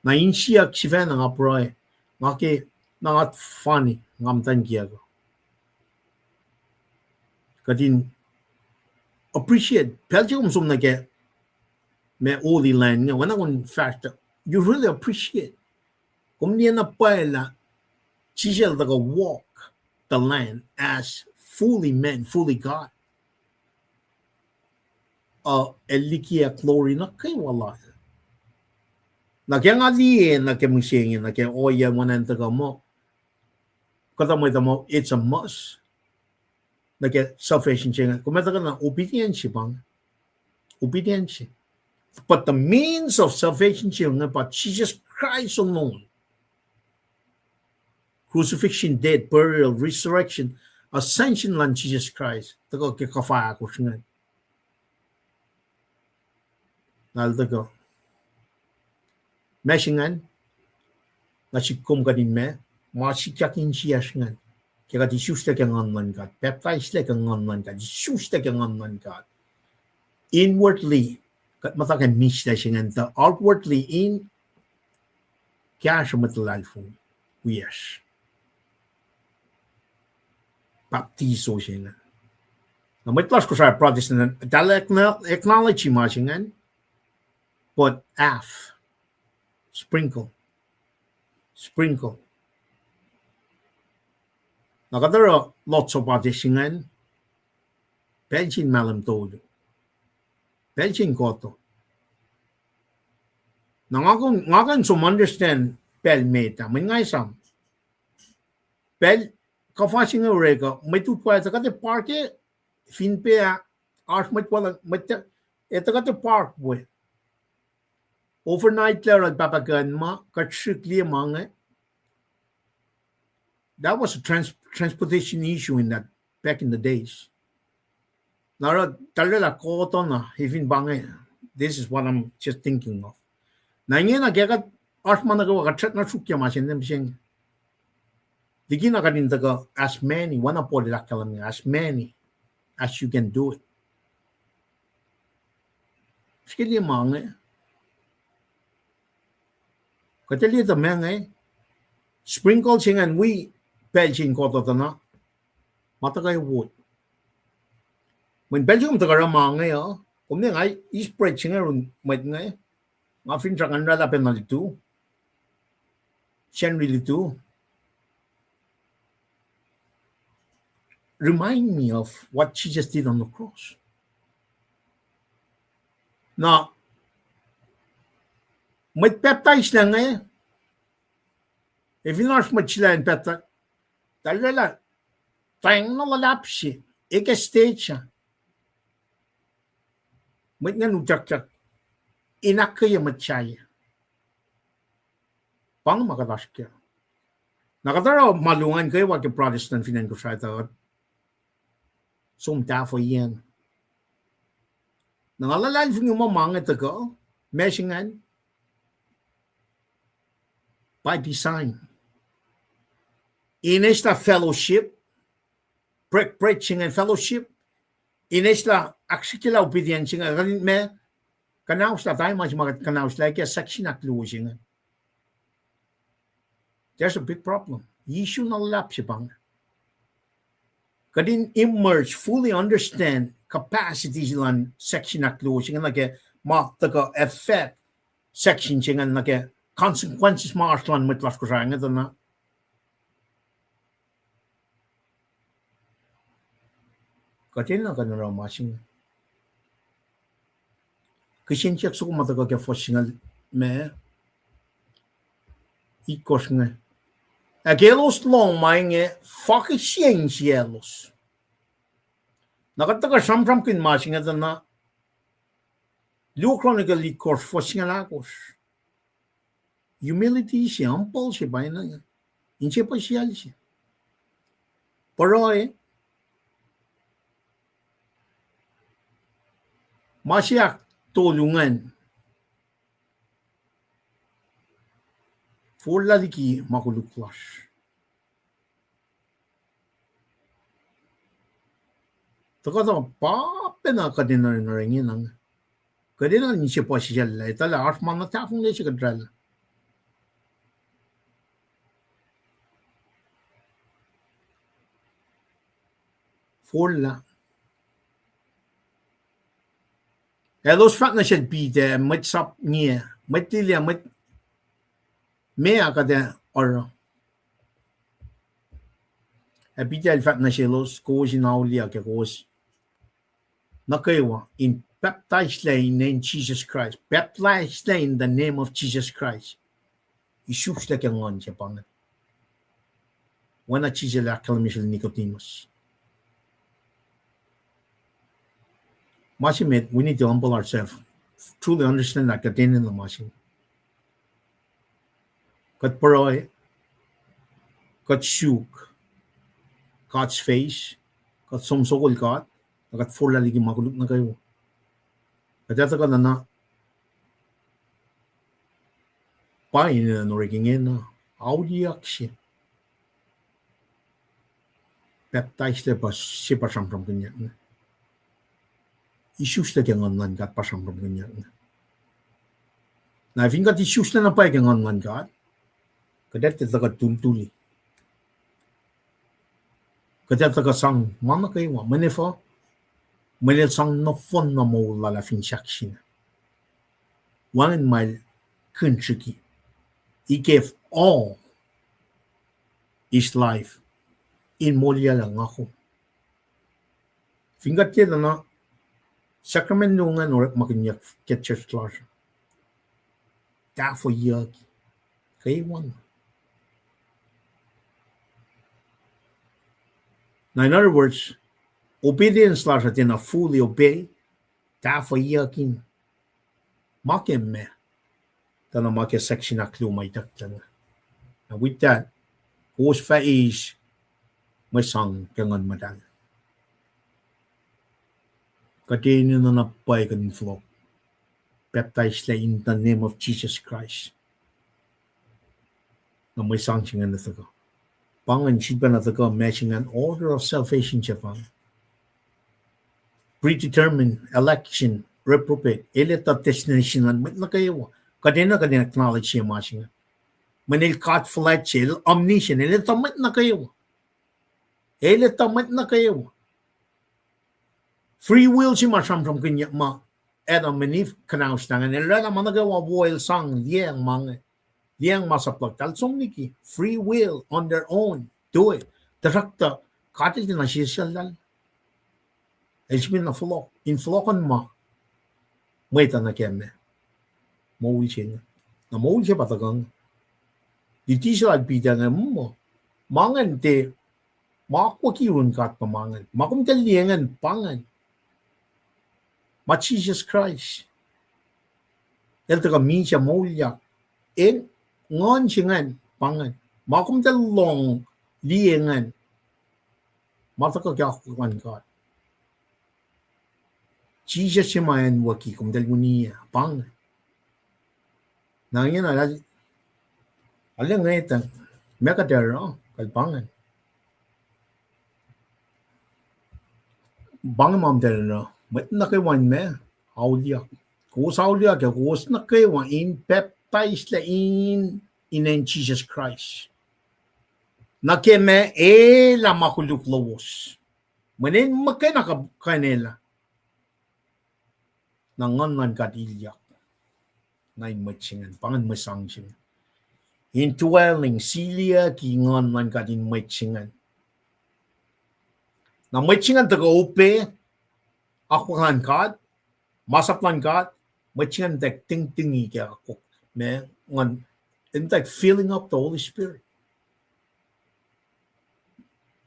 na insiya si fan nga proy ngaki nangat funny ngamtan kiya ko. Kadin appreciate peljum som nage me holy land nga wala kon fact you really appreciate kung niya na paela Jesus like walk the land as fully man, fully God. Elikia glory na kay wala. Na kaya nga liye na kaya mong na kaya oya mo na taga mo. Kata mo ito mo, it's a must. Na kaya salvation siya. Kumata ka na, obedience bang? Obedience. But the means of salvation siya nga pa Jesus Christ alone. Crucifixion, death, burial, resurrection, ascension lang Jesus Christ. Tago kikafaya ko siya nga. Naldago. Meshingan, nasikum ka din me, masikyakin siya nga. Kaya di susta kang online God. Baptized like ang online God. Susta kang online God. Inwardly, kat matakan misda siya nga. Outwardly, in kaya siya matalal po. Yes. Baptizo siya nga. Na may plus ko sa Protestant, dala acknowledge mo siya nga. But sprinkle. Nakadara lots of partitiongan. Belgian malam todo. Belgian koto. Nangakan some understand pel meta. May ngay sam. Pel kafasing ureka. May tutwa sa kate parke. Finpea. Arch may wala. Ito kate park boy. overnight level papagan ma katshikli mange. That was a transportation issue in that back in the days. Nara talela koto na even bange. This is what I'm just thinking of. Na ngayon na kaya art man nagawa katset na sukya masin dem sing. Digi na kadin taga as many wana po dilakalam as many as you can do it. Skili mange. Kateli the mange. Sprinkle sing and we Belgian koto na matagay wood. When Belgium tagara mange ya, kumne ngai spread sing run met ngai. Nga fin trang andra la penalty too. Shen really too. Remind me of what Jesus did on the cross. Now, met baptize na nga if you not much land baptize, talala, tayang nalalapsi, ika stage siya. Met nga nutyak-tyak, inakaya matsyaya. Pang makadash kaya. Nakatara malungan kayo wag yung Protestant finan ko siya ito. Sumta for yan. Nangalalal yung mamangit ako, mesingan, by design. Ines la fellowship, preaching and fellowship, ines la aksikila obedience nga, me, kanaus la tayo mas mga kanaus la, kaya section at losing. There's a big problem. Issue na lapsi bang. Kadin immerse, fully understand capacities lan section at losing, and like ma taka effect section ching and like consequences marslan mit las kusanga na. Kadin na kanara masing. Kishin chak suko mataka kya foshingal me ikos nga. Agelos long mange fucking cielos. Nakataka samsam kin masing na. Lucronical ikos foshingalakos. Humility siya, humble siya ba yun? Hindi siya pasyal siya. Pero masya tulungan. Full laliki makuluklas. Taka pape na kadina na rin yun. Kadina hindi siya pasyal. Itala, arfman na takong na siya kadral. Full la. Los fat na siya bide, mit sap niya, mit tilya, mit mea kada or bide al fat na siya los, kozi na ulia ke kozi. Nakaywa, in baptized in Jesus Christ, baptized in the name of Jesus Christ. Isus la kang on siya pangat. Wana chisa la kalamisal Nicodemus. Masimit, we need to humble ourselves, truly understand that katin in the masim. Kat paroy, kat shuk, kat's face, kat sumsokol kat, kat furla ligi makuluk na kayo. Katata ka na pain na norigingin na, audiak siya. Baptized pa siya pa siyang ganyan. Isus na kaya ngan kat pasang ganyan. Na fingat isus na napay kaya ngan kat, kadet taga tultuli. Kadet taga sang mana kayo manefa, manil sang na fon na mo lala fin shakshin. 1 mile country. He gave all his life in Molia lang ako. Fingat kaya na Sacrament nungan or makinyak get church class. Da for yak. Kay one. Now, in other words, obedience laws at in a fully obey. Da for yakin. Makin me. Tana make section aklu may taklan. And with that, who's fa is may sang kangan madal. Katinin na napay kanin flock. Baptized in the name of Jesus Christ. Na may sang singan na taga. Pangan sipa na taga matching an order of salvation Japan. Predetermined election reprobate elita destination and mit na kayo. Kadena acknowledge siya matching. Manil cut flight chill omniscient elita mit na kayo. Elita mit na kayo. Free will si masam from kanya ma Adam manif kanaus tangan elala managawa boil sang liang masaplak talsong niki free will on their own do it direkta katil na siya dal Elchmin na flock in flockon ma may ta na kemme mo wilchen na mo wilche patagang diti sila bida nga mo mangan te makwa kirun kat pamangan makum taliangan pangan ma Jesus Christ el taga mincha molya en ngon chingan pangan makum talong liangan mataka kya kuan kat Jesus simayan waki kum dalgunia pang nangyan ala ngaitan mekadero kalpangan bang mam dero met na kay wan me aulia ko saulia ke ko na kay wan in baptized la in Jesus Christ na keme la makuluk lawos manen makena ka kanela nangan kadilyak ngay matchingan pangan masangsin in dwelling silia ki ngon man kadin matchingan na matchingan taga upe akwakan kad masaplan kad matchingan tak ting kya ako me ngon in tak filling up the Holy Spirit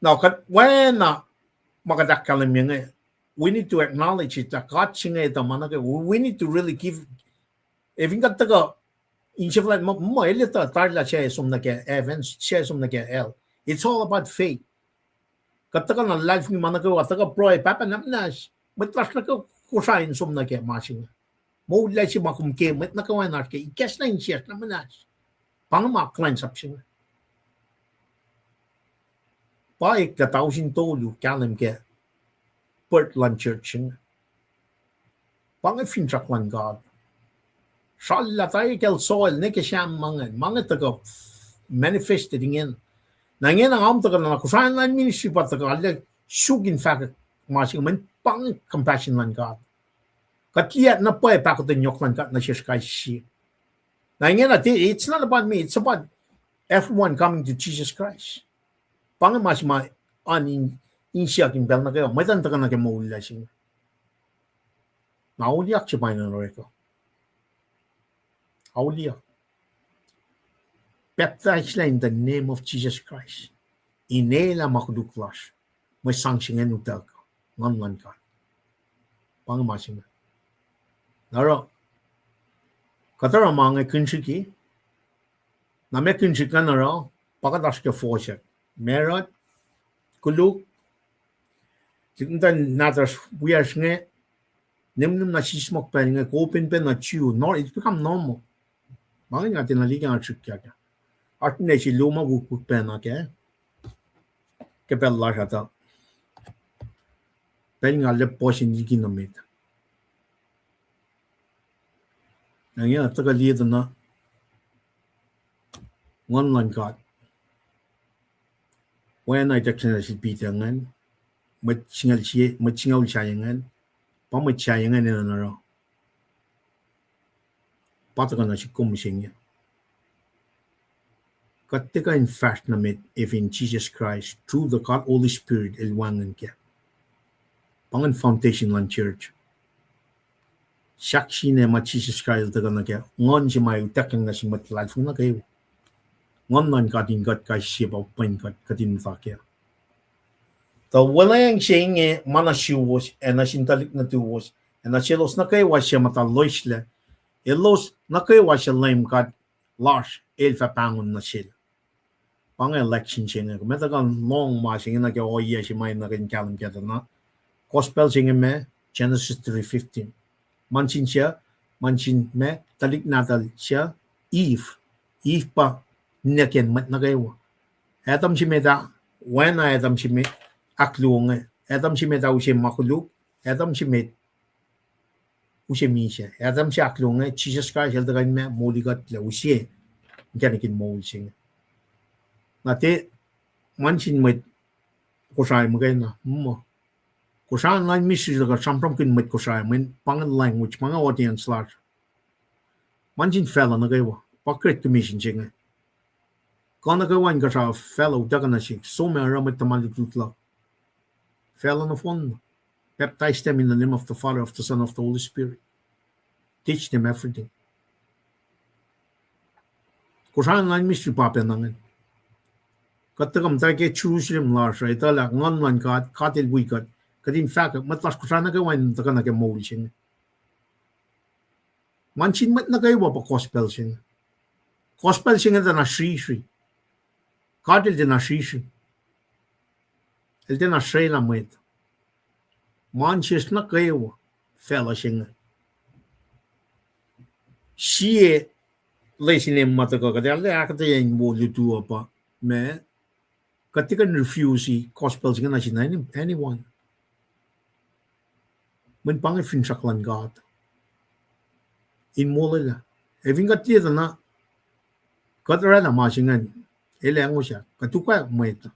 now kat when makadakalam yung we need to acknowledge it that God chinga ita manaka we need to really give if ingat taga incheflat mo elita tarla siya sum na kaya events siya sum na kaya el it's all about faith kataga na life ni manaka kataga pro papa namnas matras na ko kusain sum na kaya masing mo la si makum ke met na kawan na kaya ikes na insiya na manas pang maklan sapsing pa ik katausin tolu kalam ke Portland Church pang finchak lan God Salla tayo kel soil ne ke siyam mga taga manifested ingin nangin ang am taga na kusayan lan ministry pa taga ala sugin fact masing man pang compassion lan God katiyat na pa pakot nyok lan kat na siya kay si nangin it's not about me it's about everyone coming to Jesus Christ pang mas ma anin insya kin bel na kayo may taga na kayo maula siya nauliak siya pa na reko Aulia. Baptized in the name of Jesus Christ. Inela makuduklas. May sangsingen utag. Ngan ka. Pangamasing. Naro. Katara mga kunshiki. Na may kunshikan naro. Pakatas ka fosyak. Merat. Kuluk. Sikuntan natas wiyas nga. Nimnum na sismok pa nga. Kopin pa na chew. It's become normal. Mga nga tinaligan at sukya ka. At na si luma bukuk pena ke. Kapel la kata. Pen nga lepo hindi ginamit. Nga taga lido na. Ngon lan kat. When I text na si Peter ngan. Matsingal siya ngan. Pamatsiya ngan na naro. Patakan na si kumusing niya. Katika in fact namit if in Jesus Christ through the God Holy Spirit ilwangan kya. Pangan foundation lang church. Saksi na ma Jesus Christ taga na kya. Ngon si may utakang na si matlal na kayo. Ngon nan katin kat kay siya pa pain katin sa kya. So wala yung siya nga manasiwos na sintalik na tuwos na silos na kayo wa siya mataloy sila. Elos nakaiwa siya lame kat large elfa pangun na sil. Pang election siya nga. Meta kan long ma siya nga kaya oya siya may nakin kalam kaya na. Gospel siya me Genesis 3:15. Manchin me talik natal siya Eve. Eve pa niyakin mat nakaiwa. Adam siya meta when Adam siya me akluong Adam siya meta siya makuluk. Adam siya met usia misha. Adam siya aklong Jesus Christ helda kan me moligat la usia. Kanikin mol sing. Nate manchin met kosay magay na. Kosan line misri daga sampram kin met kosay men pangal language mga audience large. Manchin fella na gaywa. Pakret commission sing. Kana gawan ka sa fellow daga na sing. So may ramat tamali tutla. Fella na phone. Baptize them in the name of the Father, of the Son, of the Holy Spirit. Teach them everything. Kusan lang mystery papel nangan. Katagam tayo Jerusalem large, right? Tala ngan kat katil buikat. Kat in fact, matlas kusan nagawan taka nagamol siya. Manchin mat nagaywa pa gospel siya. Gospel siya nga na shri. Katil din na shri. El din na shri na mo ito. Manches na kayo fella siya. Siya lesinin mataka kaya akata yung boli tuwa pa me katika refuse gospel siya na siya anyone. Man pangit finsaklan God. In mula la. Evin katita na katara na masingan. Ilang mo siya. Katuka mo ito.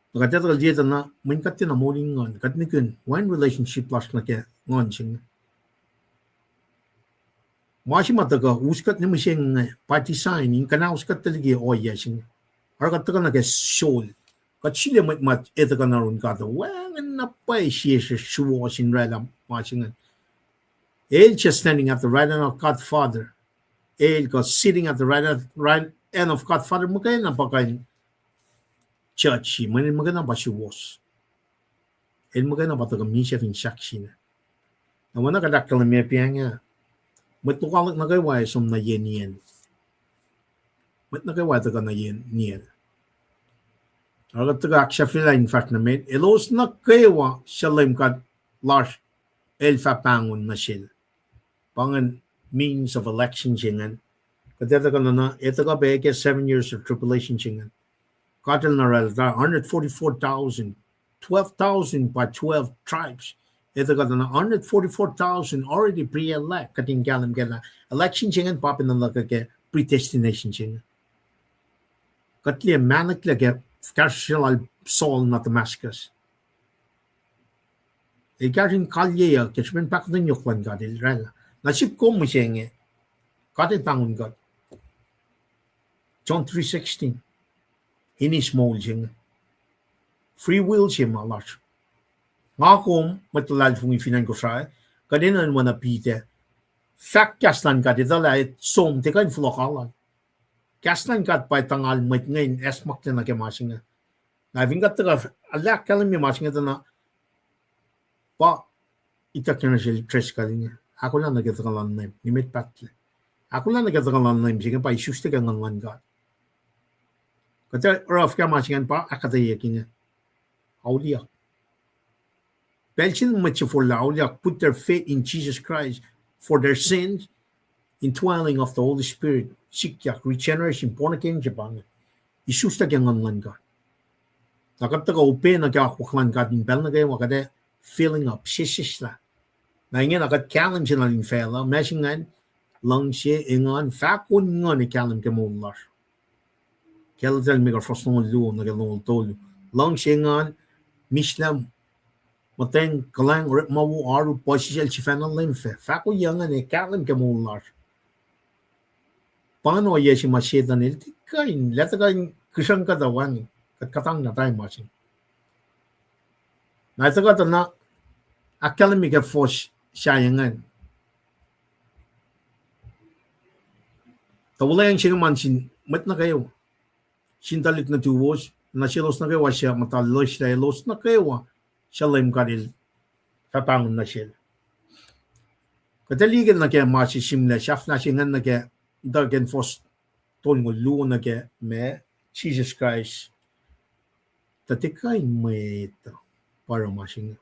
Nakatatal dito na may katin na muling ngon. Katnikin, one relationship plus na kaya ngon siya. Masi mataga, uskat ni mo siyang party sign, yung kana uskat talaga oya siya. Ar kataka na kaya soul. Kat sila mat ito ka na rin kata, wangan na pa siya siya suwa sin rela masi nga. El just standing at the right hand of God Father. El got sitting at the right end of God Father. Magkaya na pa kayo church, manin magana ba siya was? El magana ba taga misya fin saksi na? Na wana kadakal na miya piya nga. Mat nukalak na kayo waya som na yen. Mat na kayo waya taga na yen. Agat taga aksya fila in fact na med. Elos na kayo wa siya laim kad large elfa pangon na siya. Pangan means of election siya. Kadeta ka na ito ka ba 7 years of tribulation siya. Katil na relata, 144,000, 12,000 by 12 tribes. Ito ka na 144,000 already pre-elect. Kating kalam kaya election siya papin na lang kaya predestination siya. Katli manak lagi karsila Saul na Damascus. Ikarin kalye ya, kismin pak na nyukwan katil rela. Nasip ko mo siya nga. Katil pangun God. John 3:16. Ini small siya. Free will siya malas. Nga kong matulad fung ifinan ko siya, kadinan mo na pite, fact kaslan ka dito lahat, som, tika in flokalan. Kaslan ka pa tangal mat ngayon, esmak na nakimasing nga. Naving ka taga, alak kalam yung masing nga na, pa, itak na siya tres ka rin. Ako lang nagkatakalan na yun, nimit patli. Ako lang nagkatakalan na yun, sige pa, isustig ang ngan God. Kata Raf ka masingan pa akatayakin niya. Auliak. Belchin much for la auliak put their faith in Jesus Christ for their sins, indwelling of the Holy Spirit, sikyak, regeneration, born again Japan. Isus ta kang ngan God. Nakata ka upe na kaya kwaklan God in bel na kayo wakade filling up sisisla. Na ingin akat kalam siya na fela, masingan lang siya ingan fakun ngan ni kalam kemular. Kaya tal mega frostong lu nagalong tolu. Long singan mislam mateng kalang rip mawu aru posisel chifana limfe. Fako yangan e kalam kemular. Paano ya si masyeta nil kain leta kain kisang katawan kat katang na tayo masin. Na ito kata na akalam mega fos siyangan. Tawala yang siya mansin mat na kayo. Sintalit na tuwos, na silos na kayo siya, matalos na ilos na kayo, siya laim karil, kapangon na siya. Kadaligan na kaya masisimle, shaf na singan na kaya dagen fos ton ngulu na kaya me Jesus Christ. Tatikay may ito para masing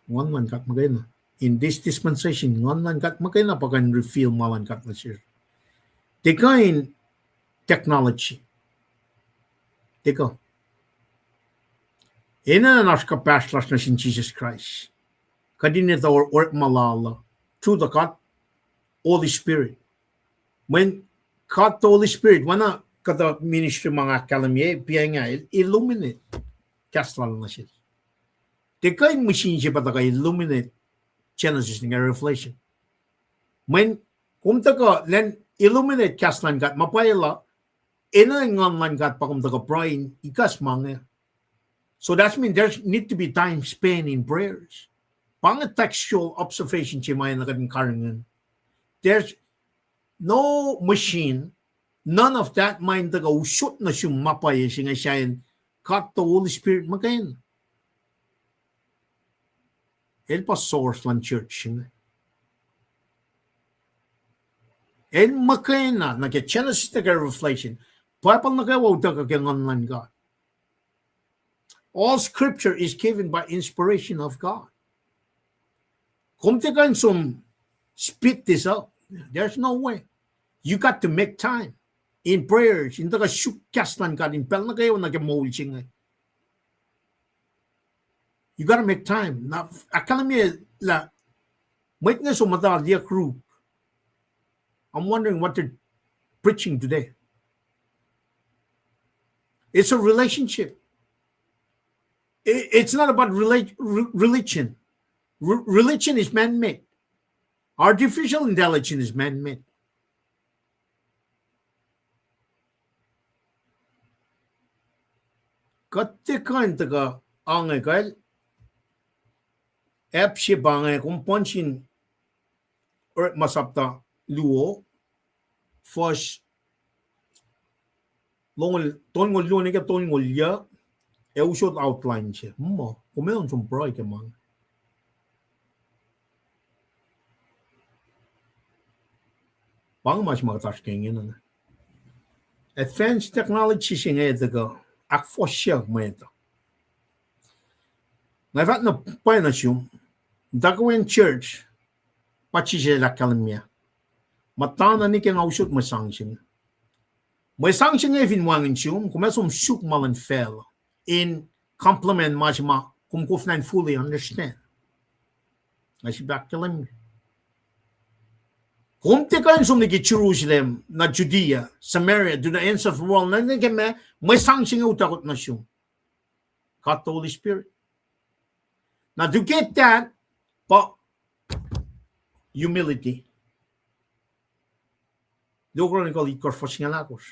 ngon kat magay na. In this dispensation, ngon kat magay na pagan refill malan kat na siya. Tikain technology. Tiko. Ina na nas kapaslas na sin Jesus Christ. Kadinita or malala through the God, Holy Spirit. When God the Holy Spirit, wana kata ministry mga kalamye, piya nga, illuminate. Kastlal na siya. Tikain machine siya pataka illuminate Genesis nga Revelation. When kumta ka, len illuminate kastlan kat, mapayala, ina nga man kat pa kumta ka prayin, ikas mga. So that means there need to be time spent in prayers. Pang textual observation siya may nakading. There's no machine, none of that mind taga usot na siyang mapay siya nga siya cut the Holy Spirit magayon. El pa source lang church siya. El makayon na nag-Genesis taga Revelation, papal nagawaw taga kaya online God. All scripture is given by inspiration of God. Kung tikan some spit this up, there's no way. You got to make time in prayers. Hindi ka syukaslan ka din. Pel na kayo nag-emulsing. You got to make time. Na, akala mo la, may nga sumadal diya group. I'm wondering what they're preaching today. It's a relationship. It's not about religion. Religion is man-made. Artificial intelligence is man-made. Katikan taga angay kail app siya bangay kung panchin or masapta luo first long ton ngol luo ni ka ton ngol ya usot outline siya mo kumeon sum broy ka man bang mas magatas kengin na advanced technology siya ngayon taga akfo siya may ito na vat na pa na siya dagawin church pachi siya la kalamya matana ni kaya nga usot masang siya nga vinwangin siya kumesong syuk malan fell in compliment majma kung kufnan fully understand na siya back kalamya kung tikain sum nigi Jerusalem na Judea, Samaria, to the ends of the world, na nagame, may sangsing utakot na siya. God the Holy Spirit. Now to get that, pa, humility. Loko rin ko likor fos nga lakos.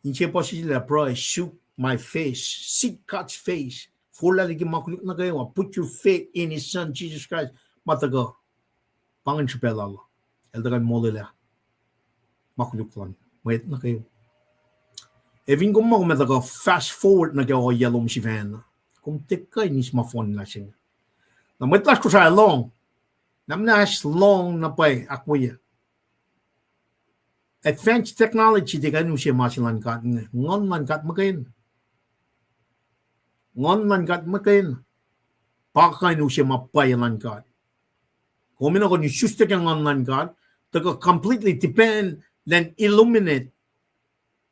Hindi po sila pray, shoot my face, seek God's face. Fula lagi makuluk na kayo, put your faith in His Son, Jesus Christ. Mataga, pangan siya pala Allah. Eldagan mo lila. Makuluk lang. Wait na kayo. Even kung mo mataga, fast forward na kayo yellow si Van. Kung tikay ni smartphone na siya. Na may tas ko sa long. Namnas long na pa'y akwe. Advanced technology, di ka nung siya masilan kat. Ngon man kat makain. Ngon man kat makain. Pakay nung siya mapayalan kat. Kung minako ni susta kang online God, taga completely depend then illuminate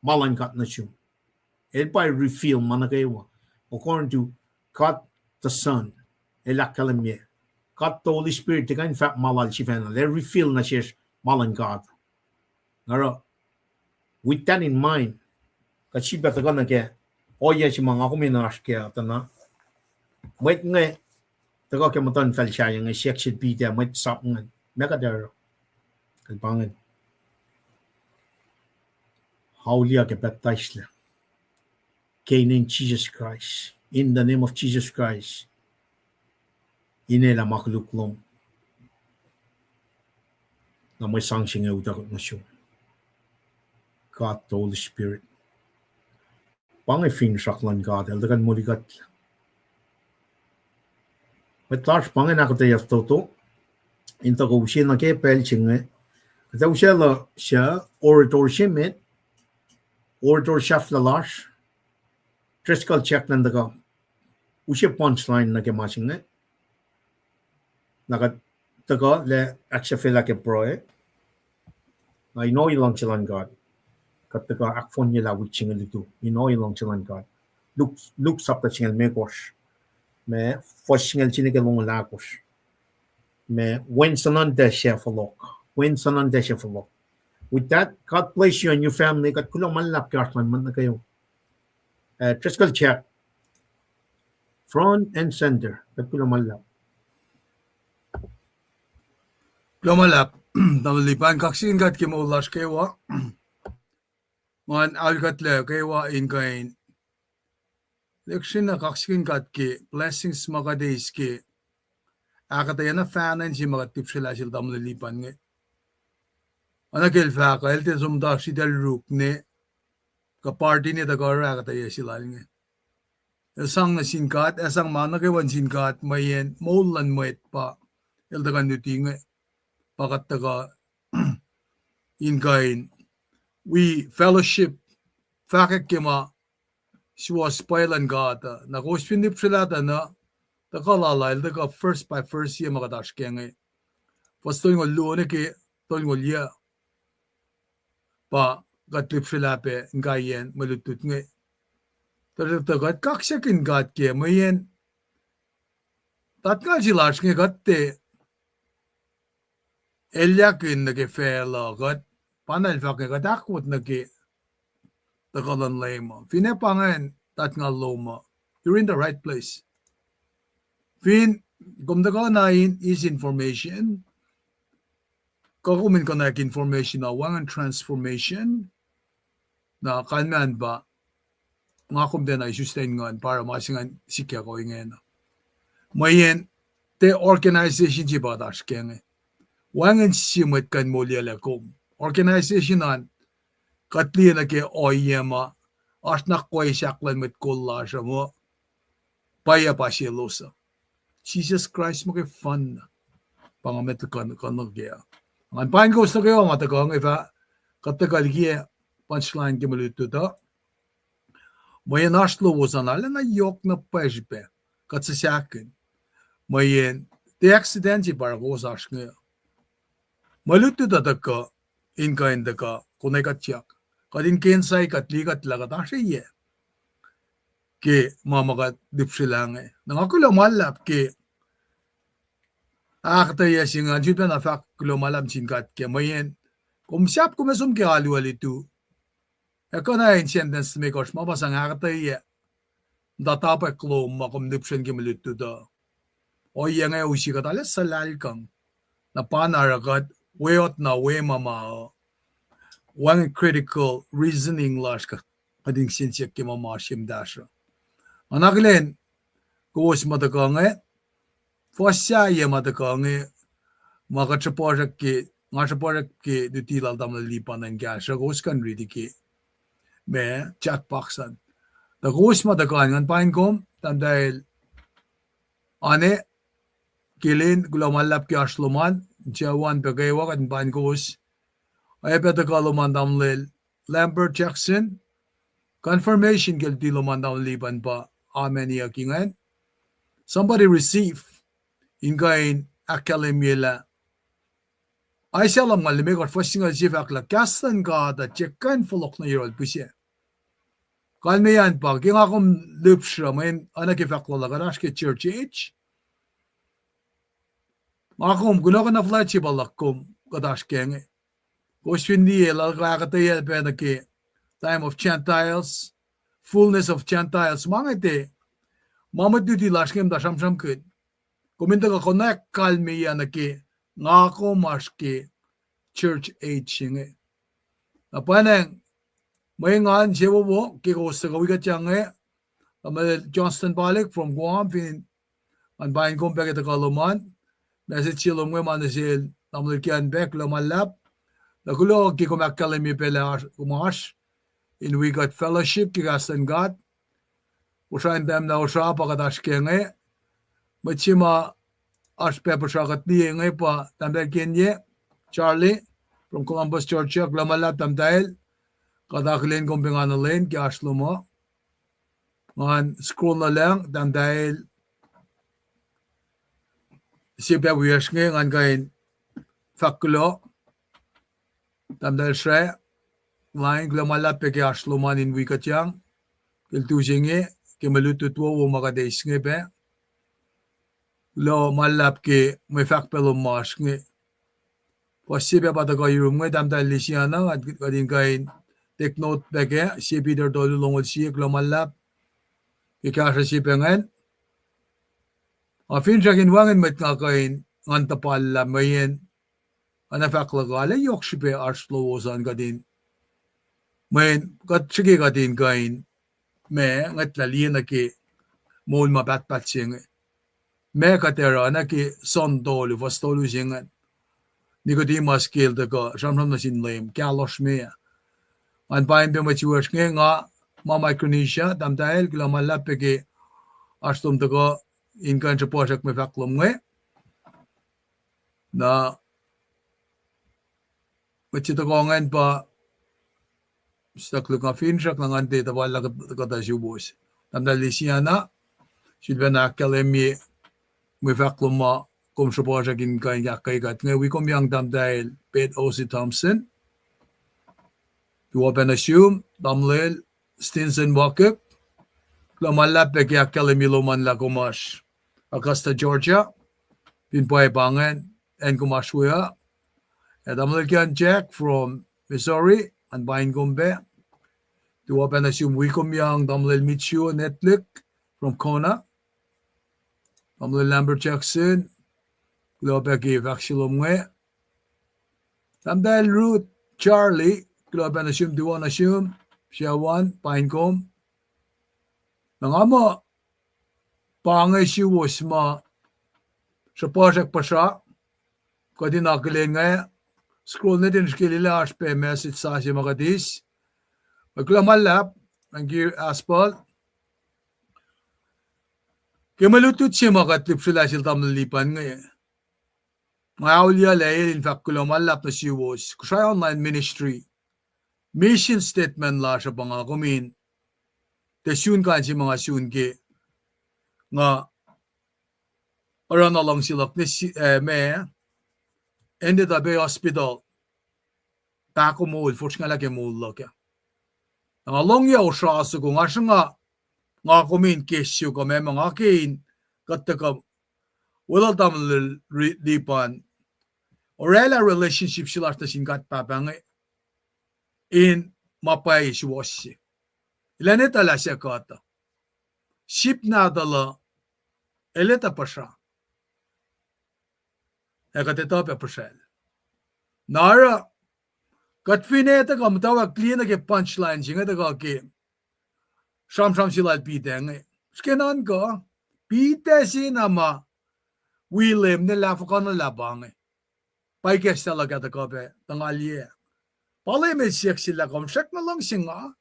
malan God na siya. It by reveal managawa. According to God the Son, elakalamye. God the Holy Spirit, taga in fact malal siya na. Let reveal na siya malan God. Ngaro, with that in mind, kasi ba taga na kaya, oya si mga kuminaras kaya tana. Wait nga, taga kaya matan fel siya yung section B dia may sap nga mega der kalpangan haulia ke baptize la in Jesus Christ in the name of Jesus Christ inela makluklom na may sangsing nga utak na siya God the Holy Spirit pangay fin saklan God eldagan mo ligat Metlash pangen akte yastoto. Into ko ushin na ke pel chinge. Kata ushala sha orator shimet. Orator shafla lash. Triskal check nandaka. Ushe punchline na ke machinge. Naka taka le akshafela ke proe. I know ilang chilan God. Kataka akfon nila witching litu. You know ilang chilan God. Look sapta chingal me kosh. Me fosh chingal chinike long la kosh. Me when sanan deshe falok. When sanan deshe falok. With that, God bless you and your family. Kat kulang malap kartman man na kayo. Triskal check. Front and center. Kat kulang malap. Lomalap, namalipan kaksin kat kimulash kewa. Man algatle kewa in kain. Lekshin na kaksin kat ki blessings makadays ki. Akataya na fanan si makatip sila sila namalipan nge. Anakil faka, elte sumda si del ruk ne. Ka party ni tagara akataya sila nge. Esang na sinkat, esang mana kewan sinkat, mayen, maulan moet pa. Eldagan nuti nge. Pakataga in kain we fellowship fakek kema siwa spoilan gata na kospinip sila na takalala ildaga first by first year makadash kenge pasto yung luone ke tol ngolya pa gatlip sila pe ngayen malutut nge tagat kaksakin gat ke mayen tatkal silash nge gatte Elyakin nage fela gat panel fakir gat akut nage tagalan lema. Fine pangan tat nga loma. You're in the right place. Fin gumdaga na is information. Kakumin ka na information na wangan transformation na kanman ba nga kumden na sustain ngan para masingan sikya ko ingena. Mayen te organization ji badash kenge. Wangan simet kan molyala kom. Organization an katli na ke oyema asnak koy shaklan met kollasha mo paya pasyelosa. Jesus Christ mo ke fun pangamet kan kya. Ang pain ko sa kayo matakong ifa katakalgie punchline ke maluto da. Moyen ashlo wozanala na yok na pejbe katsasyakin. Moyen te accidenti para gozash nga. Maluto da ka in kain da ka kunay katyak. Kadin kensay katlikat lagat asya ke mamakat dipsilange. Nangakula malap ke akataya singa juta na fak kulo malam singkat ke mayen kumsyap kumesum ke alu-alitu. Eko na in sentence me kosh mabasang akataya datapa klo makum dipsin ke maluto da. O yang ay usikat alas salal kang na panarakat weyot na we mama one critical reasoning lash ka kading sinsyak ke mama shim dasha anaklen kos matakange fosya ye matakange makachaporak ke ngachaporak ke dutila dam lipanan gasha kos kan ridi ke me chat boxan the kos matakangan pain kom tandil ane kilin gulamalap ke ashloman Jawan pagaywa kan bankos ay petakalo mandamlel Lambert Jackson confirmation guilty lo mandamliban pa amen yakingan somebody receive ingain akalemila ay salam malime ko fasingal sifak la kastan ka da checkan folok na yerol pusye kalmeyan pa kingakom lupsra men anakifak lo lagarash ke church age Makom gulo na flachi balakom kadash kenge. Koshwindi lalakataya penake time of Gentiles, fullness of Gentiles. Mangete mamaduti lashkem da shamsham kid. Kuminta ka konak kalme yanake ngako maske church age shinge. Napanang may ngan siyawo kiko sa kawigat yange. Johnston Balik from Guam fin an bayan kong pagkita kaluman. Nasa chilong mo manasil namulkian back lumalap nagulo ki kumakalemi pela kumash in we got fellowship kigasan God usain dem na usha pagadash kenge machima Paper shakat ni ngay pa tamdal Kenya Charlie from Columbus, Georgia glamalap tamdal kadakilin kong pinganalin ki aslo mo ngan scroll na lang tamdal siya wish ngay ngan kain fakulo tamdal shre lain glamalap pe ki aslo man in wikatyang kiltusingi ki malututwo wo makadays ngay pe lo malap ki may fakpelo mas ngay Posible ba tayo yung mga damdal siya na at kadin kain take note beke si Peter dolo longod siya glomalap ikasa si pengen afin siya kinwangan met nga kain ngan tapala mayen anafakлагала yok siya arshlowosan kadin mayen kat sige kadin kain me ngat lalien na ki mol mabatbat siya me katera na ki son dolo vastolo siya Nicodemus killed the god. Sometimes na sinlame. Kalos me. An pain pe machiwas nga mama Micronesia damdahil glamalap peke astum the go in kancha posak me faklum nge na machito ko ngayon pa stakluk nga finshak ng ante tabala kata subos. Damdahil siya na silba na kalemi me faklum ma kom sa posak in kanya kaigat nga wikom yang damdahil Pete O.C. Thompson Tuwa penasum damlel Stinson Wakip Klamalap peke kalemi loman la kumas Augusta, Georgia pinpoy pangan and kumaswea damlel kyan Jack from Missouri and bain gombe Tuwa penasum wikom yang damlel Michu Netlik from Kona damlel Lambert Jackson Globeki Vaxilomwe. Tamdal Ruth Charlie, Globan assume Duan assume, Shawan, Pinecomb. Nangama pangay si Wosma sa pasak pasa, kadi nakilin nga, scroll na din skilila aspe message sa si Makadis. Maglamalap, ang gear asphalt. Kimalutut siya makatlip sila sila tamalipan nga Maulia lail in fact kulomalap na siwos kusay online ministry mission statement la sa pangakumin tesyun kan si mga syun ke nga aron along silak ni me ended up a hospital tako mul forts nga lagi mul laka ang along yaw siya sa kung asa nga kumin kesyo ka may mga kain kataka wala tamang lipan orela relationship sila sa singkat papang in mapay siwasi ilan ito la siya kata ship na dala eleta pa siya ekatito pa siya nara katfineta ka matawag klina ke punchline siya ito ka ke sham sila piteng skenan ka pite sinama William nila fukan na labang Paikes talaga ta kope tangalye. Palay may siyak sila kumsyak na lang singa.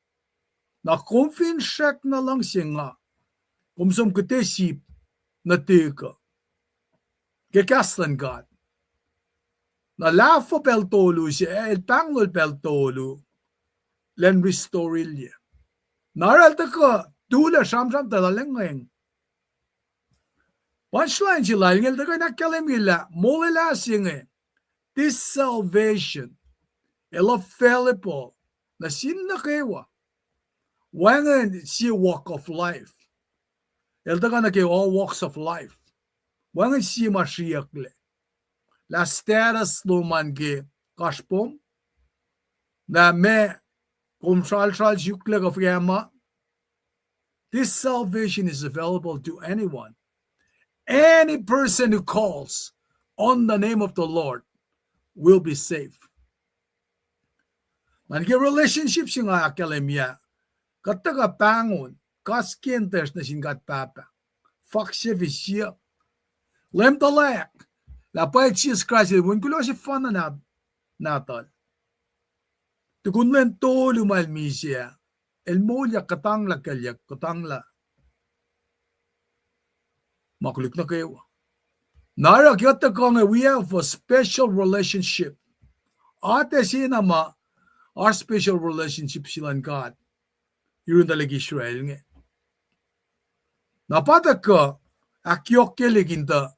Na kumfin siyak na lang singa. Kumsum kute sip na tika. Kekastan God. Na lafo peltolu siya el panglol peltolu. Len restore ilya. Naral ta ka tula shamsham talalengeng. Punchline sila, ngel ta ka nakalim ila, molila singe. This salvation, ela felipo, na sinna kewa. Wangan si walk of life. El ta ka na ke all walks of life. Wangan si mashiyak le. La status luman ke kashpom, na me kumshal yukle of yama. This salvation is available to anyone. Any person who calls on the name of the Lord will be safe. Manke relationship siya nga akalemya. Kataga pangon, kaskinters na singkat papa. Faksya visya. Lem talak. Lapay Jesus Christ, wun kulo si fana na natal. Tukun len tolu malmisya. El molya katangla kalyak, katangla. Makulik na kayo. Nara kita kong we have a special relationship. Ate sinama our special relationship silan God. Yun talaga Israel nga. Napata ka akyok keliginta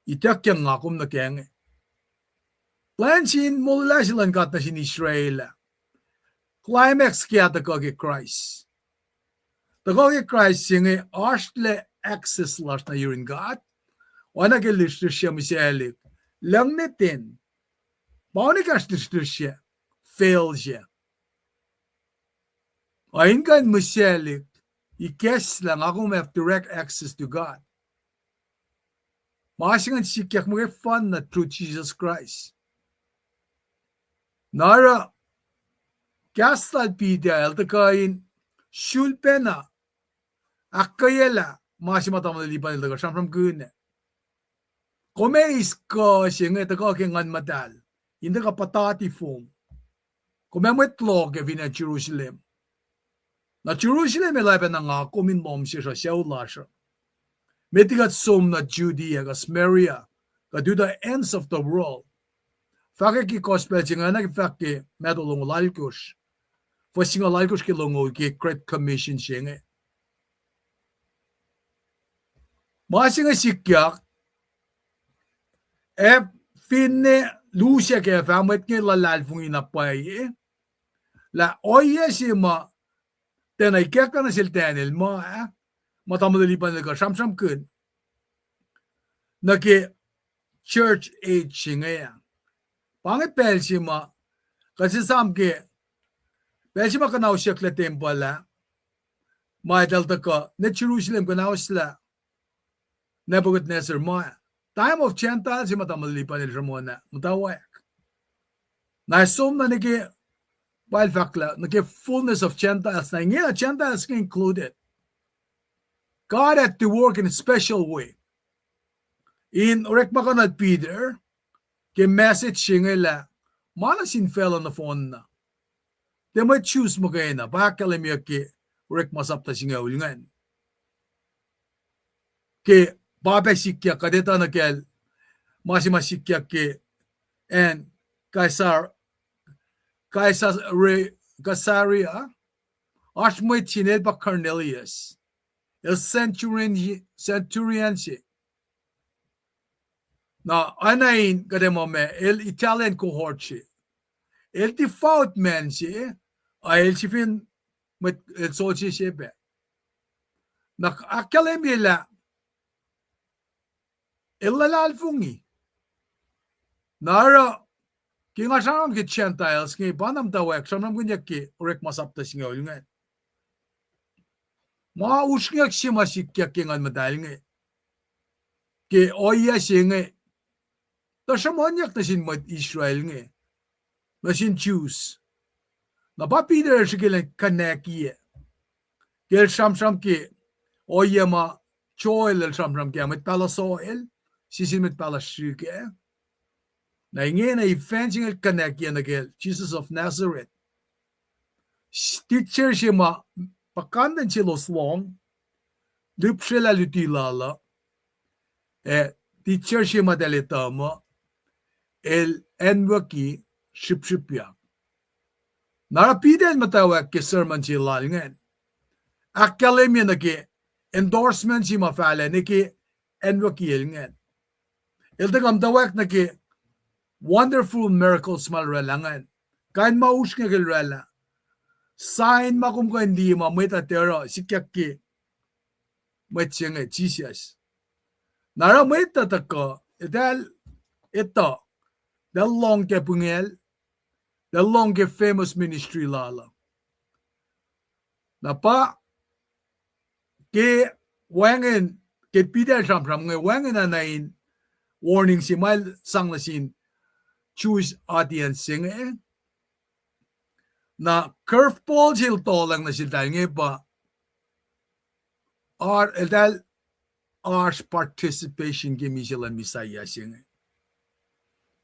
itakyang ngakum na kenge. Plan sin mula silan God na sin Israel. Climax kaya tako ke Christ. Tako ke Christ singe arsle access las na yun God. Wana ke listir siya misalik. Lang netin. Paano ka listir siya? Fail siya. Ayon kan misalik. I-guess lang ako may have direct access to God. Maasingan sikyak mo fun na through Jesus Christ. Nara, kastal pida, elta kain, shulpena, akayela, maasimata mo nalipan nila ka, siyam gune. Kumeis ka siya nga, taka kengan madal, hindi ka patati fong. Kumemwet log evina Jerusalem. Na Jerusalem ilaban na nga kuminlom siya sa siyaw siya. Metigat som na Judea, ka Samaria, ka to the ends of the world. Fakir ki gospel siya nga nagfaki medulong lalkus. Fasing lalkus ki longo ki Great Commission siya nga. Masing nga sikyak, finne lusya kaya famet nga lalalfong inapay. La oye siya ma, tenay kaya ka na siltenil mo, matamadalipan nila ka, siyam kun. Naki church age siya nga. Pangipel siya ma, kasi samke, pel siya makanaw siya kla temple, maidalta ka, na Jerusalem kanaw sila, Nebuchadnezzar mo. Time of Gentiles, siya matamadalipan nila mo na, matawak. Na-assume na naki, while fakla, naki fullness of Gentiles, na nga, Gentiles ka included. God had to work in a special way. In Orek Makanad Peter, ke message siya nga malasin fell on the phone na. They might choose mo kayo na, bakalim yung ke Orek Masapta siya nga ulingan. Ke babay sikya, kadeta na kel, masimasikya ke, and Caesarea, Ashmoy Chinel pa Cornelius, el centurion siya. Na anayin kademo me el Italian cohort siya. El default man siya ay el sifin met el sochi siya be. Na akalemila el lalalfungi. Nara kinga sanam ki Gentiles ki banam tawak sanam kunya ki orek masapta siya ulingan. Ma usngyak siya masikya kingan madal nga. Ki oya siya nga. Tasamanyak na sin mat Israel nga. Na sin Jews. Na pa Peter siya kilang kaneki. Kaya samsam ki oya ma choil el samsam ki amat pala soil. Sisin mat pala syke. Na ingay na i-fencing el kaneki na kaya Jesus of Nazareth. Teacher siya ma pakandan siya loslong. Lup siya lutilala. Teacher siya madalitama. El enwaki shipshipyak. Narapidel matawag ke sermon si lalngan. Akalim yan naki endorsement si mafala naki enwaki ilngan. Iltagam tawag naki wonderful miracles malrelangan. Kain maush nga kilrela. Sign makum ka hindi mamita tero sikyak ki matsyang Jesus. Naramita tako ital ito. The long ke pungel, the long ke famous ministry lala. Napa ke wangen ke Peter sam nga wangen na nain warning si mal sang nasin Jewish audience nga na curveball sil to lang na sila nga pa or etal arts participation kimi sila Messiah nga.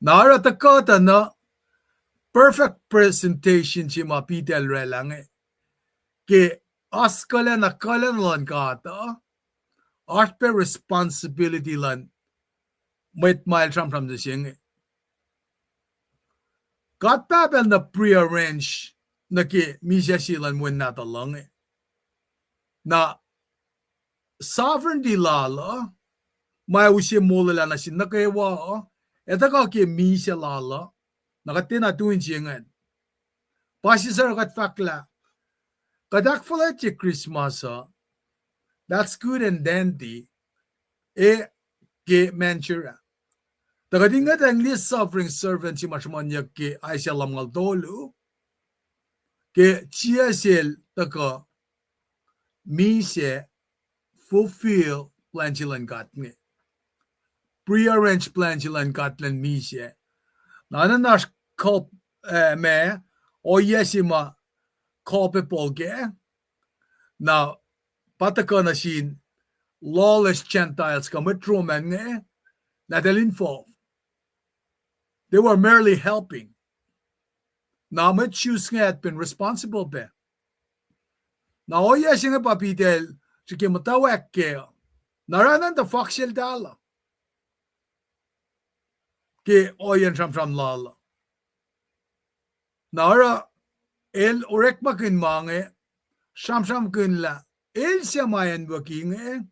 Nara takota na perfect presentation si mapitel relang ke askala na kalan lan kata aspe responsibility lan Wait mile from the sing. God papel na prearrange na ki misya silan mo na talong na sovereignty lala may usi mulala na sin nakaewa eta ka ki misya lala nakatina tuin jingan pasi sir kat fakla kadak fala ti Christmas that's good and dandy ke mentura Tagadingat ang list suffering servant si Mashmanya ke ay siya lamngal tolu ke chia sil taka mise fulfill plan silan katne prearranged plan silan katlen mise nananas kop me o yesima culpable ke na pataka na sin lawless Gentiles kametro man nge na involved. They were merely helping. Now, may choose nga at been responsible be. Now, o yes nga papitel, sige matawag kayo. Naranan the foxel dala. Ke o yan from lala. Nara, el orek makin mange, sham kun la, el siya mayan waking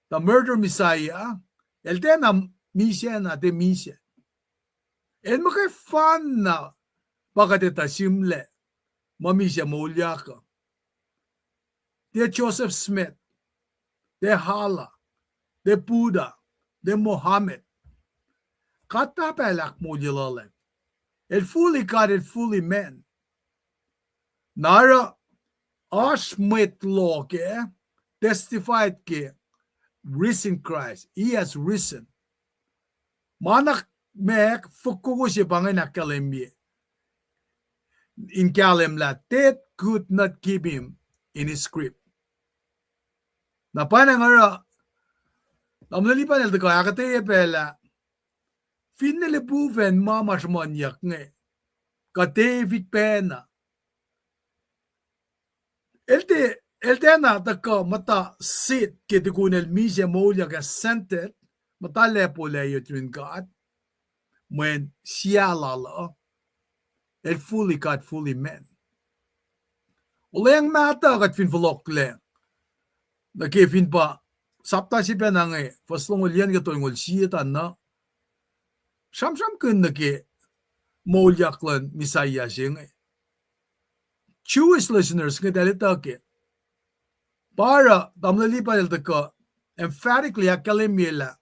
the murder messiah, el tenam misya na te misya. El mo kay fan na bakit simle mami siya maulya ka. De Joseph Smith, de Hala, de Buddha, de Mohammed. Kata pelak mo jilale. El fully God, el fully man. Nara Ashmit law ke testified ke risen Christ. He has risen. Manak mek fukugo siya bangay nakalimye. In Kalim la, that could not keep him in his script. Na panang ara, namlalipan el dako, akataya pela, finilipuven mamas manyak nge, ka David pena. Elte na dako mata sit kitikunel misya molya ka sentet, mata lepo leyo twin God, when siya lala, el fully God, fully man. Ulayang mata kat fin volok le. Nakifin pa, sapta si penang faslong ulian ka toing ulsiyatan na. Sham kun naki molyak lan misaya siyang Jewish listeners nga dalita ke. Para tamlalipan el ka emphatically akalimila.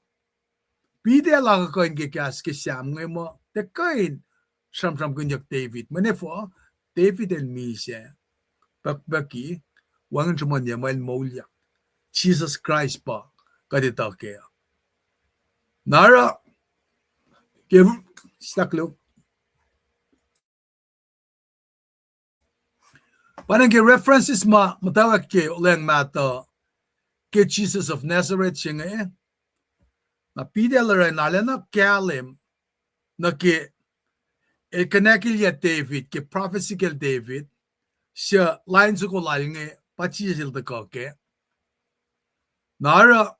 Pide lang ka yung kikas kisyam nga mo. Tekain sham kunyak David. Manefo, David and Misha. Bakbaki, wangan cuman niya mail molyak. Jesus Christ pa, kadita kaya. Nara, give, staklo. Parang ke references matawag ke ulang mata ke Jesus of Nazareth siya nga na pidela rin nala na kalim na ke kanakilya David, ke prophecy ke David, siya lain sa kulay nga pachisil da kake. Nara,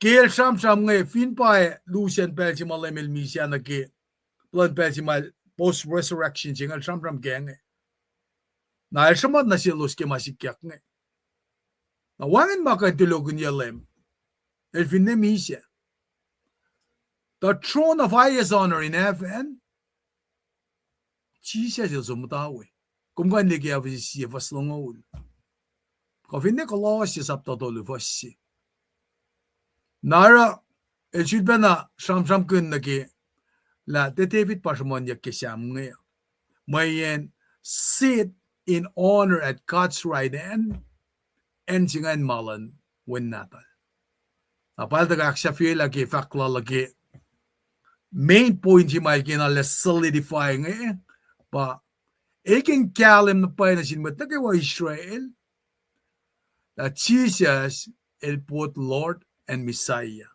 kaya sham nga fin pa Lucian pel si malamil misya na ke blood pel si mal post-resurrection siya nga sham gang na shamad na siya lus ke masikyak nga. Na wangin makadilogun niya lem, elfin na misya. The throne of highest honor in heaven, Jesus is umutawi. Kung kan ligi avisi siya vaslongol. Kofin ne kolosya saptatolu vasi. Nara, el should be na sham kun nagi la de David pashamon yak kisyam nga. Mayen sit in honor at God's right hand and singan malan when natal. Apal daga aksya lagi fakla lagi main point si may kinala solidifying pa eking kalim na pa na sinmat na kawa Israel that Jesus el put Lord and Messiah.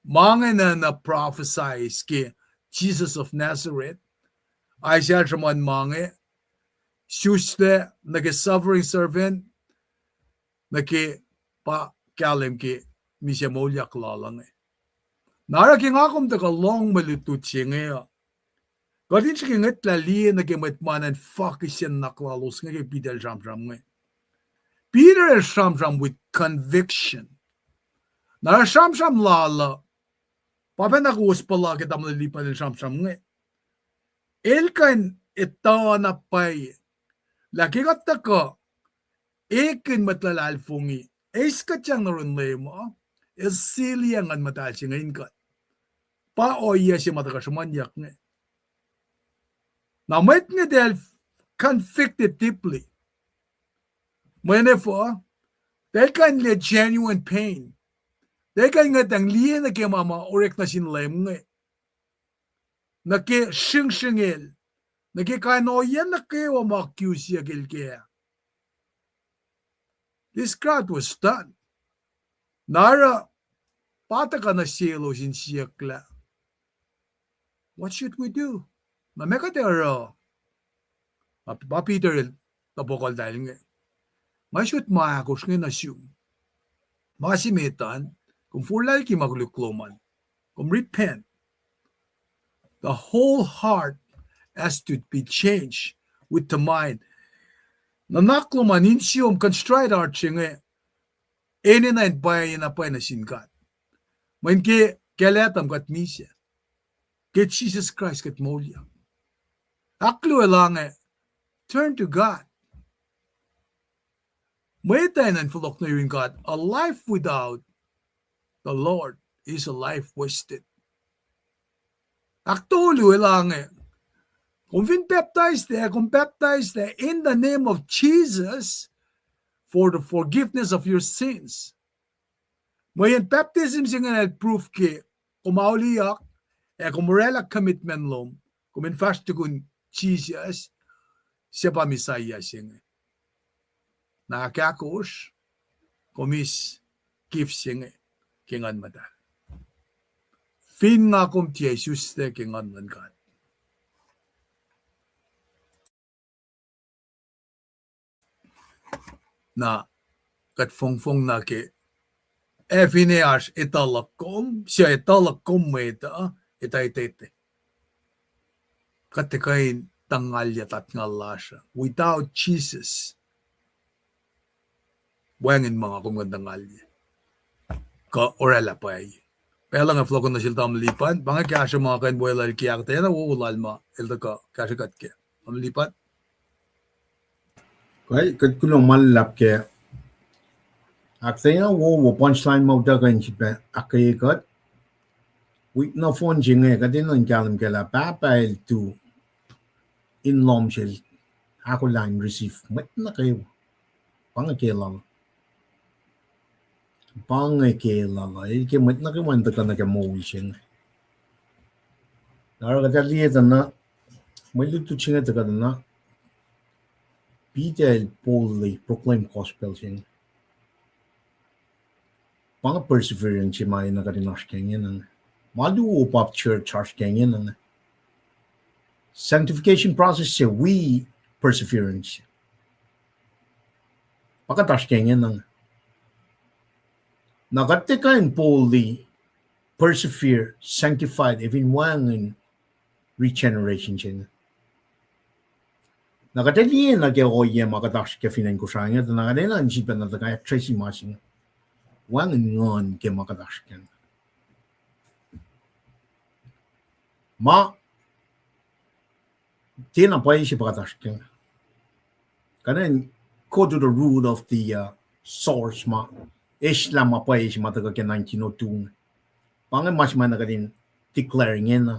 Mga na prophesize ki Jesus of Nazareth ay siya saman mga suste nag-suffering servant naki pa kalim ki misya molyak lalang Nara ki nga kum taka long malutut siya Gadin siya ngat lali na kemet manan fakisyan naklalos nga Peter Sham nga. Peter Sham with conviction. Nara Sham lala. Papenakus pala kita malilipan ng Sham nga. Elkan ito na pay. Laki ka taka. Ekin matlalal fungi. Es ka tiyang naroon mo. Es siliyangan matal siya ngayon ka. Paoya siya matakasyamanyak nga. Now, might nga dahil convicted deeply. Therefore, dahil ka nila genuine pain. Dahil ka nga tang liya na kaya mama orek na sinlaim nga. Naki sing-singil. Naki kanoyan na kaya wa ma-accuse siya kaya. This crowd was stunned. Nara, pata ka na silo sin siya kla. What should we do? Mamekatero. Peter tabokal dahil nga. Masyut maakos nga na-assume. Masimitan, kung fulay ki maglukloman, kung repent, the whole heart has to be changed with the mind. Nanakloman insyom constrite heart siya nga. Ene na bayan na pa na sinkat. Main ke keletam kat misya. Get Jesus Christ kat molya. Aklo lang turn to God. May tayo ng fulok na yun God. A life without the Lord is a life wasted. Aktulo lang kung baptized in the name of Jesus for the forgiveness of your sins. May baptism siya nga proof ki kumauliyak kumurela commitment lom kuminfast kun Jesus siya pa Messiah siya nga. Nakakakos kumis gif siya nga kingan mata. Fin nga kum ti Jesus te kingan man God. Na kat fong na ke Efineas italakom siya italakom meta itay-tete. Katikain tangalya tat ngalasya. Without Jesus, wangin mga kumandangalya. Ka orela pa ay. Pela nga floko na silta malipan, banga kaya siya mga kain buhay lal kiyak tayo na wawulal ma. Ilta ka, kaya siya kat kaya. Malipan? Kaya kat kulong malap kaya. Aktaya wo punchline mo da kan siya akay kat. Wait na phone siya nga katin ang kalam kala papail to in lom siya. Ako lang receive. Mat na kayo. Pangakilala. Pangakilala. Ike mat na kayo manda ka nakamawin siya. Nara kataliya na may luto siya nga na Peter boldly proclaim gospel siya. Pang-perseverance siya may nakarinas kanya nang maluo pop church kanya nang sanctification process siya we perseverance. Pagkatas kanya nang nakatikain boldly persevere sanctified even one regeneration siya. Nakataliya na kaya ko iya makatas kaya finan ko siya nga nakataliya na isipan na kaya Tracy Masing wang ngon kaya makatas kaya. Ma tinapay siya pagkatas kaya. Kanan go to the root of the source ma. Islam mapay siya mataga kaya 1902. Pangay mas man nakatin declaring yan na.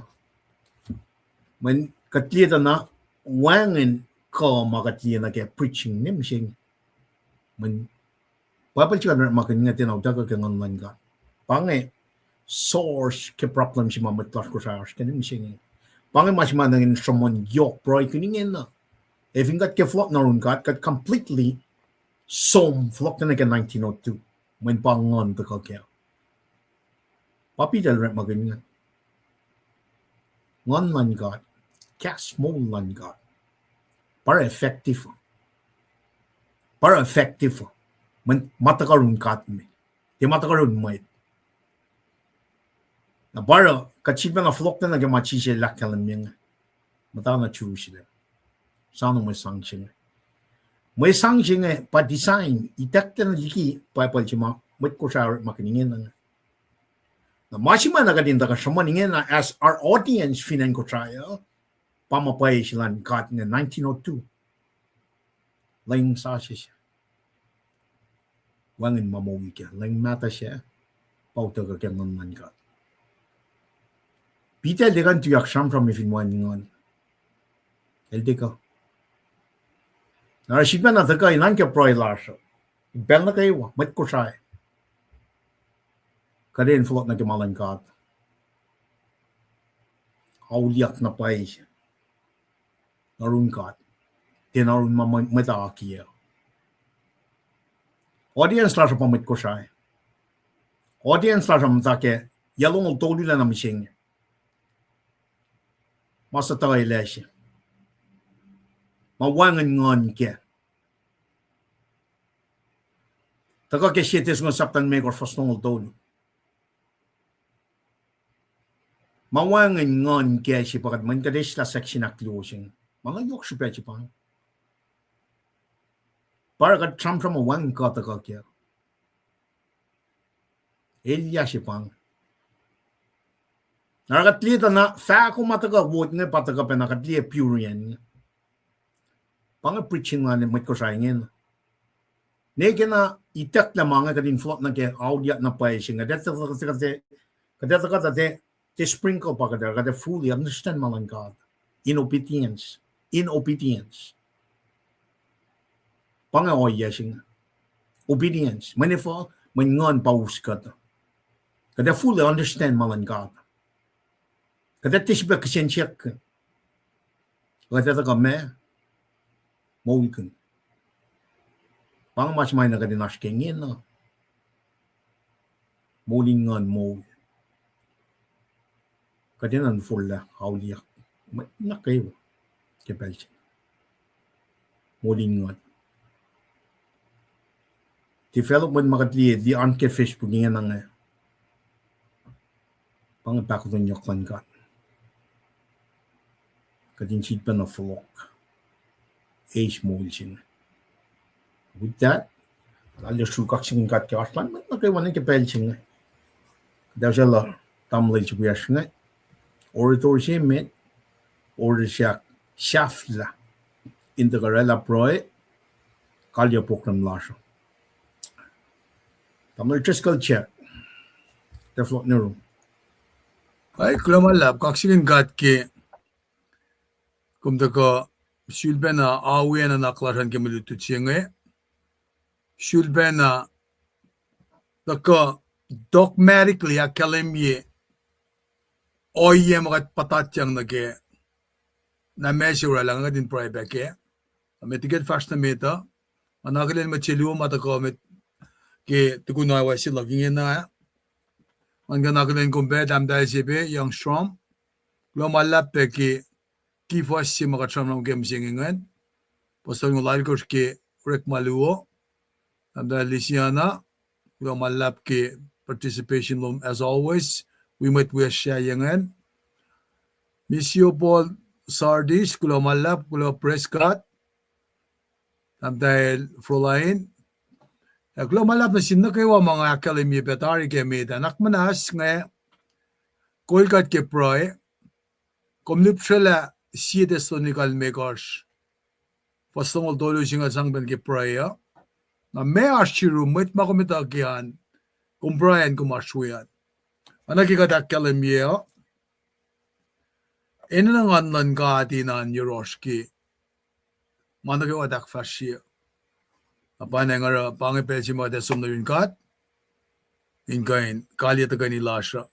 Man katlita na wangin ko makatiya na kaya preaching nim siya. Man papal siya na makin nga tinawag ka ngan ka. Pangay source ke problem siya mamatlas ko sa ars kanim siya. Pangay mas man nangin someone yok bro kiningin na. If ingat ke flop na ron kat completely som flop na kaya 1902. Man pangon to kaya. Papi dal rep makin nga. Ngon man God. Cast small man God. Para effective. Man matakarun kat me. Di matakarun mo it. Na bara kachibana flok na machi she lakalaming. Mata na churusile. Sano mo sanction. May sanction pa design itakta na liki pa palchima met ko sa makiningin na. Na mashima na kadin ka shamaningin na as our audience finan ko trial pamapay silan kat na 1902. Laing sa siya. Wangin mamuwi ka. Laing mata siya. Pauta ka kaya man kat. Peter legan tuyak sham from if in one ngon. Elde ka. Na shipman na taka inan kya proy lasha. Bel na kayo met ko siya. Kadin flot na kamalan kat. Auliak na pay siya. Narun kat. Tinarun mamata akiya. Audience lasha pa met ko siya. Audience lasha matake yalong tolu na namishing. Masa tagay lesya. Mawangan ngon ke. Taka ke siete ng saptan megor fastong tolu. Mawangan ngon ke si pagkat man kadesh la section na closing. Mga yok si pechi pa. Para ka tram mawang ka taka ke. Elia si pang. Nakatliya na fa ko mataga vote nga pataga pa nakatliya pure yan. Pang preaching nga ni ko sa ingin. Nege na itak na mga kadin flot na ke audio na pa nga kadeta ka te sprinkle pa kada fully understand malang God. In obedience. Pang oyesing. Obedience. Manifo mangon paus ka. Kada fully understand malang God. Kada tisba kasensyak ka. Kada ka me, mawikun. Pang mas may na kadinash kengin na. Molingan mo. Kadinan fulla, hauliyak. Nakayo. Kepelsin. Molingan. Development makatliye, di anke Facebook niya nga. Pang pakutun yok lan ka. Kadin sheet pa na flock. Age motion. With that, I'll shoot kaksing kat ka aslan, na kay wanan ke pelching. Daw siya la tamlay ci buyashng. Orator siya met, or siya shafla. Integrala proy, kalya program lasyo. Tamlay triscal check. The flock na room. Ay, klamalap, kaksingin kat ki kum taka shulbena awiana naklaran ke milutut siya shulbena taka dogmatically akalemye oye magat patatyang nage na measure lang din private ke ametiget fast na meta anagalen machelu mataka met ke tukunay wa sila gingen na manganagalen kumbe damdai sebe yang strong glomalap pe ki kifas si makatram ng game singingan. Pasal ng largos ke rek maluo. Amda Lisiana. Ulang malap ke participation lom as always. We might wish siya yangan. Misio Paul Sardis. Kulang malap. Kulang Prescott. Amda Frolain. Kulang malap na sinakawa mga academy betari ke meda. Nakmanas nga. Kolkat ke proy. Komlup sila siete sonical makers. Fastong dolo singa sangben ke prayer. Na me ashiru met makomita kian. Kung Brian kumashuyan. Anakikadak kalemye. Inangan nan kaatinan Yoroshki. Managawadak fashiya. Apanengar pangipesi mo desum na yun kat. Inkain kalya tagani lasha.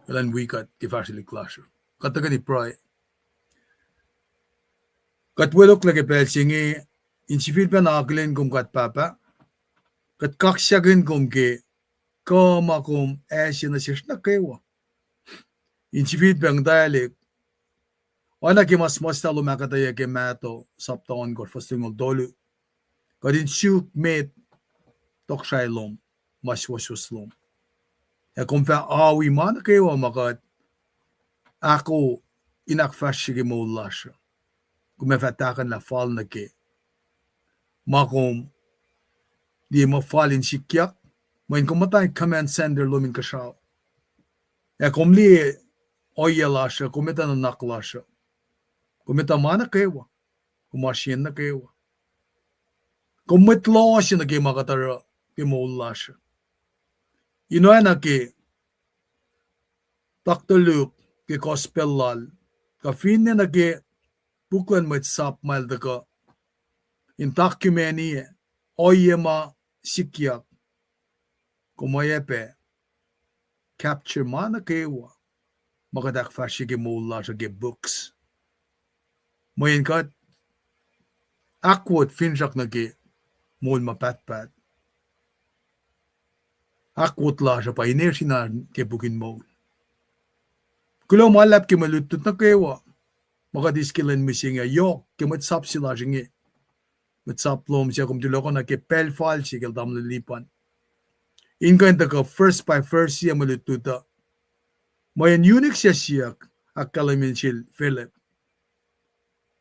Ilan wikat kifashili klasha. Katagani prayer. Katwelok lagi pelsingi insifil pa nakakilin kum kat papa. Kat kaksyakin kum ke kama kum esya na siya na kewa. Insifil pa ang dialek. Wana ki mas talo makataya ke mato saptaon ko fastingol dolu. Kadin syuk met tokshaylom mas wasyuslom. Ya kung fa awi man kayo makat ako inakfashi ke maulasha. Kung may fatakan la fall na ke. Makom di mo fall in sikyak. Main kumatay command sender lumin kashaw. Ya kung li oya lasha, kumita na naklasha. Kumita mana kayo. Kumashin na kayo. Kumitlo siya na kayo makatara ke maulasha. Inoy na ke taktaluk ke gospel lal. Ka finne na ke buklan met sap mal da ka. In takkumeni oyema sikyak. Kumayepe capture mana kewa. Makadak fashi ke maulasha ke books. Mayin kat akwot finjak na ke mul mapatpat. Akwot lasha pa inersinan ke bukin mo. Kulo malap ke malutut na kewa. Makadiskilan mo siya yok ke matsap sila siya. Matsap lom siya kumtulo ko na ke pelfal siya dam lilipan. Inkan ta ka first by first siya malututa. Mayan unique siya akalamin siya Philip.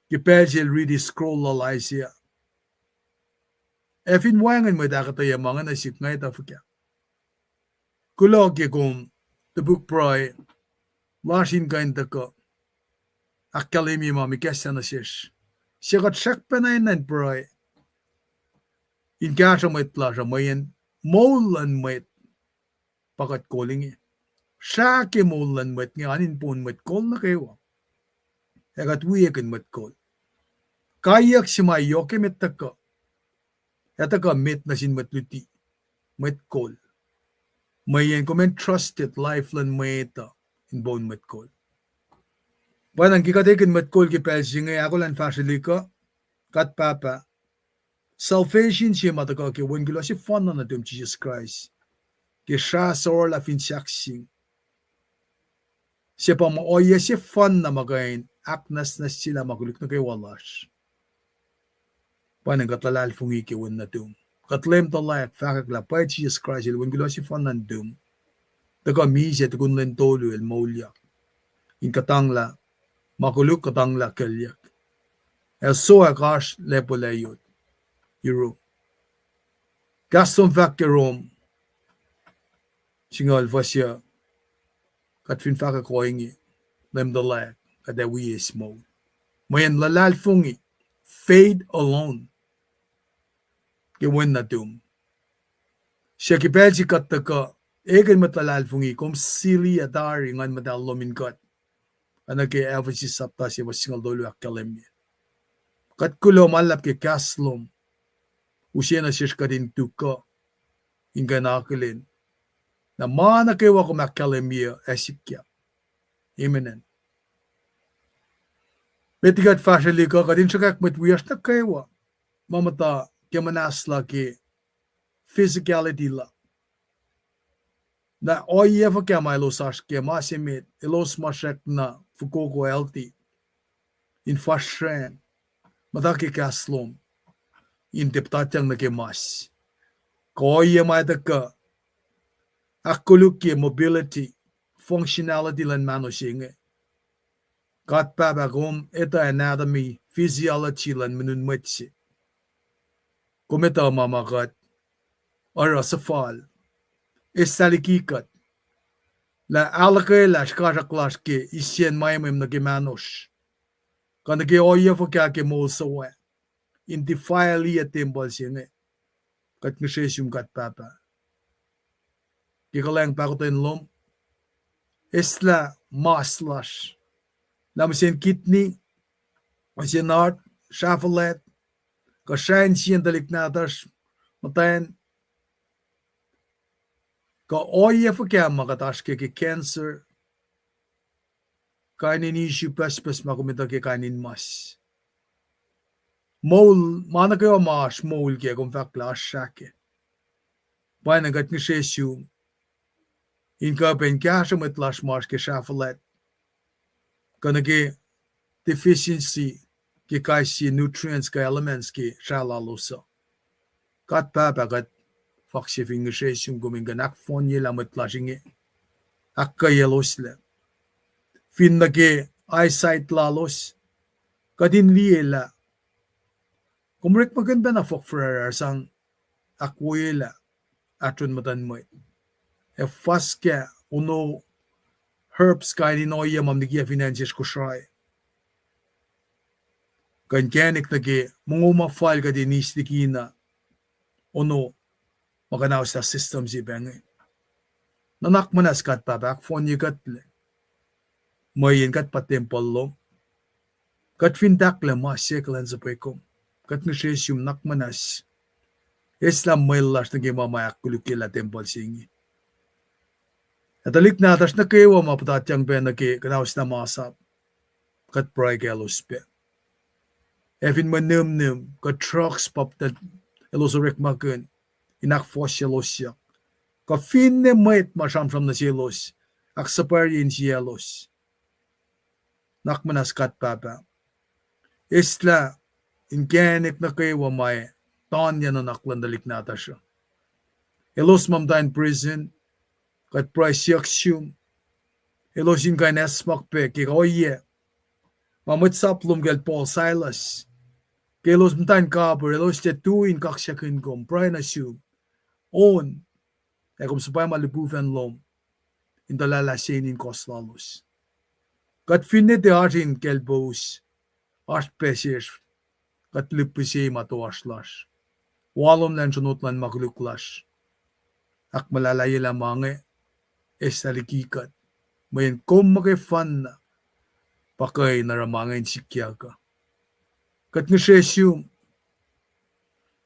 Ke pel siya ready scroll lalay siya. Efin wangan mo dakataya mga nasip ngay ta fukya. Kulo ke kung the book pray Lashin kain ta ka akalimi mami kesa na siya. Siya kat sakpa na yun pray. In kasa mo itla siya mayan maulan mo it pakat calling siya ke maulan mo it nganin po mo it call na kayo. Egat wiyakin mo it call. Kayak si mayo ke met ta ka. Eta ka met na sin matluti. Met call. Mayan kumen trusted lifeline mo ita. In bone met call. Panang kikatekin met call ki pelsi ngay ako lan fasili ka. Kat papa. Salvation siya mataka ki wen gila si fun na natum Jesus Christ. Ki siya sa orla fin siyaksing. Siya pa maoya si fun na magayin. Aknas na sila magulik na kay walash. Panang katalal fungi ki wen natum. Katlem talayak fakak la pa Jesus Christ il wen gila si fun na natum. Daga misi at kunlen tolu el maulyak. In katangla, makuluk katangla kelyak. El so akash lepo layot. Euro. Gaston vakke rom. Singal vasya. Katfin faka koingi. Lem the lag. Kada we is mo. Mayan lalal fungi. Fade alone. Kiwen na dum. Siya kipelsi kataka. Egan matalal fungi kom sili adari ngan madal lomin kat. Anak ke avasi sapta siya wasingal dolu akalemye. Kat kulo malap ke kaslom. Usya na siya katin tuka. Inga nakalin. Na mana ke wako makalemye esikya. Imenen. Betigat fashali ka katin siya kakmet wiyas na kewa. Mamata ke manasla ke physicality la. Na oye fa kya mailo sash ke masimit elos mashek na fukoko healthy in fashion mataki kaslom in deptatyang na ke mas ko oye maita ka akuluk ke mobility functionality lan mano singe kat pabagom eta anatomy physiology lan menun metsi kometa mamakat ara safal Estalikikat. La alake la shkaraklas ke isyen maimim na gemanos. Kana ke oya fo kya ke mosawa. In defile ya tembal singe. Kat ngesesum kat papa. Ke kalang pakoten lom. Esla maslash. Lamsen kidney. Masien heart. Shafalet. Ka shain sien dalik natas. Matayan. Ka oye fa kya makatash ke cancer kainin issue pas makumita ke kainin mas mol mana kayo mas mol ke kung fakla shake pa nagat ni shesu in ka pen kya shamet lash mas ke shafalet kana ke deficiency ke kaisi nutrients ka elements ke shalalosa kat pa bagat Faksifing shesu guminganak phone ye lamat lashinge akka yelos le fin nage eyesight lalos kadin liela kumrek maganda na fok frerer sang akwela atun matan mo e faske uno herbs kaini noya mamnigia finances ko shray kan kenik nage munguma file ka dinis dikina uno maganaw sa system si bengi nanak manas kat babak phone yigat le mayin kat patempol lo kat fintak le ma seklan sa pekom kat nishesum nak manas Islam mailas nage mamayak kulukila tempol singi atalik na tas na kewa mapatatyang ben nage kanawas na masap kat pray kelos pe Efin manum kat trucks pop that elosorek makun inak fossilosya ka finne mait masam na silos ak sapariin sielos nakmanas kat papa isla inkenik na kewa may tanya na naklandalik nata siya elos mamdain prison kat price yaksum elos in kainas makpe kikoye mamutsaplum gel Paul Silas kelos mamdain kaper elos tetuin kaksyakin kom pray na sum on kung supaya malibuvan lom indalalasenin koslalos kat finne de atin kelbos artpesis kat lipisi matoaslas walom lan sunutlan magluklas ak malalayila mange estalikikat mayan kumake fan na pakay naramangin sikyaka kat nisesum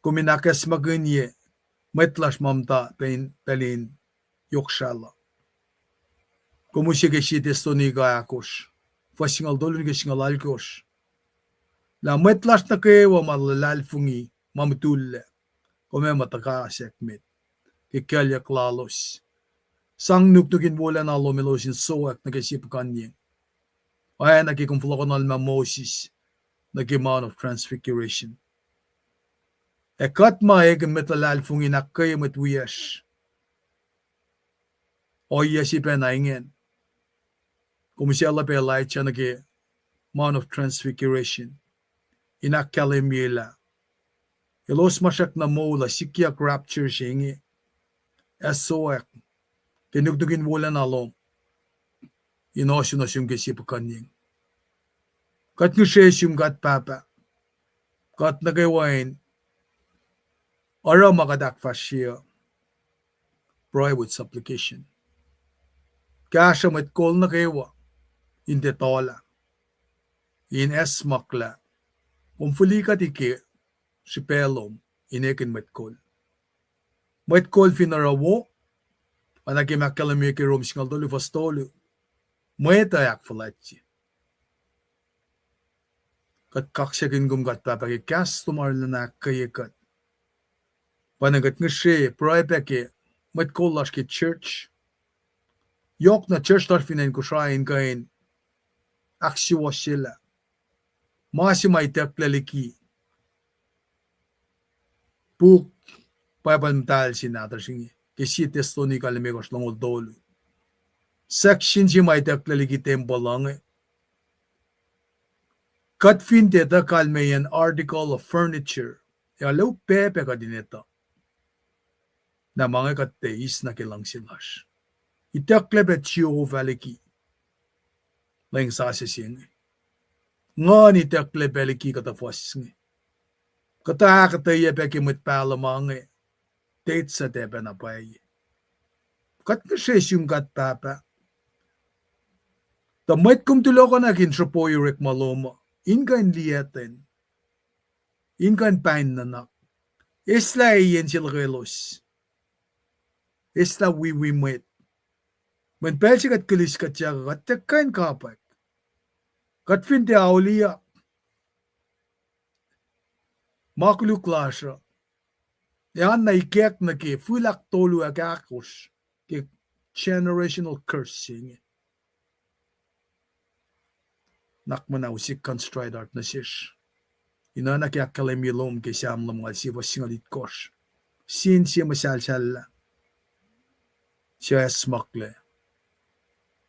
kuminakas magunye Metlash mamta pelin yokshala. Komusye keshi testoni gayakos. Fasingal dolun kesingal alkos. La metlash na kewa malalal fungi mamtulle. Kome mataka sekmet. Kekelyak lalos. Sang nuknukin wala na lomelosin soak na kesip kanye. Ay nakikumflokonal ma Moses. Nagimount of transfiguration. Ekat maegen metalal fungin akkay matwiyas. Oya si penaingen. Kumisyala pe Elijah nage Mount of Transfiguration. Inakalimila. Ilos masak na mola sikyak rapture singi. Esoek. Kinugdugin wala na lom. Inosyo na siyong kisipakanyin. Kat nushes yung gat papa. Kat nagawain. Ara makadak fashiya. Pray with supplication. Kasha met kol na kewa. In tetola. In esmakla. Kumfuli ka tiki. Si pelom. Inekin met kol. Met kol finarawo. Anakimakalami ki rom singal dolu fastolu. Maetayak falatji. Kat kaksyakin gumgat papaki kas tumarlanak kayakat. Panagat nga siya, pray met kolas ki church. Yok na church tarfinen ko siya kain aksiwa sila. Masi may tepleliki. Puk paypalmtal sinatar singi. Kisi testoni kalimekos langol dolo. Section si may tepleliki tempo lang. Kat finte da kalmayan article of furniture. Yalaw pepe ka din ito. Na mga kateis na kilang silas. Itaklebet siyo valiki. Lang sasasing. Nga ni taklebeliki katafos nga. Katakataya peki mit pala mga. Tate sa tebe na pay. Kat kases yung kat papa. Tamait kum tulokan na kinsapoy rek maloma. Inkan liyaten. Inkan pain nanak. Isla iyan silgelos. Isla wiwimit. Men pelsi kat kilis kat siya kat tekain kapat. Kat finte aulia. Makluk lasya. Yan na ikek na ki fulak tolu agakos. Ki generational cursing. Nakmana usik constride art na siya. Ina kaya kalemilom ki siyam lamang siya singalit kos. Sin siya masalsal. Siya esmakle.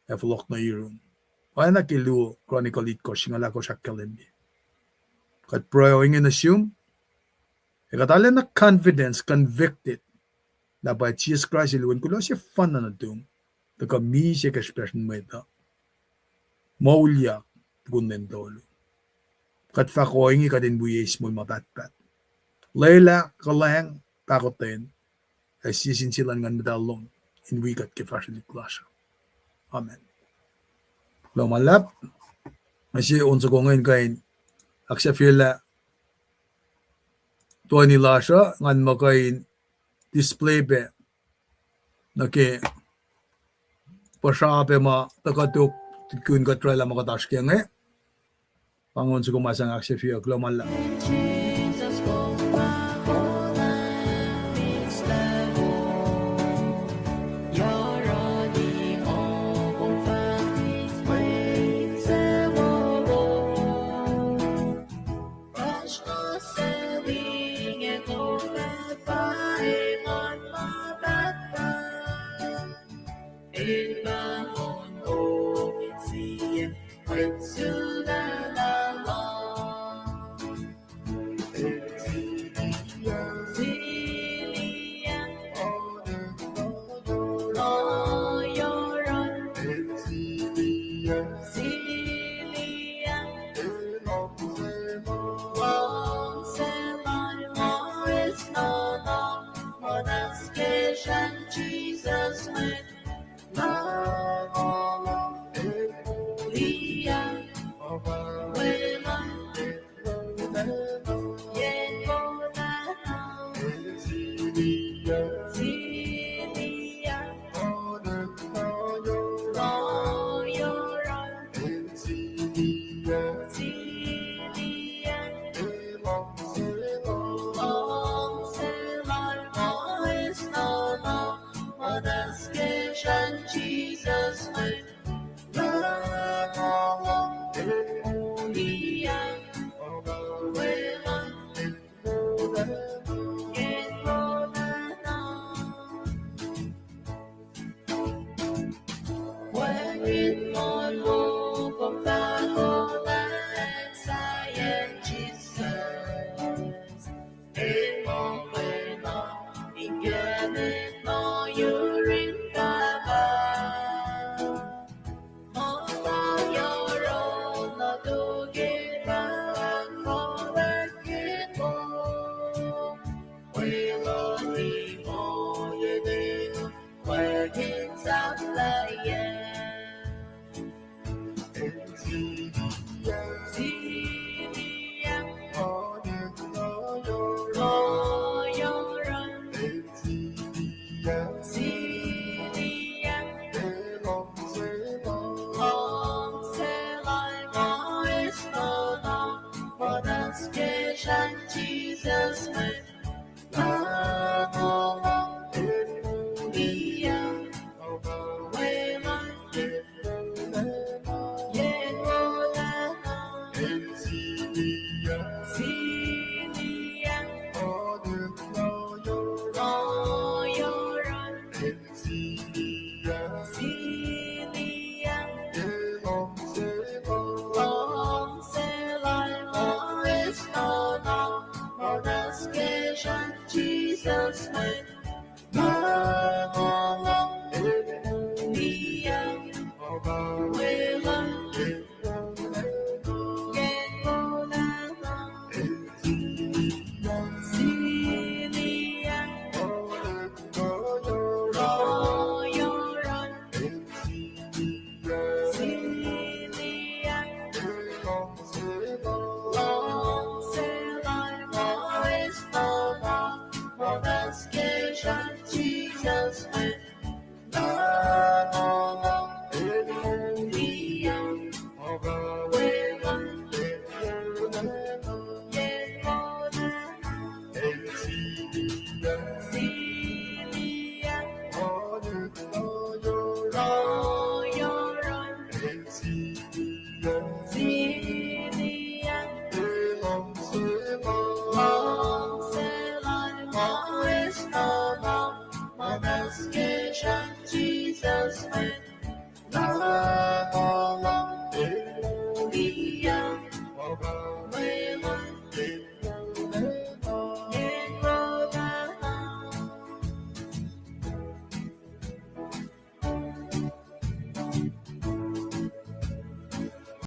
Eflok na irun. Kaya na kilu chronicle it ko singala ko siya kalimbi. Kat prayo ingin assume. Ikatala na confidence, convicted. Na by Jesus Christ iluin ko lang siya fan na natung. Taka mi siya ka-expression mo ito. Maulyak. Gunden tolo. Kat fa ko ingi ka din buyes mo matatpat. Layla kalang takotin. Ay sisinsilan ngan medalong. In wikat ke fashion klasya. Amen. Lumalap. Kasi unsa ko ngayon kain. Aksya fila. Tuwa nila siya. Ngan makain display be. Naki. Pasyape ma. Takatuk. Tikun ka try lang makatash kaya nga. Pangon sa kumasang aksya fila. Lumalap.